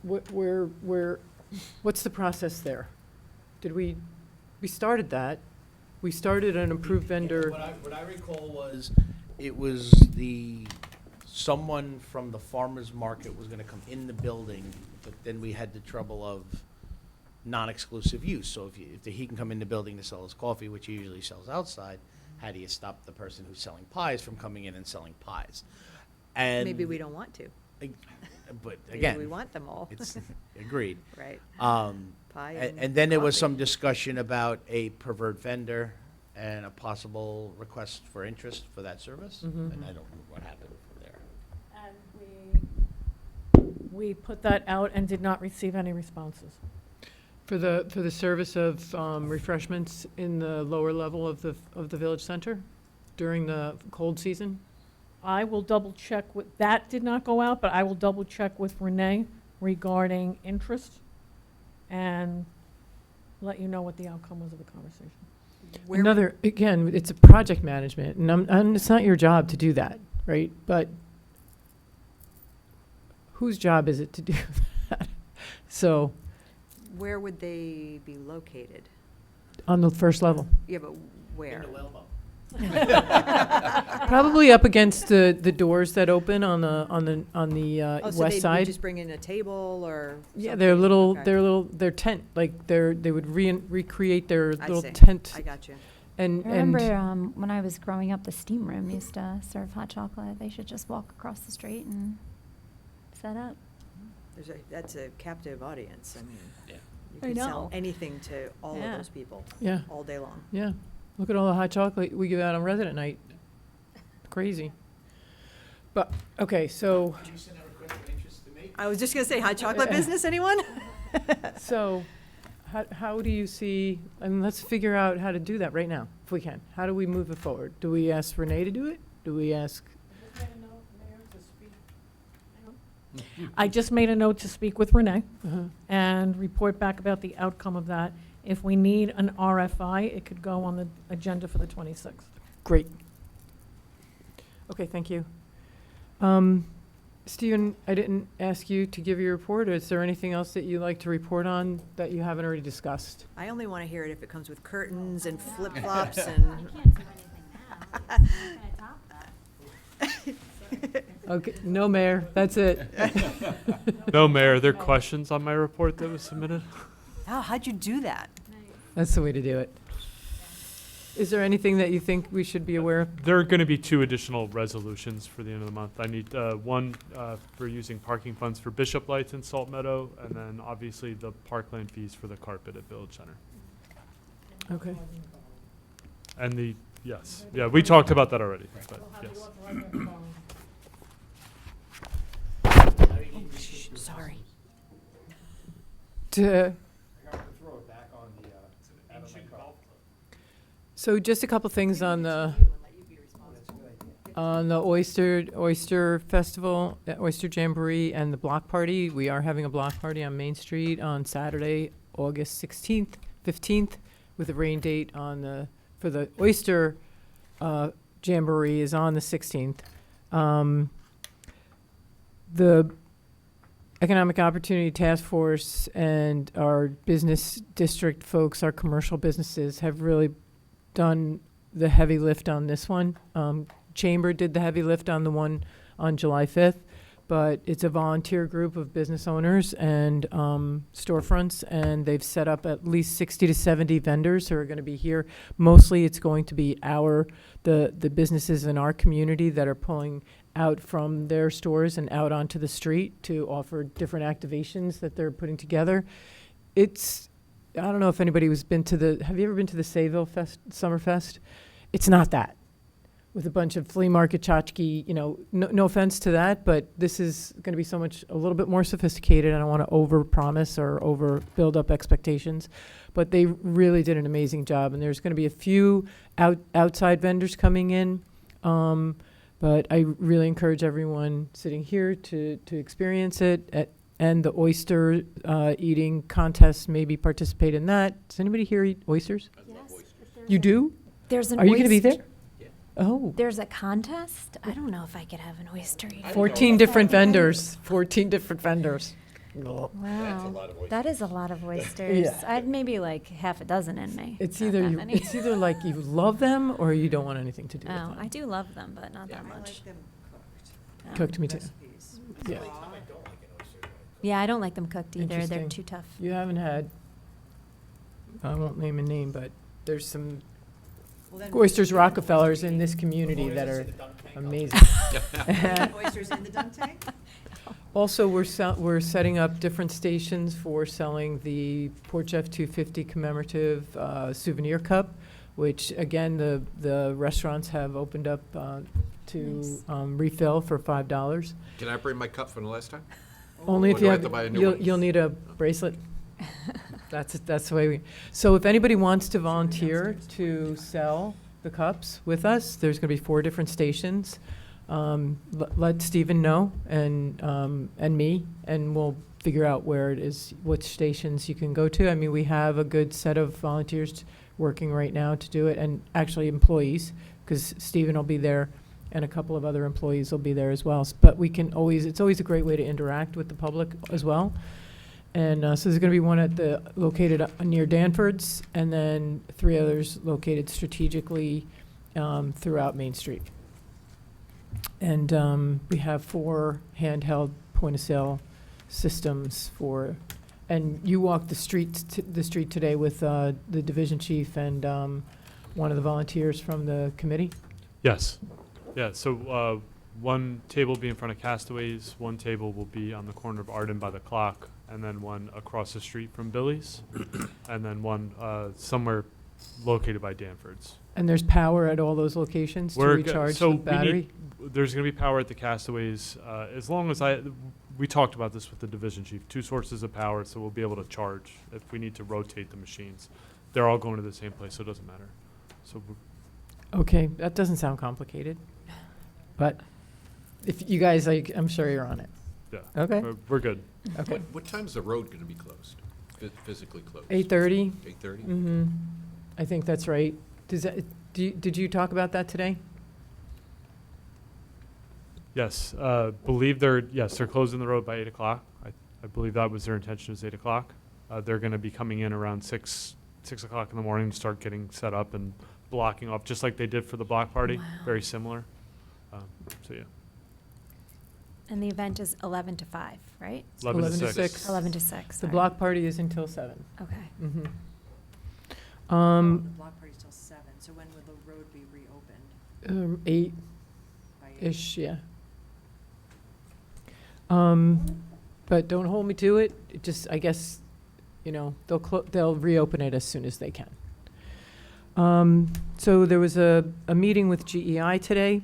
what's the process there? We started that. We started an approved vendor. What I recall was, it was someone from the farmer's market was gonna come in the building, but then we had the trouble of non-exclusive use. So if he can come in the building to sell his coffee, which he usually sells outside, how do you stop the person who's selling pies from coming in and selling pies? And Maybe we don't want to. But Maybe again, we want them all. it's agreed. Right. And Pie then there was coffee. some discussion about a preferred vendor and a possible request for interest for that service. Mhm. And I don't know what happened from there. And we put that out and did not receive any responses. For the service of refreshments in the lower level of the village center during the cold season? I will double check that did not go out, but I will double check with Renee regarding interest and let you know what the outcome was of the conversation. Again, it's a project management, and it's not your job to do that, right? But whose job is it to do that? So, Where would they be located? on the first level. Yeah, but where? In the whaleboat. Probably up against the doors that open on the Oh, so west they'd side. just bring in a table or Yeah, something? Okay. their tent, like they would recreate their I little see. tent. I got you. And I remember when I was growing up, the steam room used to serve hot chocolate. They should just walk across the street and set up. That's a captive audience, I mean. Yeah. You I can know. sell anything to all of Yeah. those people, Yeah, all day long. yeah. Look at all the hot chocolate we give out on resident night. Crazy. But, okay, so, Jason have a question of interest to make? I was just gonna say, hot chocolate business, anyone? so, how do you see, I mean, let's figure out how to do that right now, if we can. How do we move it forward? Do we ask Renee to do it? Do we ask? I just made a note to speak with Renee Uh-huh. and report back about the outcome of that. If we need an RFI, it could go on the agenda for the 26th. Great. Okay, thank you. Stephen, I didn't ask you to give your report. Is there anything else that you'd like to report on that you haven't already discussed? I only wanna hear it if it comes with curtains and flip-flops and. I can't do anything now. I'm not gonna top that. Okay, no, Mayor, that's it. No, Mayor, are there questions on my report that was submitted? Oh, how'd you do that? That's the way to do it. Is there anything that you think we should be aware of? There are going to be 2 additional resolutions for the end of the month. I need one for using parking funds for Bishop Lights in Salt Meadow, and then obviously the parkland fees for the carpet at Village Center. Okay. And yes, yeah, we talked about that already, but yes. Sorry. So just a couple things on the Oyster Festival, Oyster Jamboree, and the block party. We are having a block party on Main Street on Saturday, August 16th, 15th, with a rain date for the Oyster Jamboree is on the 16th. The Economic Opportunity Task Force and our business district folks, our commercial businesses, have really done the heavy lift on this one. Chamber did the heavy lift on the one on July 5th, but it's a volunteer group of business owners and storefronts, and they've set up at least 60 to 70 vendors who are going to be here. Mostly it's going to be the businesses in our community that are pulling out from their stores and out onto the street to offer different activations that they're putting together. I don't know if anybody have you ever been to the Sayville Summerfest? It's not that. With a bunch of flea market tchotchke, no offense to that, but this is going to be a little bit more sophisticated. I don't want to over-promise or over-build up expectations, but they really did an amazing job, and there's going to be a few outside vendors coming in, but I really encourage everyone sitting here to experience it, and the oyster eating contest, maybe participate in that. Does anybody here eat oysters? Yes. You do? There's an Are you going to be there? oyster- Oh. There's a contest? I don't know if I could have an oyster eating. 14 different vendors. 14 different vendors. Wow. That's a lot of oysters. That is a lot of oysters. Yeah. I'd maybe like half a dozen in me. It's Not either that you, many. it's either like you love them or you don't want anything to do with Oh, them. I do love them, but not that I much. like them cooked. Um, Cooked me too. Recipes. Yeah. Raw. Yeah, I don't like them cooked either. They're Interesting. too tough. You haven't had, I won't name a name, but there's some Well, then- oysters Rockefellers in this community that are amazing. Oysters in the dunk tank? Also, we're setting up different stations for selling the Port Jeff 250 commemorative souvenir cup, which again, the restaurants have opened up to Nice. refill for $5. Can I bring my cup from the last time? Only Or if do you I have, have to buy a new you'll, one? you'll need a bracelet. That's the way so if anybody wants to volunteer to sell the cups with us, there's gonna be 4 different stations. Let Stephen know and me, and we'll figure out where it is, which stations you can go to. I mean, we have a good set of volunteers working right now to do it, and actually employees, because Stephen will be there and a couple of other employees will be there as well. But it's always a great way to interact with the public as well. And so there's going to be one located near Danford's, and then 3 others located strategically throughout Main Street. And we have 4 handheld point-of-sale systems and you walked the street today with the division chief and one of the volunteers from the committee? Yes. Yeah, so one table will be in front of Castaways, one table will be on the corner of Arden by the clock, and then one across the street from Billy's, and then one somewhere located by Danford's. And there's power at all those locations to recharge the battery? There's going to be power at the Castaways, as long as we talked about this with the division chief, 2 sources of power, so we'll be able to charge if we need to rotate the machines. They're all going to the same place, so it doesn't matter. So Okay, that doesn't sound complicated, but if you guys, like, I'm sure you're on it. yeah, Okay. we're good. Okay. What time is the road gonna be closed, physically closed? 8:30? 8:30? Mm-hmm. I think that's right. Did you talk about that today? Yes, they're closing the road by 8 o'clock. I believe that was their intention, is 8 o'clock. They're going to be coming in around 6 o'clock in the morning to start getting set up and blocking off, just like they did for the block party. Wow. Very similar. So yeah, And the event is 11 to 5, right? 11 to 11 to 6. 6. 11 to 6. The sorry. block party is until 7. Okay. Mm-hmm. The block party's till 7, so when will the road be reopened? 8-ish, By 8? yeah. But don't hold me to it. It just, I guess, they'll reopen it as soon as they can. So there was a meeting with GEI today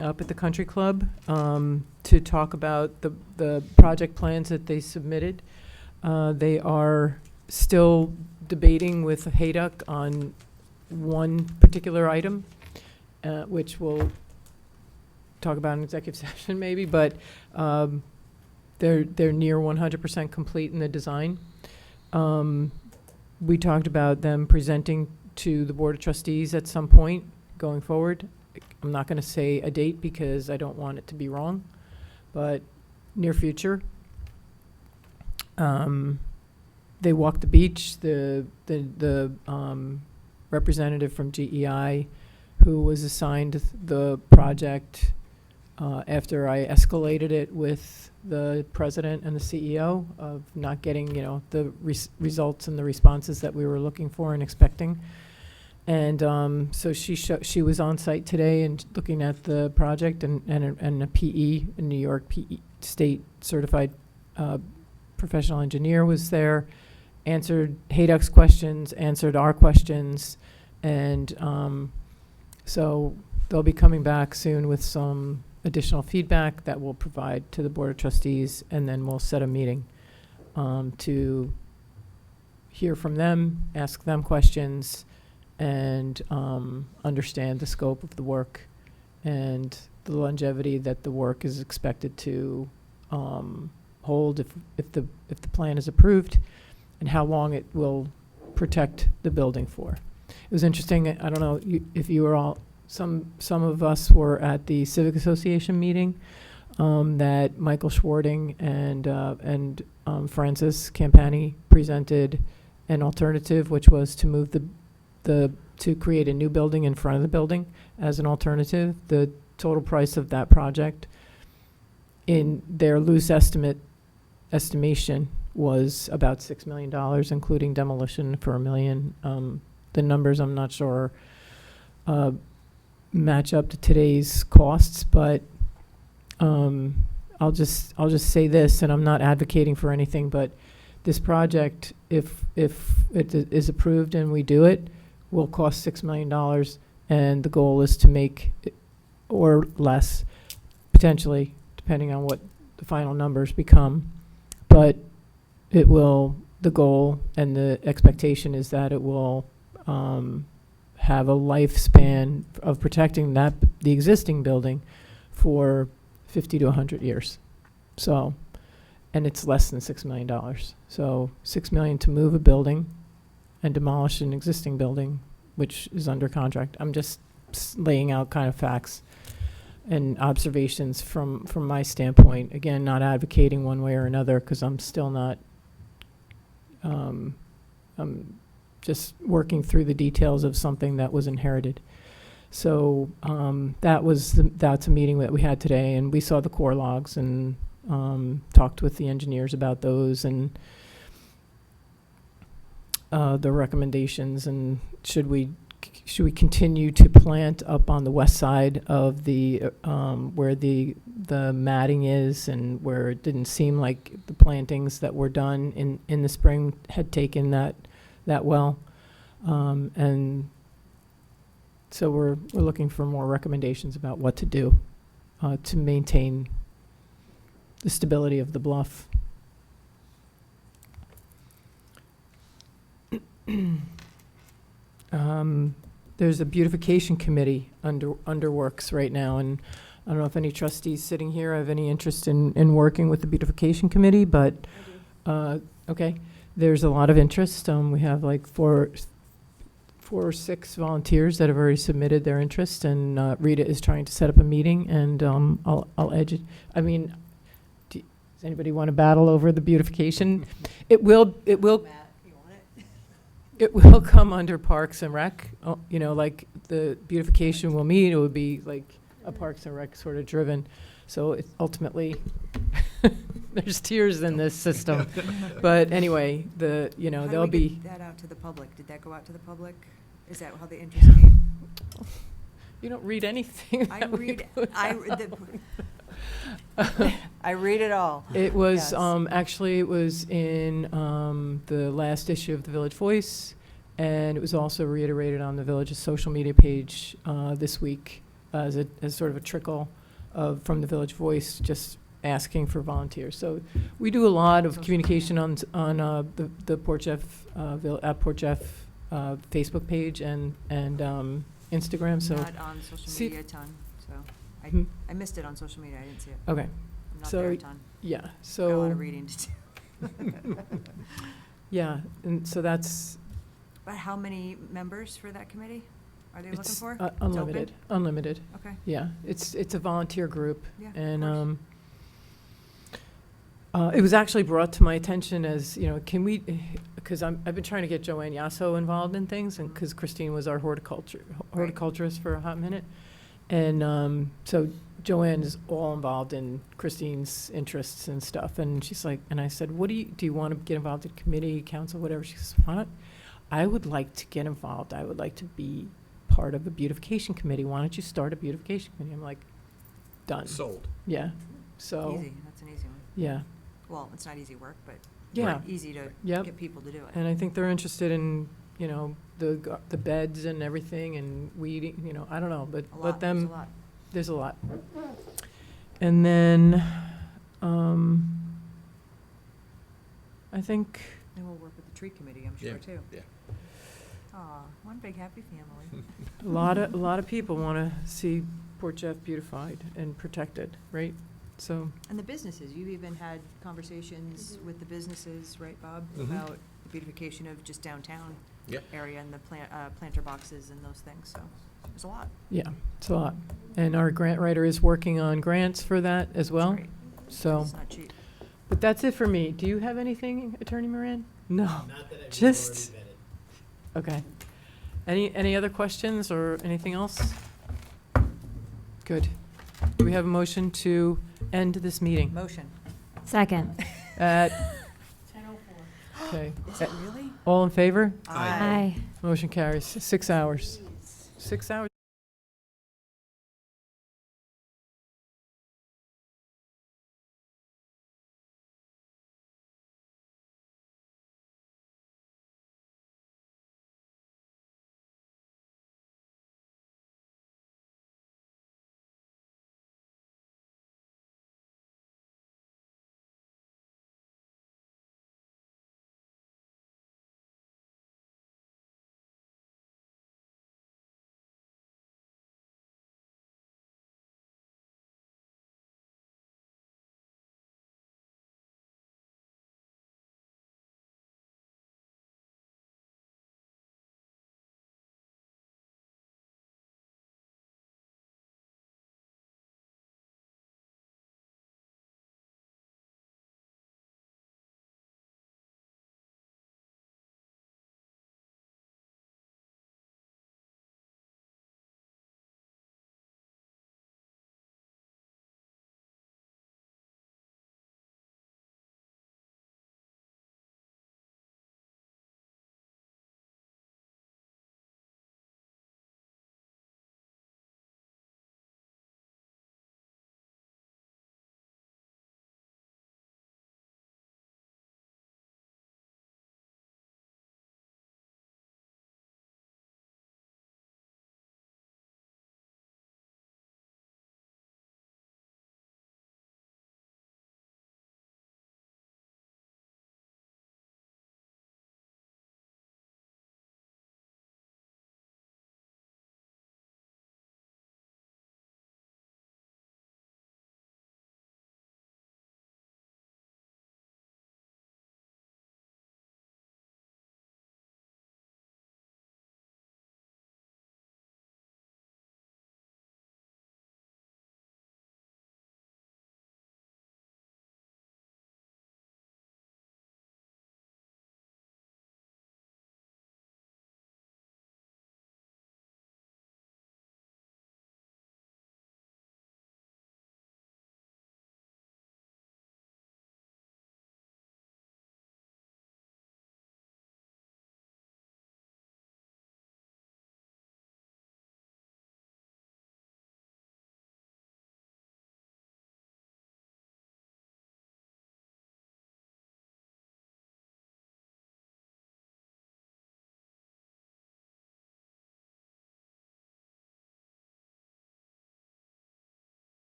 up at the country club to talk about the project plans that they submitted. They are still debating with Hayduck on one particular item, which we'll talk about in executive session maybe, but they're near 100% complete in the design. We talked about them presenting to the Board of Trustees at some point going forward. I'm not going to say a date because I don't want it to be wrong, but near future. They walked the beach. The representative from GEI who was assigned the project after I escalated it with the president and the CEO of not getting, the results and the responses that we were looking for and expecting. And so she was on site today and looking at the project, and a PE, a New York PE state certified professional engineer was there, answered Hayduck's questions, answered our questions, and so they'll be coming back soon with some additional feedback that we'll provide to the Board of Trustees, and then we'll set a meeting to hear from them, ask them questions, and understand the scope of the work and the longevity that the work is expected to hold if the plan is approved, and how long it will protect the building for. It was interesting. I don't know if you were all. Some of us were at the Civic Association meeting that Michael Schwarting and Francis Campani presented an alternative, which was to move to create a new building in front of the building as an alternative. The total price of that project, in their loose estimation, was about $6 million, including demolition for $1 million. The numbers I'm not sure match up to today's costs, but I'll just say this, and I'm not advocating for anything, but this project, if it is approved and we do it, will cost $6 million, and the goal is to make it, or less, potentially, depending on what the final numbers become. But it will, the goal and the expectation is that it will have a lifespan of protecting the existing building for 50 to 100 years. So, and it's less than $6 million. So $6 million to move a building and demolish an existing building, which is under contract. I'm just laying out kind of facts and observations from my standpoint. Again, not advocating one way or another, because I'm still not, I'm just working through the details of something that was inherited. So that's a meeting that we had today, and we saw the core logs and talked with the engineers about those and the recommendations, and should we should we continue to plant up on the west side of the, where the matting is and where it didn't seem like the plantings that were done in the spring had taken that well. And so we're looking for more recommendations about what to do to maintain the stability of the bluff. There's a beautification committee under works right now, and I don't know if any trustees sitting here have any interest in working with the beautification committee, but, okay, there's a lot of interest. We have like four or six volunteers that have already submitted their interest, and Rita is trying to set up a meeting, and I'll does anybody want to battle over the beautification? It will come under Parks and Rec, you know, like the beautification will meet, it would be like a Parks and Rec sort of driven. So it ultimately, there's tears in this system. But anyway, there'll be. Get that out to the public? Did that go out to the public? Is that how the interest came? You don't read anything. I read it all. It was, Yes. actually, it was in the last issue of the Village Voice, and it was also reiterated on the Village's social media page this week as sort of a trickle from the Village Voice, just asking for volunteers. So we do a lot of communication on the Port Jeff, at Port Jeff Facebook page and Instagram. So Not on social media a ton, so I missed it on social media. I didn't see it. Okay. I'm not So, there a ton. yeah, Got a lot so, of reading to do. yeah, and so that's, But how many members for that committee are they looking it's for? unlimited, unlimited. Okay. Yeah, it's a volunteer group. Yeah, of And it was actually brought to my attention as, can we, because I've been trying to get Joanne Yasso involved in things, and because Christine was our horticulturist for a hot minute. And so Joanne is all involved in Christine's interests and stuff. And she's like, and I said, do you want to get involved in committee, council, whatever? She says, why not? I would like to get involved. I would like to be part of the beautification committee. Why don't you start a beautification committee? I'm like, done. Sold. Yeah, so. Easy, that's an easy one. Yeah. Well, it's not easy work, but Yeah. easy to Yep. get people to do it. And I think they're interested in, the beds and everything and weeding, I don't know, but A let lot, them. there's a lot. There's a lot. And then, I think, And we'll work with the tree committee, I'm sure, Yeah, too. yeah. Aw, one big happy family. a lot of people want to see Port Jeff beautified and protected, right? So, And the businesses, you've even had conversations with the businesses, right, Bob? Mhm. About beautification of just downtown Yep. area and the planter boxes and those things, so there's a lot. yeah, it's a lot. And our grant writer is working on grants for that as well. That's great. So, It's not cheap. but that's it for me. Do you have anything, Attorney Moran? No. Not that I've Just- already vetted. Okay. Any other questions or anything else? Good. Do we have a motion to end this meeting Motion. Second. at, 10:04. okay. Is it really? All in favor? Aye. Motion carries. 6 hours. 6 hours.